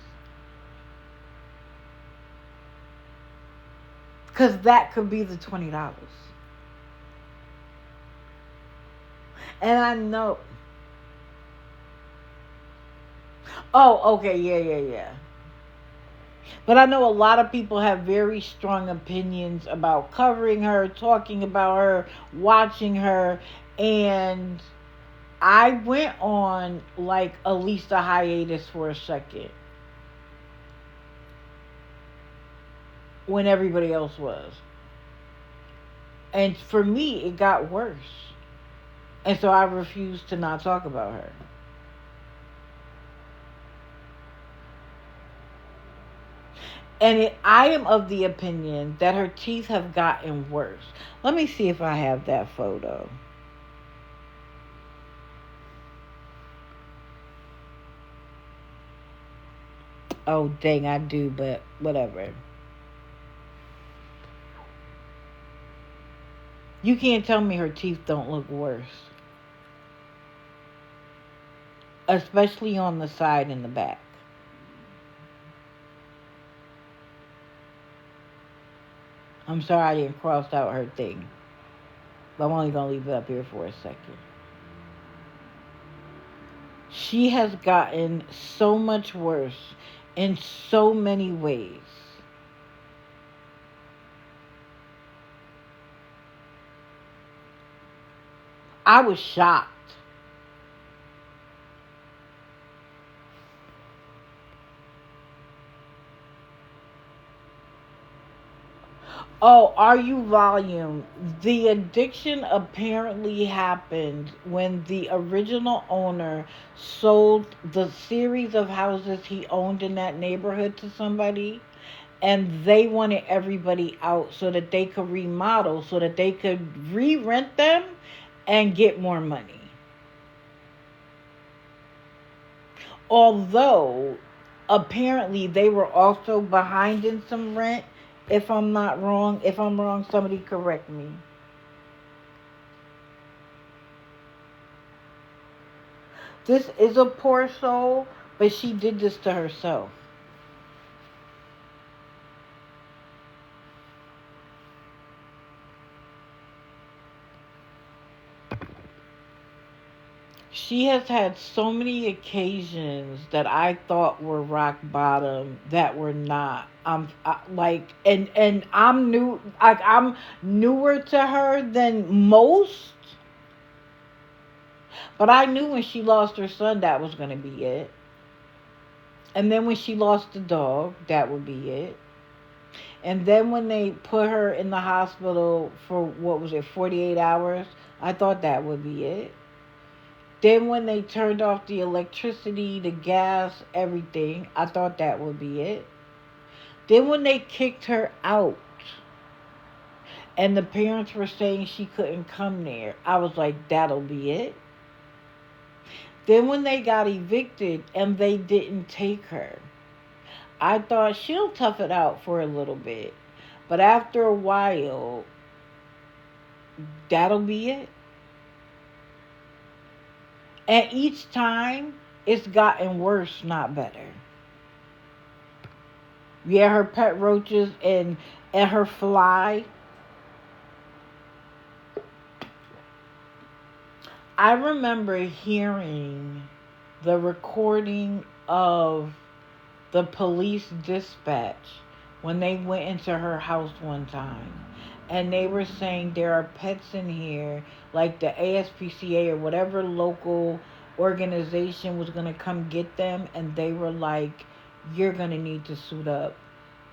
Because that could be the $20. And I know. Oh, okay, yeah. But I know a lot of people have very strong opinions about covering her, talking about her, watching her. And I went on like at least a hiatus for a second. When everybody else was. And for me, it got worse. And so I refused to not talk about her. And I am of the opinion that her teeth have gotten worse. Let me see if I have that photo. Oh, dang, I do, but whatever. You can't tell me her teeth don't look worse. Especially on the side and the back. I'm sorry I didn't cross out her thing. But I'm only going to leave it up here for a second. She has gotten so much worse in so many ways. I was shocked. Oh, are you volume? The addiction apparently happened when the original owner sold the series of houses he owned in that neighborhood to somebody, and they wanted everybody out so that they could remodel, so that they could re-rent them and get more money. Although apparently they were also behind in some rent If I'm not wrong, if I'm wrong, somebody correct me. This is a poor soul, but she did this to herself. She has had so many occasions that I thought were rock bottom that were not. And I'm new, like I'm newer to her than most, but I knew when she lost her son that was gonna be it. And then when she lost the dog, that would be it. And then when they put her in the hospital for what was it, 48 hours, I thought that would be it. Then when they turned off the electricity, the gas, everything, I thought that would be it. Then when they kicked her out and the parents were saying she couldn't come there, I was like, that'll be it. Then when they got evicted and they didn't take her, I thought she'll tough it out for a little bit. But after a while, that'll be it. And each time, it's gotten worse, not better. Yeah, her pet roaches and her fly. I remember hearing the recording of the police dispatch when they went into her house one time. And they were saying there are pets in here, like the ASPCA or whatever local organization was going to come get them. And they were like, you're going to need to suit up.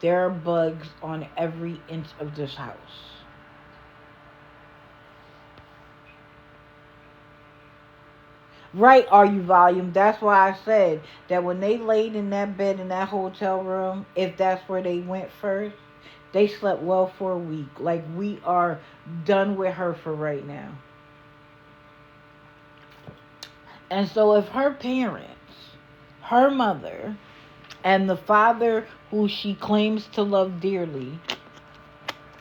There are bugs on every inch of this house. Right, are you volume? That's why I said that when they laid in that bed in that hotel room, if that's where they went first, they slept well for a week. Like, we are done with her for right now. And so if her parents, her mother, and the father who she claims to love dearly,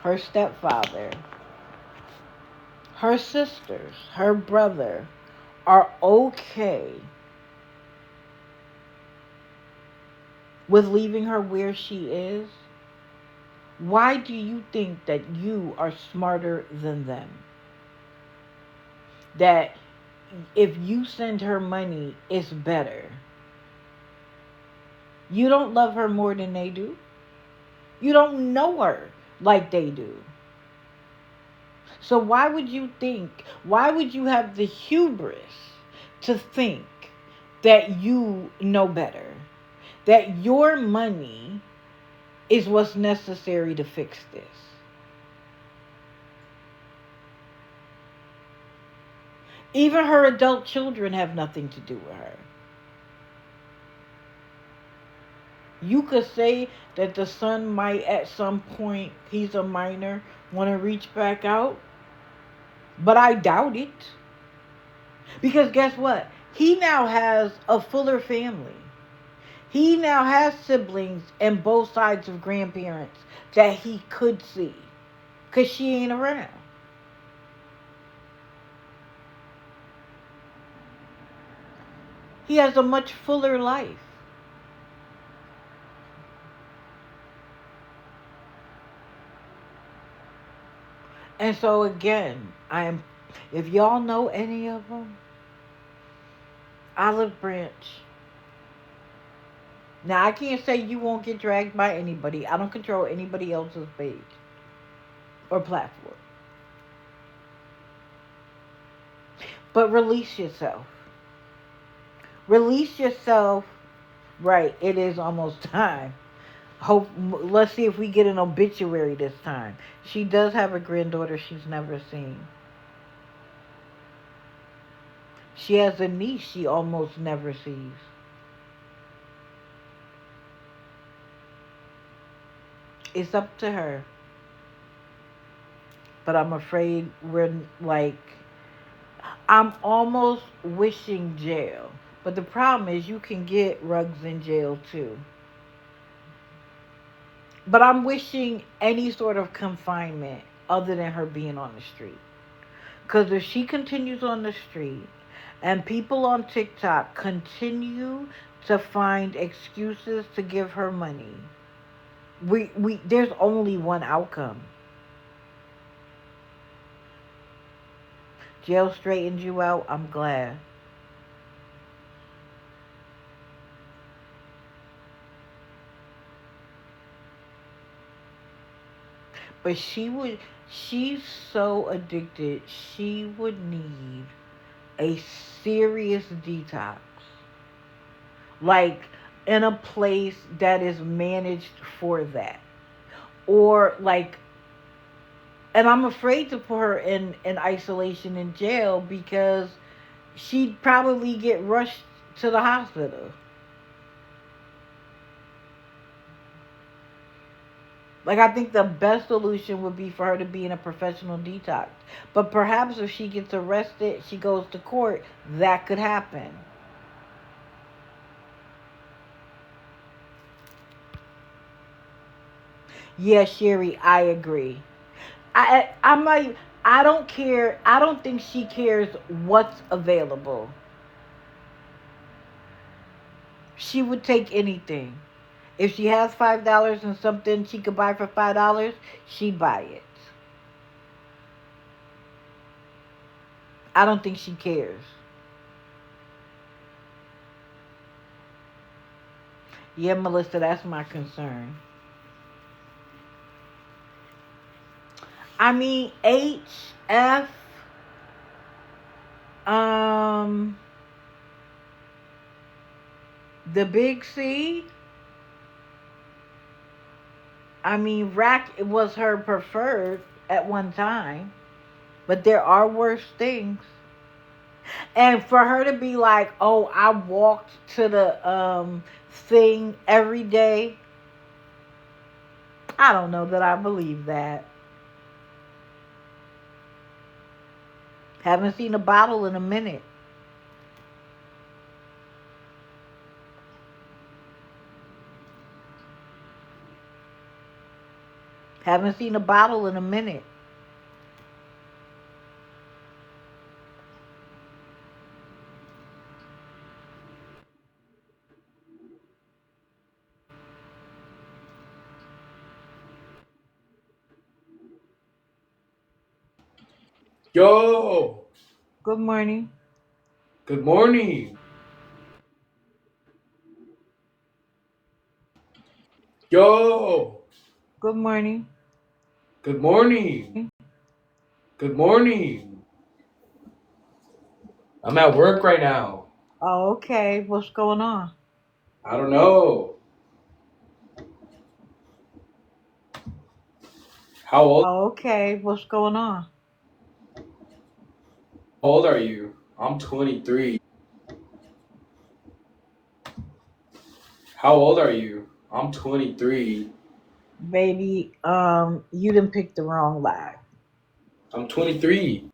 her stepfather, her sisters, her brother, are okay with leaving her where she is, why do you think that you are smarter than them? That if you send her money, it's better. You don't love her more than they do. You don't know her like they do. So why would you have the hubris to think that you know better? That your money is what's necessary to fix this? Even her adult children have nothing to do with her. You could say that the son might at some point, he's a minor, want to reach back out, but I doubt it. Because guess what? He now has a fuller family. He now has siblings and both sides of grandparents that he could see. Because she ain't around. He has a much fuller life. And so again, if y'all know any of them, Olive Branch. Now I can't say you won't get dragged by anybody. I don't control anybody else's page or platform. But release yourself. Release yourself. Right, it is almost time. Let's see if we get an obituary this time. She does have a granddaughter she's never seen. She has a niece she almost never sees. It's up to her. But I'm afraid I'm almost wishing jail. But the problem is you can get rugs in jail too. But I'm wishing any sort of confinement other than her being on the street. Because if she continues on the street and people on TikTok continue to find excuses to give her money, we there's only one outcome. Jail straightened you out. I'm glad. But she's so addicted. She would need a serious detox. Like in a place that is managed for that. Or like, and I'm afraid to put her in isolation in jail because she'd probably get rushed to the hospital. Like, I think the best solution would be for her to be in a professional detox. But perhaps if she gets arrested, she goes to court, that could happen. Yeah, Sherry, I agree. I'm like, I don't care. I don't think she cares what's available. She would take anything. If she has $5 and something she could buy for $5, she'd buy it. I don't think she cares. Yeah, Melissa, that's my concern. I mean, HF, um, the big C. I mean, Rack was her preferred at one time, but there are worse things. And for her to be like, "Oh, I walked to the thing every day," I don't know that I believe that. Haven't seen a bottle in a minute. Haven't seen a bottle in a minute. Yo, Good morning. good morning. Yo, Good morning. good morning. Good morning. I'm at work right now. Oh, okay. What's going on? I don't know. How old Oh, okay. What's going on? are you? I'm 23. How old are you? I'm 23. Baby, you didn't pick the wrong live. I'm 23.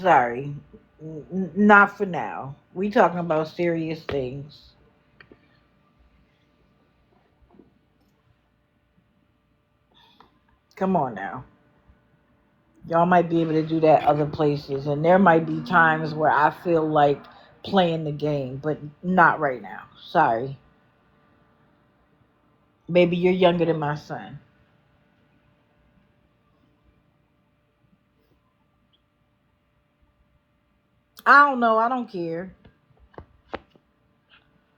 Sorry. Not for now. We talking about serious things. Come on now. Y'all might be able to do that other places, and there might be times where I feel like playing the game, but not right now. Sorry. Maybe you're younger than my son. I don't know. I don't care.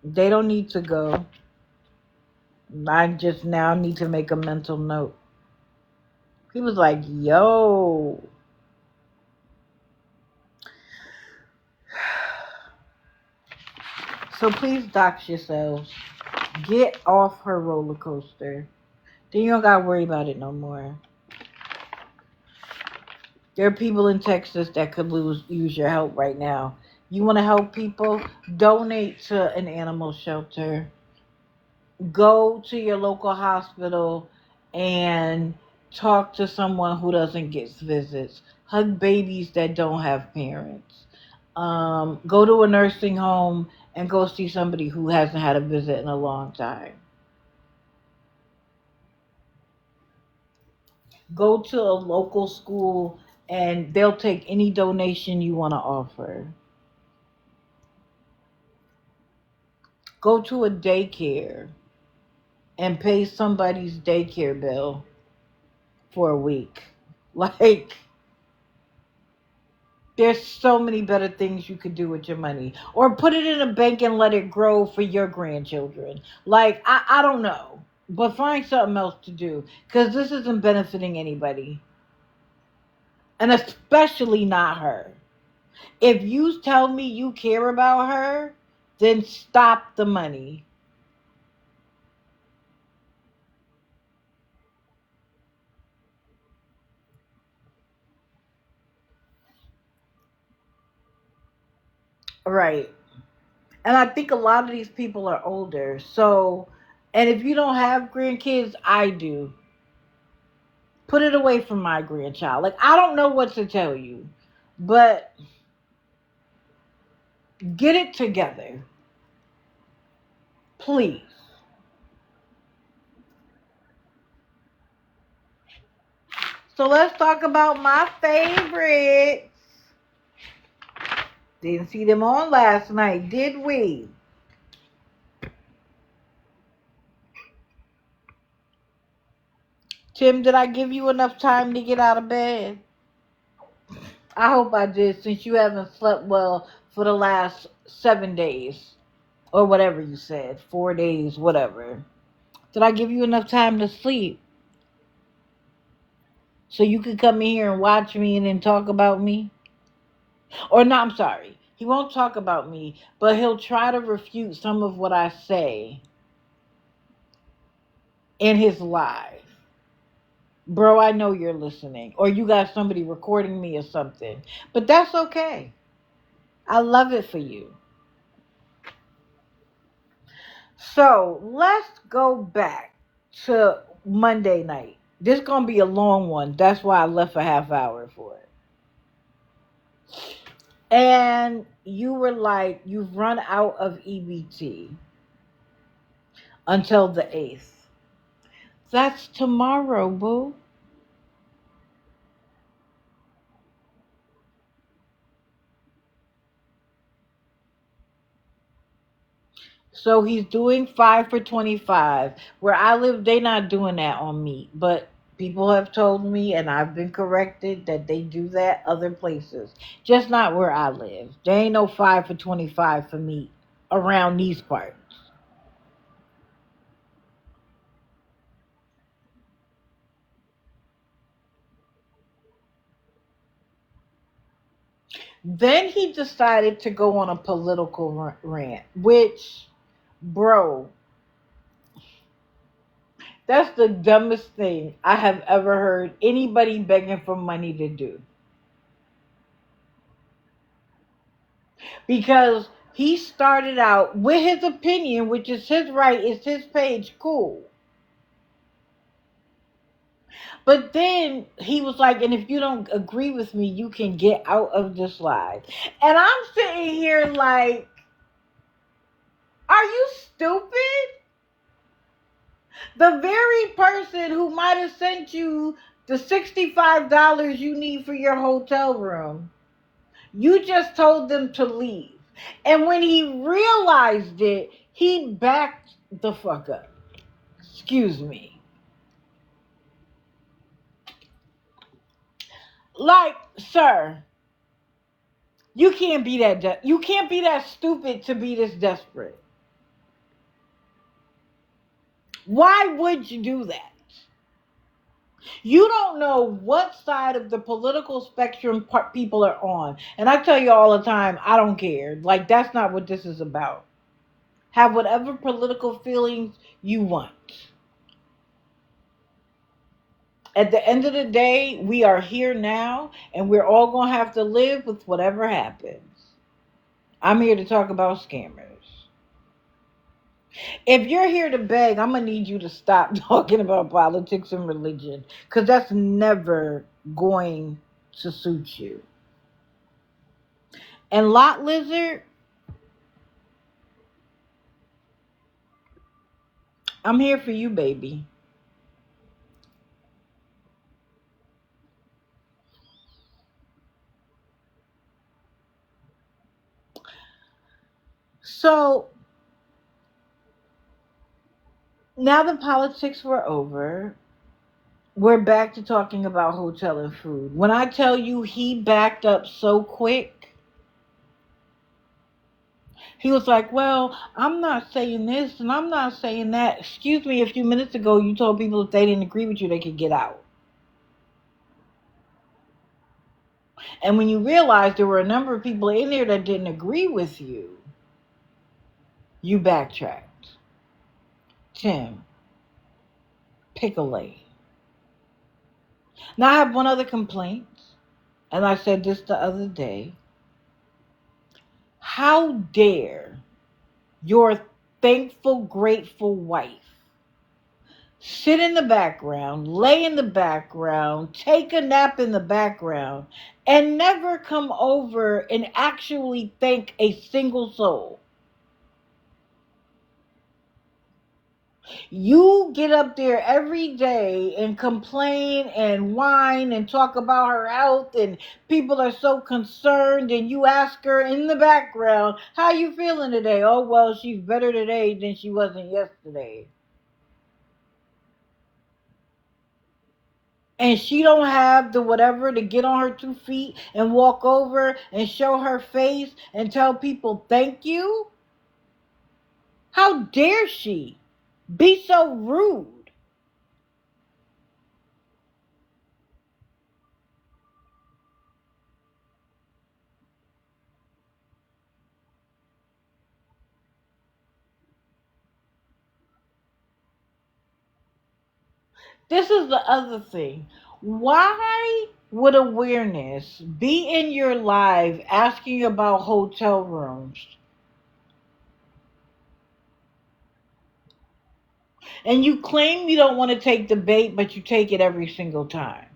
They don't need to go. I just now need to make a mental note. He was like, yo. So please dox yourselves. Get off her roller coaster. Then you don't gotta worry about it no more. There are people in Texas that could use your help right now. You want to help people? Donate to an animal shelter. Go to your local hospital and talk to someone who doesn't get visits. Hug babies that don't have parents. Go to a nursing home and go see somebody who hasn't had a visit in a long time. Go to a local school and they'll take any donation you want to offer. Go to a daycare and pay somebody's daycare bill for a week. Like, there's so many better things you could do with your money. Or put it in a bank and let it grow for your grandchildren. Like, I don't know. But find something else to do. Because this isn't benefiting anybody. And especially not her. If you tell me you care about her, then stop the money. Right. And I think a lot of these people are older. So, and if you don't have grandkids, I do. Put it away from my grandchild. Like, I don't know what to tell you, but get it together. Please. So let's talk about my favorites. Didn't see them on last night, did we? Tim, did I give you enough time to get out of bed? I hope I did, since you haven't slept well for the last 7 days. Or whatever you said. 4 days, whatever. Did I give you enough time to sleep? So you could come in here and watch me and then talk about me? Or no, I'm sorry. He won't talk about me, but he'll try to refute some of what I say in his live. Bro, I know you're listening. Or you got somebody recording me or something. But that's okay. I love it for you. So let's go back to Monday night. This is going to be a long one. That's why I left a half hour for it. And you were like, you've run out of EBT until the 8th. That's tomorrow, boo. So he's doing 5 for 25. Where I live, they not doing that on meat. But people have told me, and I've been corrected, that they do that other places. Just not where I live. There ain't no 5 for 25 for meat around these parts. Then he decided to go on a political rant, which, bro, that's the dumbest thing I have ever heard anybody begging for money to do. Because he started out with his opinion, which is his right, it's his page, cool. But then he was like, and if you don't agree with me, you can get out of this live. And I'm sitting here like, are you stupid? The very person who might have sent you the $65 you need for your hotel room, you just told them to leave. And when he realized it, he backed the fuck up. Excuse me. Like, sir, you can't be that you can't be that stupid to be this desperate. Why would you do that? You don't know what side of the political spectrum people are on. And I tell you all the time, I don't care. Like, that's not what this is about. Have whatever political feelings you want. At the end of the day, we are here now, and we're all going to have to live with whatever happens. I'm here to talk about scammers. If you're here to beg, I'm going to need you to stop talking about politics and religion, because that's never going to suit you. And Lot Lizard, I'm here for you, baby. So now the politics were over. We're back to talking about hotel and food. When I tell you he backed up so quick, he was like, well, I'm not saying this and I'm not saying that. Excuse me, a few minutes ago you told people if they didn't agree with you, they could get out. And when you realize there were a number of people in there that didn't agree with you, you backtracked. Tim, pick a lane. Now I have one other complaint, and I said this the other day. How dare your thankful, grateful wife sit in the background, lay in the background, take a nap in the background, and never come over and actually thank a single soul? You get up there every day and complain and whine and talk about her health, and people are so concerned, and you ask her in the background, how you feeling today? Oh, well, she's better today than she wasn't yesterday. And she don't have the whatever to get on her 2 feet and walk over and show her face and tell people thank you? How dare she be so rude? This is the other thing. Why would awareness be in your life asking about hotel rooms? And you claim you don't want to take the bait, but you take it every single time.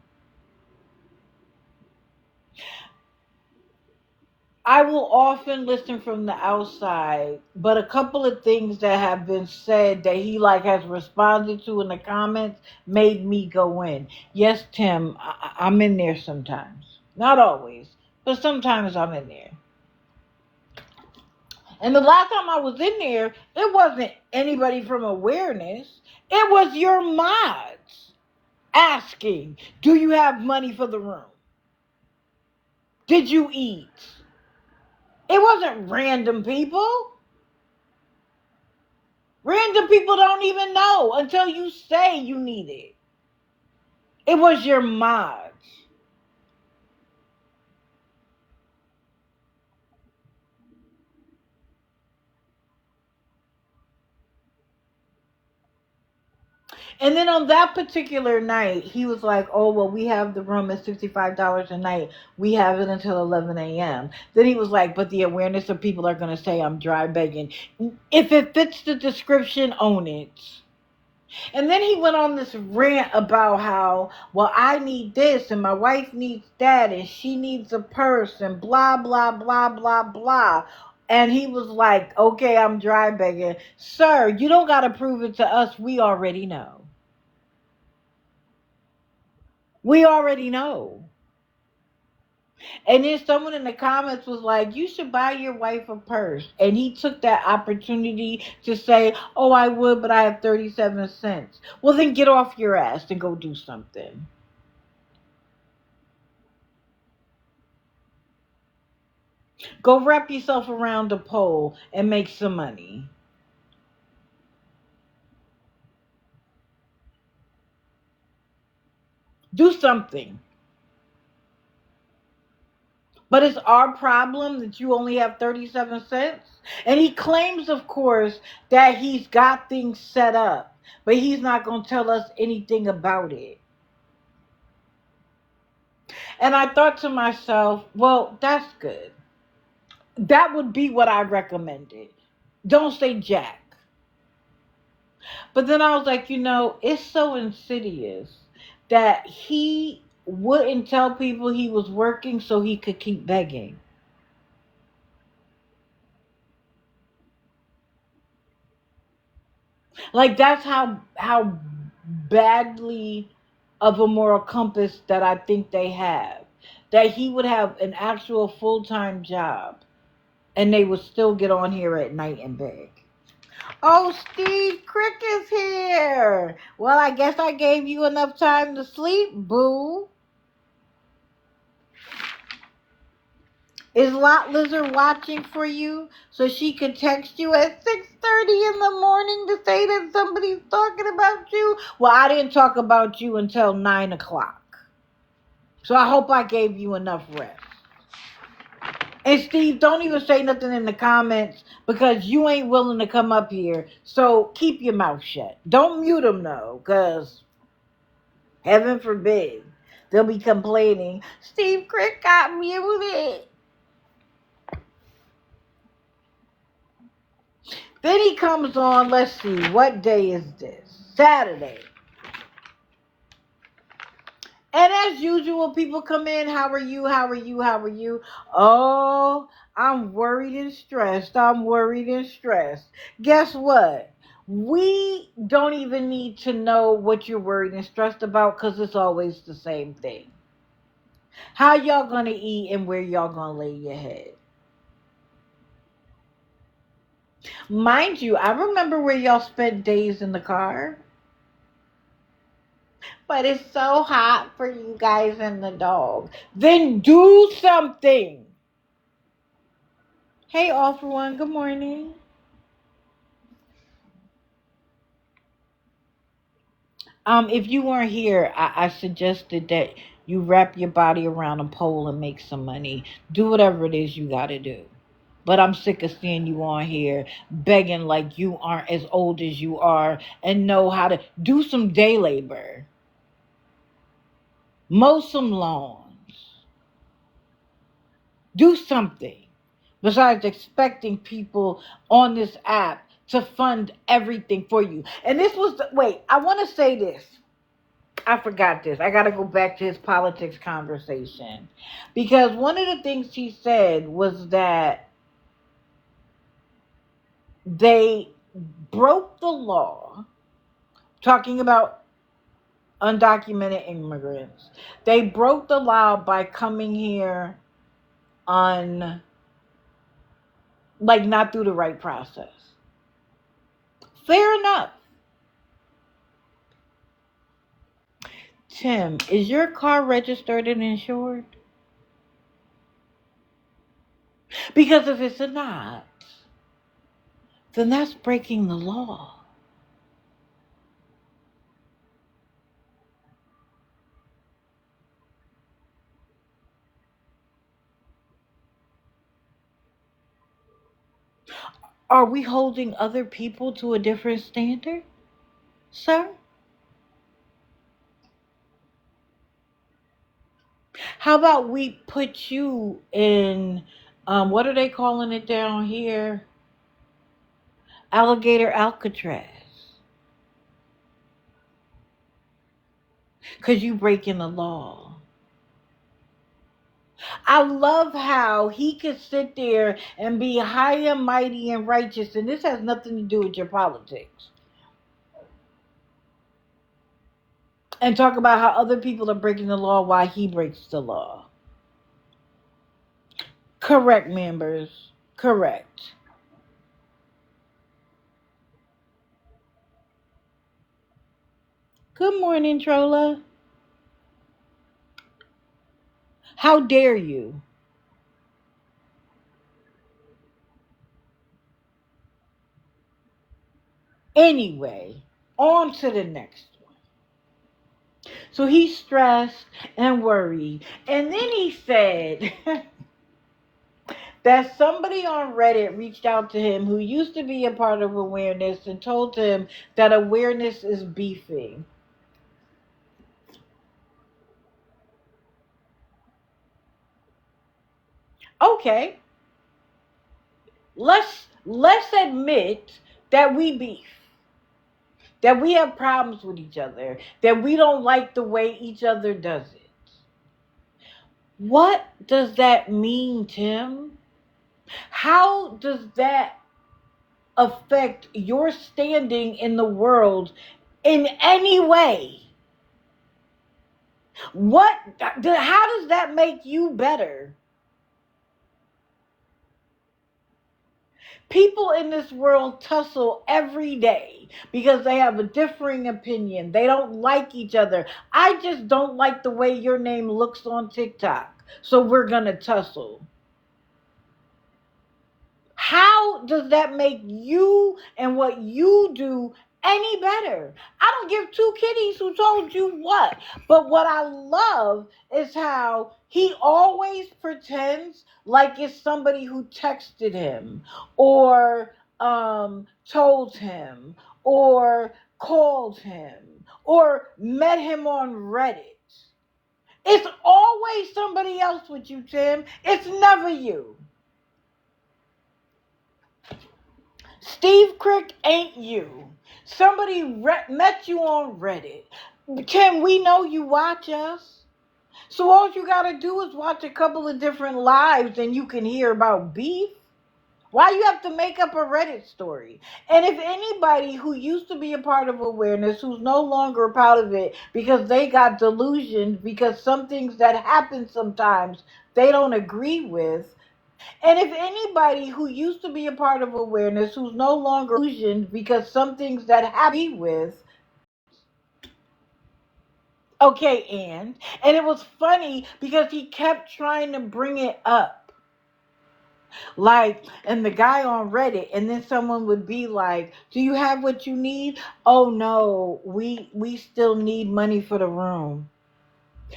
I will often listen from the outside, but a couple of things that have been said that he has responded to in the comments made me go in. Yes, Tim, I'm in there sometimes. Not always, but sometimes I'm in there. And the last time I was in there, it wasn't anybody from awareness. It was your mods asking, do you have money for the room? Did you eat? It wasn't random people. Random people don't even know until you say you need it. It was your mods. And then on that particular night, he was like, oh, well, we have the room at $65 a night. We have it until 11 a.m. Then he was like, but the awareness of people are going to say I'm dry begging. If it fits the description, own it. And then he went on this rant about how, well, I need this and my wife needs that and she needs a purse and blah, blah, blah, blah, blah. And he was like, okay, I'm dry begging. Sir, you don't got to prove it to us. We already know. We already know. And then someone in the comments was like, you should buy your wife a purse. And he took that opportunity to say, oh, I would, but I have 37 cents. Well, then get off your ass and go do something. Go wrap yourself around a pole and make some money. Do something. But it's our problem that you only have 37 cents. And he claims, of course, that he's got things set up, but he's not going to tell us anything about it. And I thought to myself, well, that's good. That would be what I recommended. Don't say jack. But then I was like, it's so insidious that he wouldn't tell people he was working so he could keep begging. Like that's how badly of a moral compass that I think they have. That he would have an actual full-time job and they would still get on here at night and beg. Oh, Steve Crick is here. Well, I guess I gave you enough time to sleep, boo. Is Lot Lizard watching for you so she could text you at 6:30 in the morning to say that somebody's talking about you? Well, I didn't talk about you until 9 o'clock. So I hope I gave you enough rest. And Steve, don't even say nothing in the comments because you ain't willing to come up here. So keep your mouth shut. Don't mute them though, because heaven forbid they'll be complaining. Steve Crick got muted. Then he comes on, let's see, what day is this? Saturday. And as usual, people come in, how are you, how are you, how are you? Oh, I'm worried and stressed. I'm worried and stressed. Guess what? We don't even need to know what you're worried and stressed about because it's always the same thing. How y'all gonna eat and where y'all gonna lay your head? Mind you, I remember where y'all spent days in the car. But it's so hot for you guys and the dog. Then do something. Hey, all for one, good morning. If you weren't here, I suggested that you wrap your body around a pole and make some money. Do whatever it is you gotta do. But I'm sick of seeing you on here begging like you aren't as old as you are and know how to do some day labor. Mow some lawns. Do something besides expecting people on this app to fund everything for you. And this was wait, I want to say this. I forgot this. I got to go back to his politics conversation. Because one of the things he said was that they broke the law, talking about undocumented immigrants. They broke the law by coming here on, like, not through the right process. Fair enough. Tim, is your car registered and insured? Because if it's not, then that's breaking the law. Are we holding other people to a different standard, sir? How about we put you in, what are they calling it down here? Alligator Alcatraz. Because you breaking the law. I love how he could sit there and be high and mighty and righteous, and this has nothing to do with your politics. And talk about how other people are breaking the law while he breaks the law. Correct, members. Correct. Good morning, Trolla. How dare you? Anyway, on to the next one. So he's stressed and worried. And then he said that somebody on Reddit reached out to him who used to be a part of Awareness and told him that Awareness is beefing. Okay. Let's admit that we beef. That we have problems with each other. That we don't like the way each other does it. What does that mean, Tim? How does that affect your standing in the world in any way? How does that make you better? People in this world tussle every day because they have a differing opinion. They don't like each other. I just don't like the way your name looks on TikTok, so we're going to tussle. How does that make you and what you do any better? I don't give two kitties who told you what. But what I love is how he always pretends like it's somebody who texted him or told him or called him or met him on Reddit. It's always somebody else with you, Tim. It's never you. Steve Crick ain't you. Somebody met you on Reddit. Tim, we know you watch us. So all you gotta do is watch a couple of different lives and you can hear about beef. Why you have to make up a Reddit story? And if anybody who used to be a part of awareness, who's no longer a part of it because they got delusioned because some things that happen sometimes they don't agree with, and if anybody who used to be a part of awareness, who's no longer illusioned because some things that happen with, okay, and it was funny because he kept trying to bring it up. Like, and the guy on Reddit, and then someone would be like, do you have what you need? Oh no, we still need money for the room.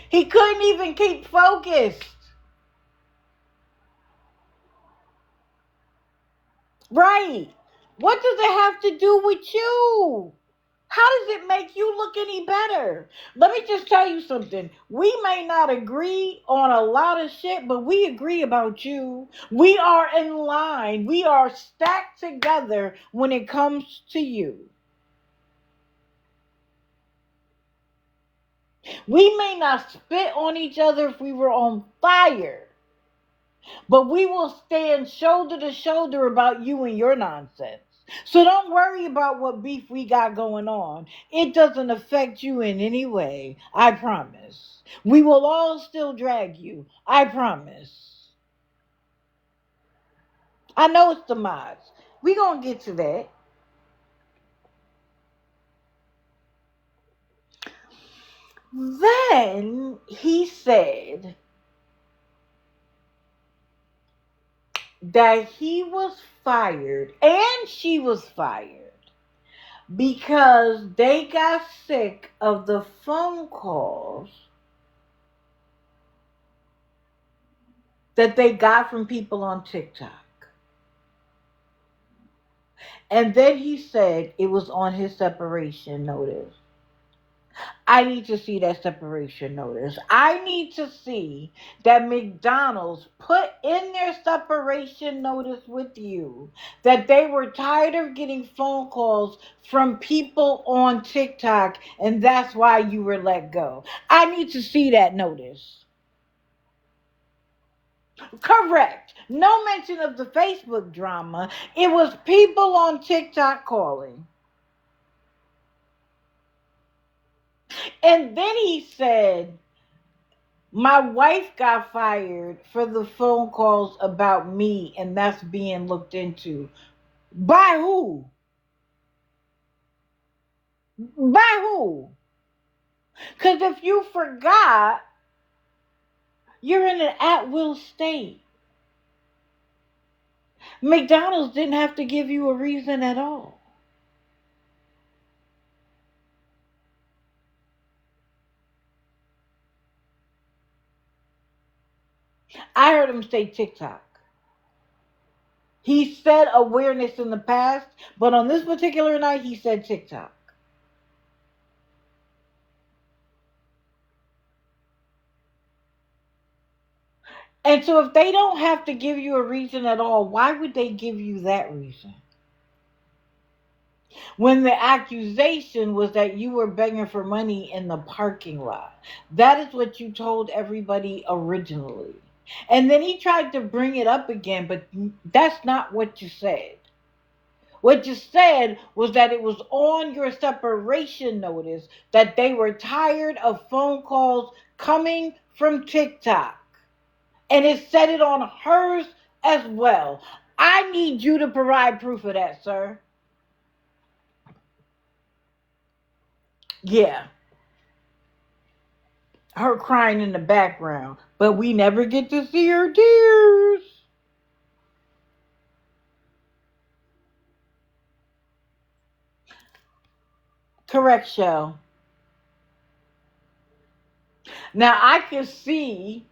He couldn't even keep focused. Right. What does it have to do with you? How does it make you look any better? Let me just tell you something. We may not agree on a lot of shit, but we agree about you. We are in line. We are stacked together when it comes to you. We may not spit on each other if we were on fire, but we will stand shoulder to shoulder about you and your nonsense. So don't worry about what beef we got going on. It doesn't affect you in any way. I promise. We will all still drag you. I promise. I know it's the mods. We gonna get to that. Then he said that he was fired and she was fired because they got sick of the phone calls that they got from people on TikTok. And then he said it was on his separation notice. I need to see that separation notice. I need to see that McDonald's put in their separation notice with you that they were tired of getting phone calls from people on TikTok and that's why you were let go. I need to see that notice. Correct. No mention of the Facebook drama. It was people on TikTok calling. And then he said, my wife got fired for the phone calls about me, and that's being looked into. By who? By who? Because if you forgot, you're in an at-will state. McDonald's didn't have to give you a reason at all. I heard him say TikTok. He said awareness in the past, but on this particular night, he said TikTok. And so if they don't have to give you a reason at all, why would they give you that reason? When the accusation was that you were begging for money in the parking lot. That is what you told everybody originally. And then he tried to bring it up again, but that's not what you said. What you said was that it was on your separation notice that they were tired of phone calls coming from TikTok. And it said it on hers as well. I need you to provide proof of that, sir. Yeah. Her crying in the background, but we never get to see her tears. Correct, Shell. Now I can see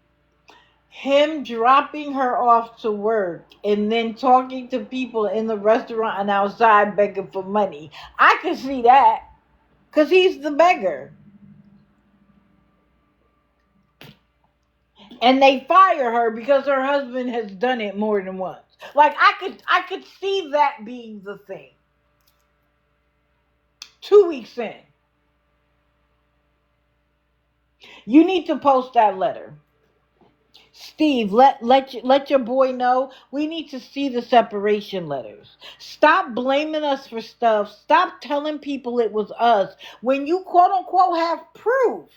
him dropping her off to work and then talking to people in the restaurant and outside begging for money. I can see that because he's the beggar. And they fire her because her husband has done it more than once. Like I could see that being the thing. 2 weeks in. You need to post that letter. Steve, let your boy know we need to see the separation letters. Stop blaming us for stuff. Stop telling people it was us when you quote unquote have proof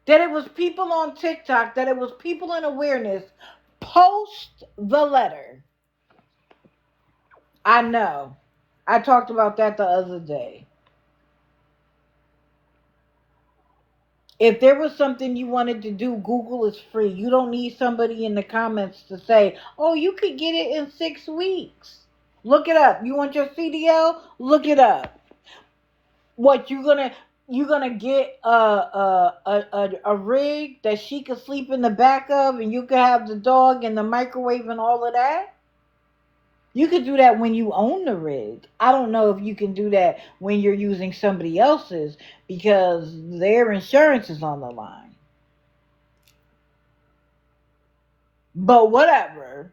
that it was people on TikTok, that it was people in awareness. Post the letter. I know. I talked about that the other day. If there was something you wanted to do, Google is free. You don't need somebody in the comments to say, oh, you could get it in 6 weeks. Look it up. You want your CDL? Look it up. What you gonna get a rig that she could sleep in the back of, and you could have the dog and the microwave and all of that? You could do that when you own the rig. I don't know if you can do that when you're using somebody else's because their insurance is on the line. But whatever.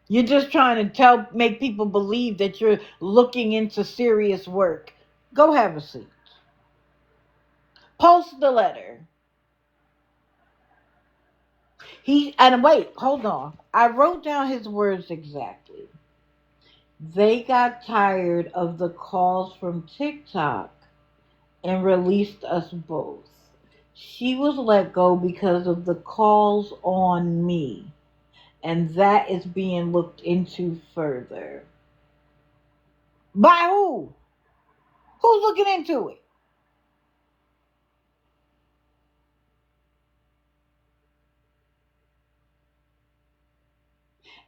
You're just trying to make people believe that you're looking into serious work. Go have a seat. Post the letter. And wait, hold on. I wrote down his words exactly. They got tired of the calls from TikTok and released us both. She was let go because of the calls on me, and that is being looked into further. By who? Who's looking into it?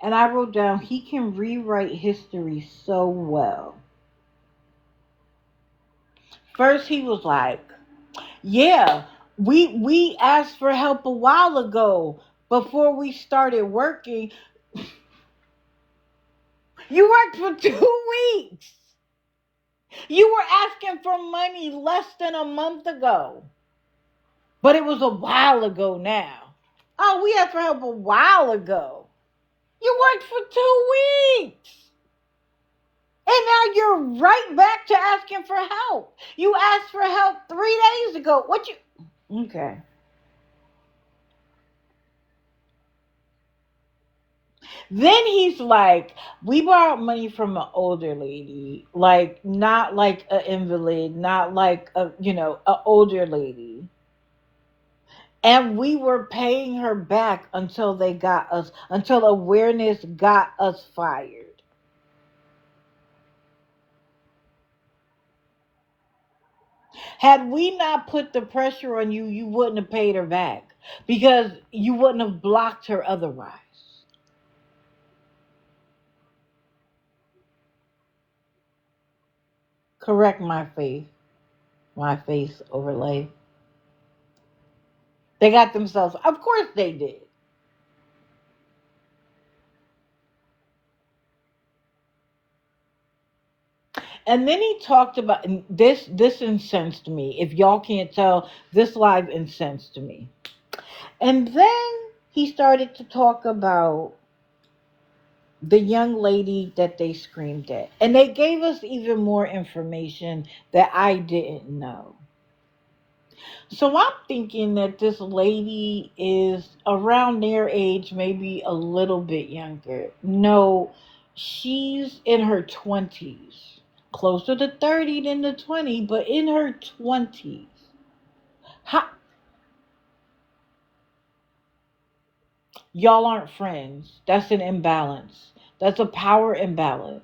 And I wrote down, he can rewrite history so well. First, he was like, yeah, we asked for help a while ago before we started working. You worked for 2 weeks. You were asking for money less than a month ago. But it was a while ago now. Oh, we asked for help a while ago. You worked for 2 weeks. And now you're right back to asking for help. You asked for help 3 days ago. Okay. Then he's like, we borrowed money from an older lady, like not like an invalid, not like an older lady. And we were paying her back until until awareness got us fired. Had we not put the pressure on you, you wouldn't have paid her back because you wouldn't have blocked her otherwise. Correct my face overlay. They got themselves, of course they did. And then he talked about, and this incensed me. If y'all can't tell, this live incensed me. And then he started to talk about the young lady that they screamed at. And they gave us even more information that I didn't know. So I'm thinking that this lady is around their age, maybe a little bit younger. No, she's in her 20s. Closer to 30 than the 20, but in her 20s. How, y'all aren't friends. That's an imbalance. That's a power imbalance.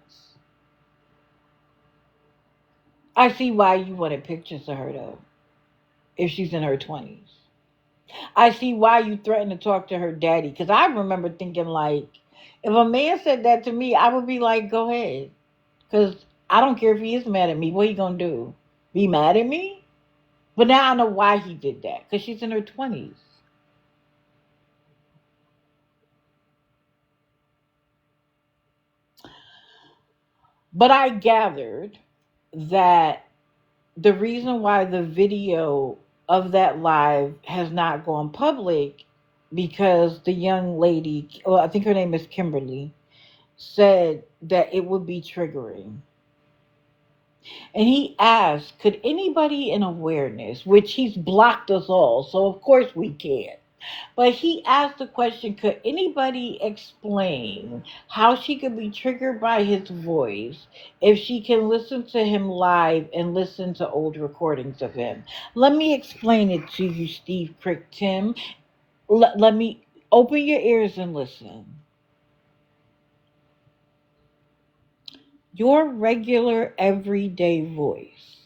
I see why you wanted pictures of her though, if she's in her 20s. I see why you threatened to talk to her daddy. Because I remember thinking, like, if a man said that to me, I would be like, go ahead. Because I don't care if he is mad at me. What he going to do? Be mad at me? But now I know why he did that. Because she's in her 20s. But I gathered that the reason why the video of that live has not gone public because the young lady, well, I think her name is Kimberly, said that it would be triggering. And he asked, could anybody in awareness, which he's blocked us all, so of course we can't. But he asked the question, could anybody explain how she could be triggered by his voice if she can listen to him live and listen to old recordings of him? Let me explain it to you, Steve Crick Tim. Let me open your ears and listen. Your regular everyday voice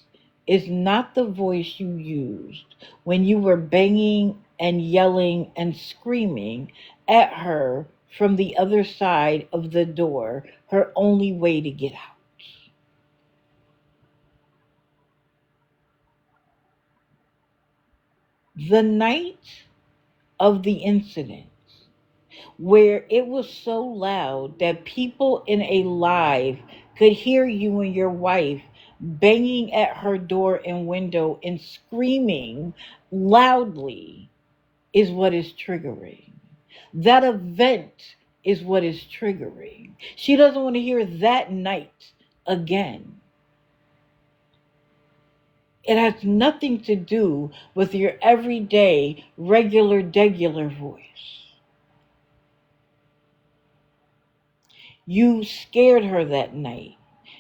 is not the voice you used when you were banging and yelling and screaming at her from the other side of the door, her only way to get out. The night of the incident, where it was so loud that people in a live could hear you and your wife banging at her door and window and screaming loudly, is what is triggering. That event is what is triggering. She doesn't want to hear that night again. It has nothing to do with your everyday, regular, degular voice. You scared her that night.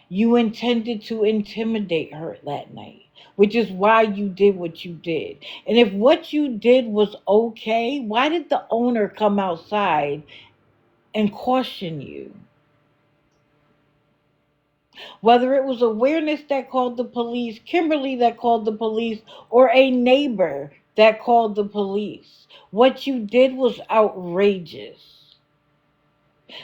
You intended to intimidate her that night, which is why you did what you did. And if what you did was okay, why did the owner come outside and caution you? Whether it was awareness that called the police, Kimberly that called the police, or a neighbor that called the police, what you did was outrageous.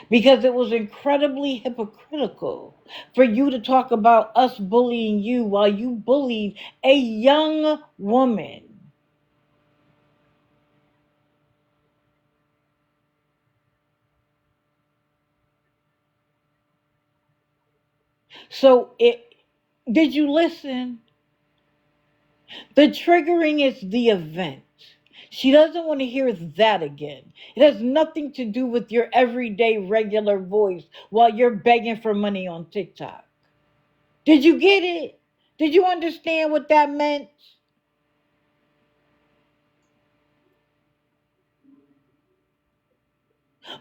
Because it was incredibly hypocritical for you to talk about us bullying you while you bullied a young woman. So it did you listen? The triggering is the event. She doesn't want to hear that again. It has nothing to do with your everyday regular voice while you're begging for money on TikTok. Did you get it? Did you understand what that meant?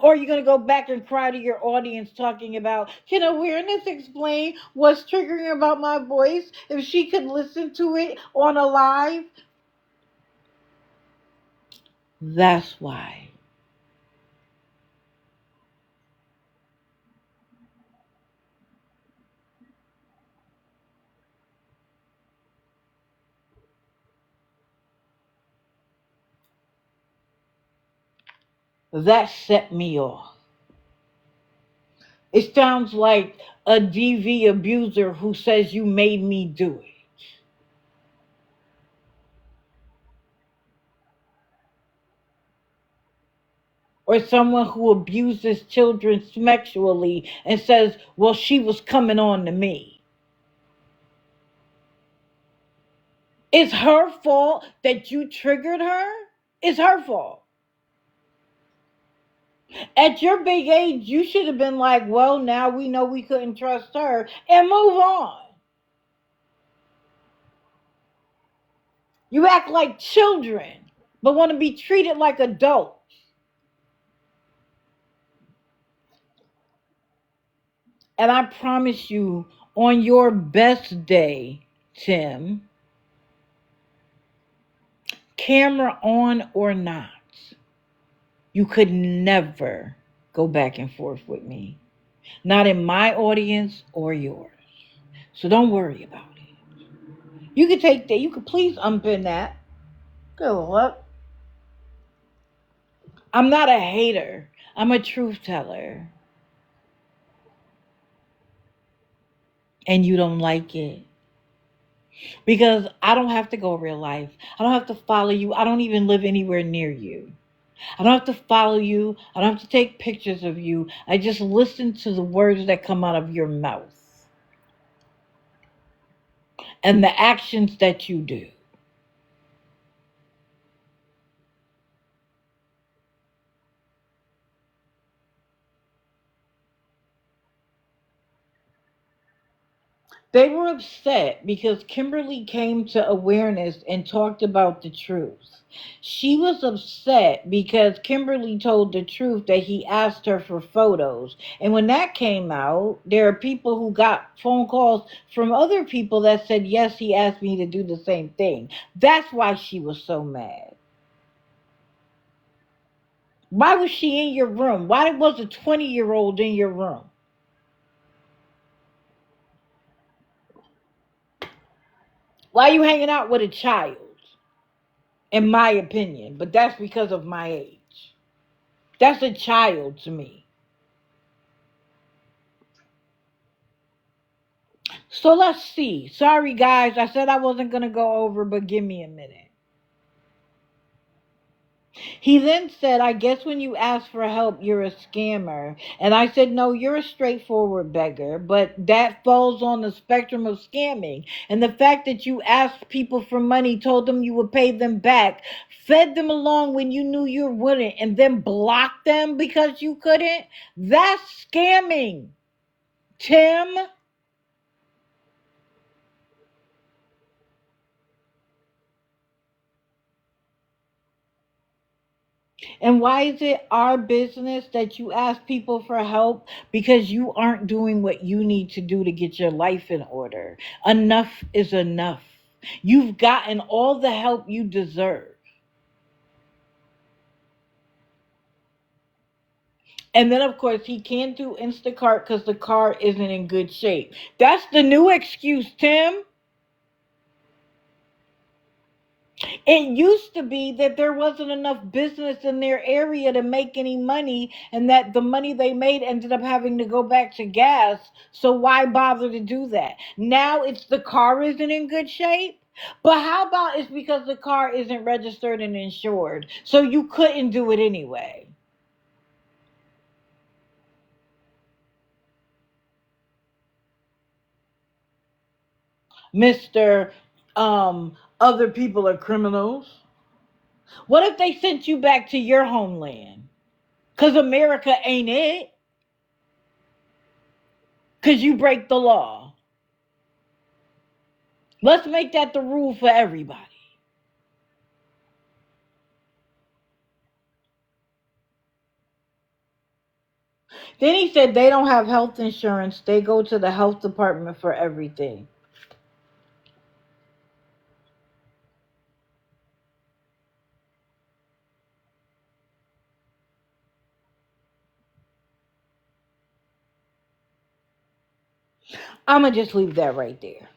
Or are you going to go back and cry to your audience talking about, can awareness explain what's triggering about my voice? If she could listen to it on a live? That's why. That set me off. It sounds like a DV abuser who says you made me do it. Or someone who abuses children sexually and says, well, she was coming on to me. It's her fault that you triggered her. It's her fault. At your big age, you should have been like, well, now we know we couldn't trust her and move on. You act like children, but want to be treated like adults. And I promise you, on your best day, Tim, camera on or not, you could never go back and forth with me. Not in my audience or yours. So don't worry about it. You could take that. You could please unpin that. Good luck. I'm not a hater. I'm a truth teller. And you don't like it. Because I don't have to go real life. I don't have to follow you. I don't even live anywhere near you. I don't have to follow you. I don't have to take pictures of you. I just listen to the words that come out of your mouth and the actions that you do. They were upset because Kimberly came to awareness and talked about the truth. She was upset because Kimberly told the truth that he asked her for photos. And when that came out, there are people who got phone calls from other people that said, yes, he asked me to do the same thing. That's why she was so mad. Why was she in your room? Why was a 20-year-old in your room? Why are you hanging out with a child? In my opinion, but that's because of my age. That's a child to me. So let's see. Sorry, guys. I said I wasn't going to go over, but give me a minute. He then said, I guess when you ask for help, you're a scammer. And I said, no, you're a straightforward beggar, but that falls on the spectrum of scamming. And the fact that you asked people for money, told them you would pay them back, fed them along when you knew you wouldn't, and then blocked them because you couldn't, that's scamming, Tim. And why is it our business that you ask people for help? Because you aren't doing what you need to do to get your life in order. Enough is enough. You've gotten all the help you deserve. And then, of course, he can't do Instacart because the car isn't in good shape. That's the new excuse, Tim. It used to be that there wasn't enough business in their area to make any money, and that the money they made ended up having to go back to gas. So why bother to do that? Now it's the car isn't in good shape. But how about it's because the car isn't registered and insured, so you couldn't do it anyway? Mr. Other people are criminals. What if they sent you back to your homeland? Because America ain't it. Because you break the law. Let's make that the rule for everybody. Then he said they don't have health insurance. They go to the health department for everything. I'm going to just leave that right there.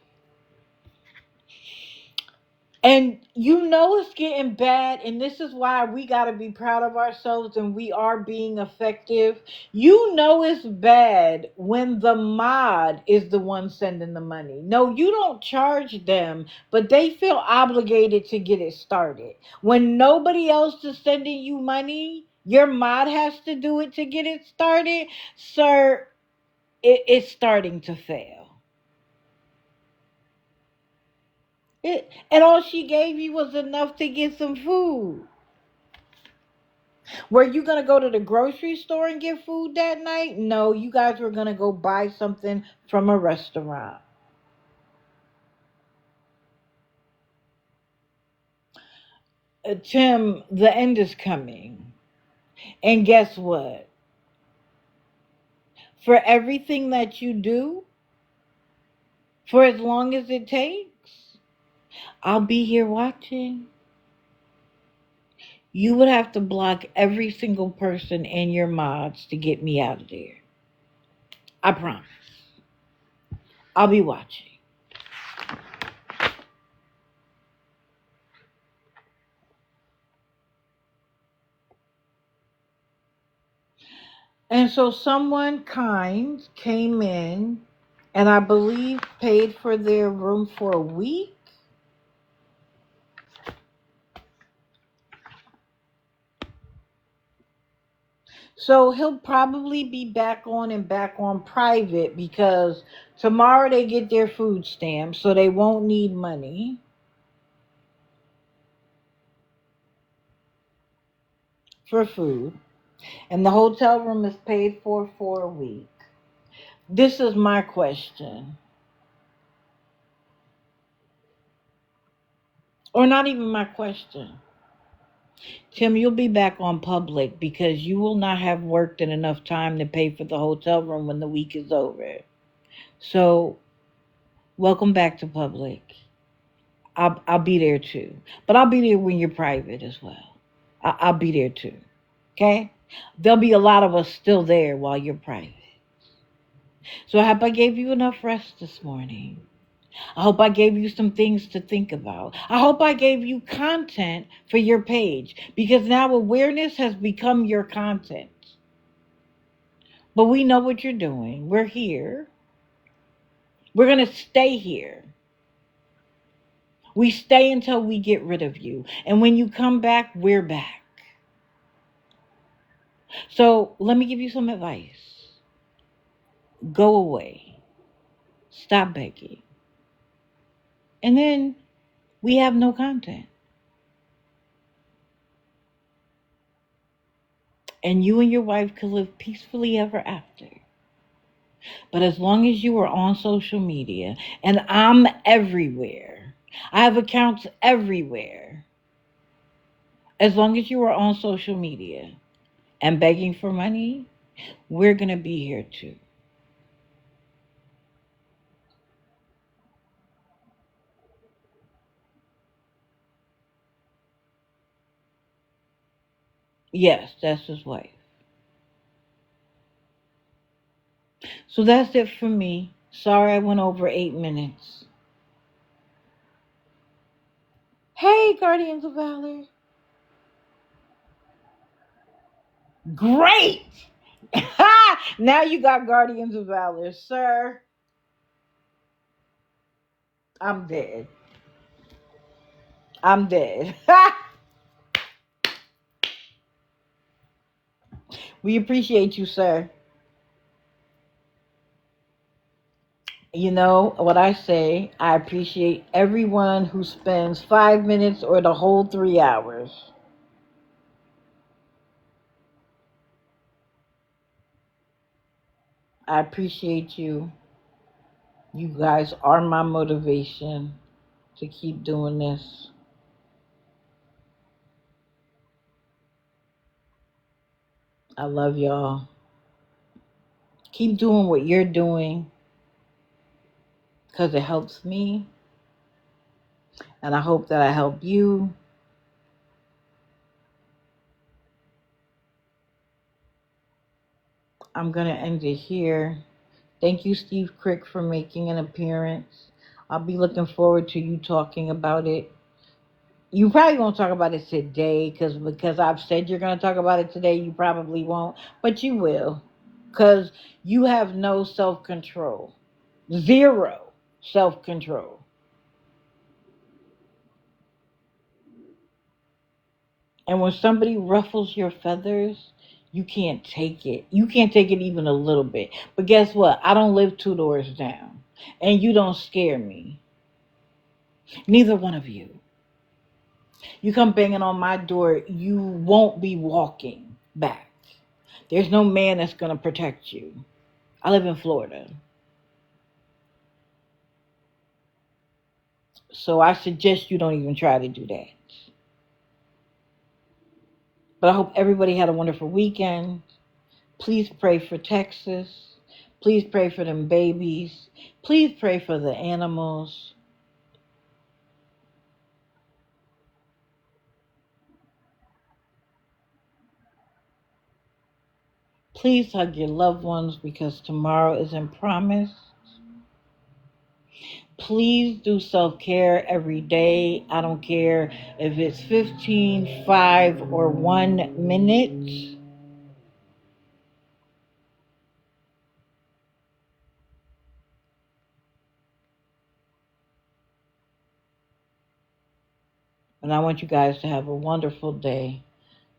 And you know it's getting bad, and this is why we got to be proud of ourselves and we are being effective. You know it's bad when the mod is the one sending the money. No, you don't charge them, but they feel obligated to get it started. When nobody else is sending you money, your mod has to do it to get it started. Sir, it's starting to fail. And all she gave you was enough to get some food. Were you going to go to the grocery store and get food that night? No, you guys were going to go buy something from a restaurant. Tim, the end is coming. And guess what? For everything that you do, for as long as it takes, I'll be here watching. You would have to block every single person in your mods to get me out of there. I promise. I'll be watching. And so someone kind came in and I believe paid for their room for a week. So he'll probably be back on and back on private because tomorrow they get their food stamps, so they won't need money for food. And the hotel room is paid for a week. This is my question. Or not even my question. Tim, you'll be back on public because you will not have worked in enough time to pay for the hotel room when the week is over. So, welcome back to public. I'll be there too. But I'll be there when you're private as well. I'll be there too. Okay? There'll be a lot of us still there while you're private. So I hope I gave you enough rest this morning. I hope I gave you some things to think about. I hope I gave you content for your page because now awareness has become your content. But we know what you're doing. We're here. We're going to stay here. We stay until we get rid of you. And when you come back, we're back. So let me give you some advice. Go away. Stop begging. And then we have no content. And you and your wife could live peacefully ever after. But as long as you are on social media, and I'm everywhere, I have accounts everywhere. As long as you are on social media and begging for money, we're going to be here too. Yes, that's his wife. So that's it for me. Sorry I went over 8 minutes. Hey, Guardians of Valor. Great! Now you got Guardians of Valor, sir. I'm dead. I'm dead. We appreciate you, sir. You know what I say? I appreciate everyone who spends 5 minutes or the whole 3 hours. I appreciate you. You guys are my motivation to keep doing this. I love y'all. Keep doing what you're doing because it helps me. And I hope that I help you. I'm going to end it here. Thank you, Steve Crick, for making an appearance. I'll be looking forward to you talking about it. You probably won't talk about it today because I've said you're going to talk about it today. You probably won't, but you will because you have no self-control. Zero self-control. And when somebody ruffles your feathers, you can't take it. You can't take it even a little bit. But guess what? I don't live 2 doors down. And you don't scare me. Neither one of you. You come banging on my door, you won't be walking back. There's no man that's going to protect you. I live in Florida. So I suggest you don't even try to do that. But I hope everybody had a wonderful weekend. Please pray for Texas. Please pray for them babies. Please pray for the animals. Please hug your loved ones because tomorrow isn't promised. Please do self-care every day. I don't care if it's 15, 5, or 1 minute. And I want you guys to have a wonderful day.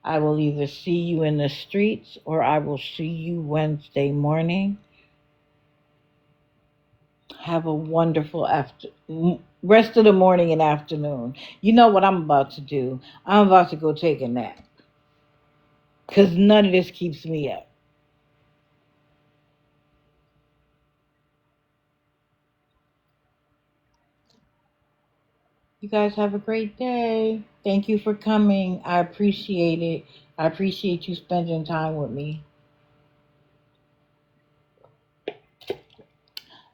I will either see you in the streets or I will see you Wednesday morning. Have a wonderful rest of the morning and afternoon. You know what I'm about to do? I'm about to go take a nap. Because none of this keeps me up. You guys have a great day. Thank you for coming. I appreciate it. I appreciate you spending time with me.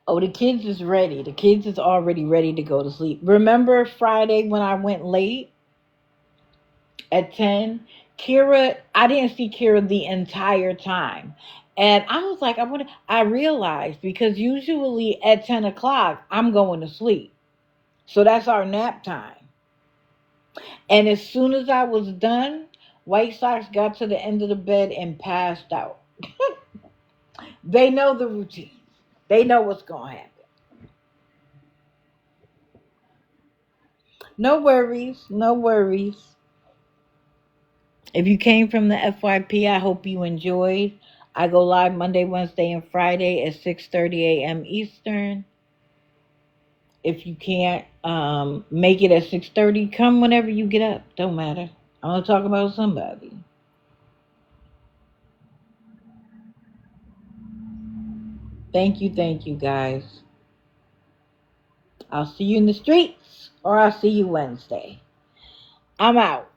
Oh, the kids is ready. The kids is already ready to go to sleep. Remember Friday when I went late at 10? I didn't see Kira the entire time. And I was like, I realized because usually at 10 o'clock, I'm going to sleep. So that's our nap time. And as soon as I was done, White Sox got to the end of the bed and passed out. They know the routine. They know what's going to happen. No worries. No worries. If you came from the FYP, I hope you enjoyed. I go live Monday, Wednesday, and Friday at 6:30 a.m. Eastern. If you can't make it at 6:30, come whenever you get up. Don't matter. I'm going to talk about somebody. Thank you, guys. I'll see you in the streets or I'll see you Wednesday. I'm out.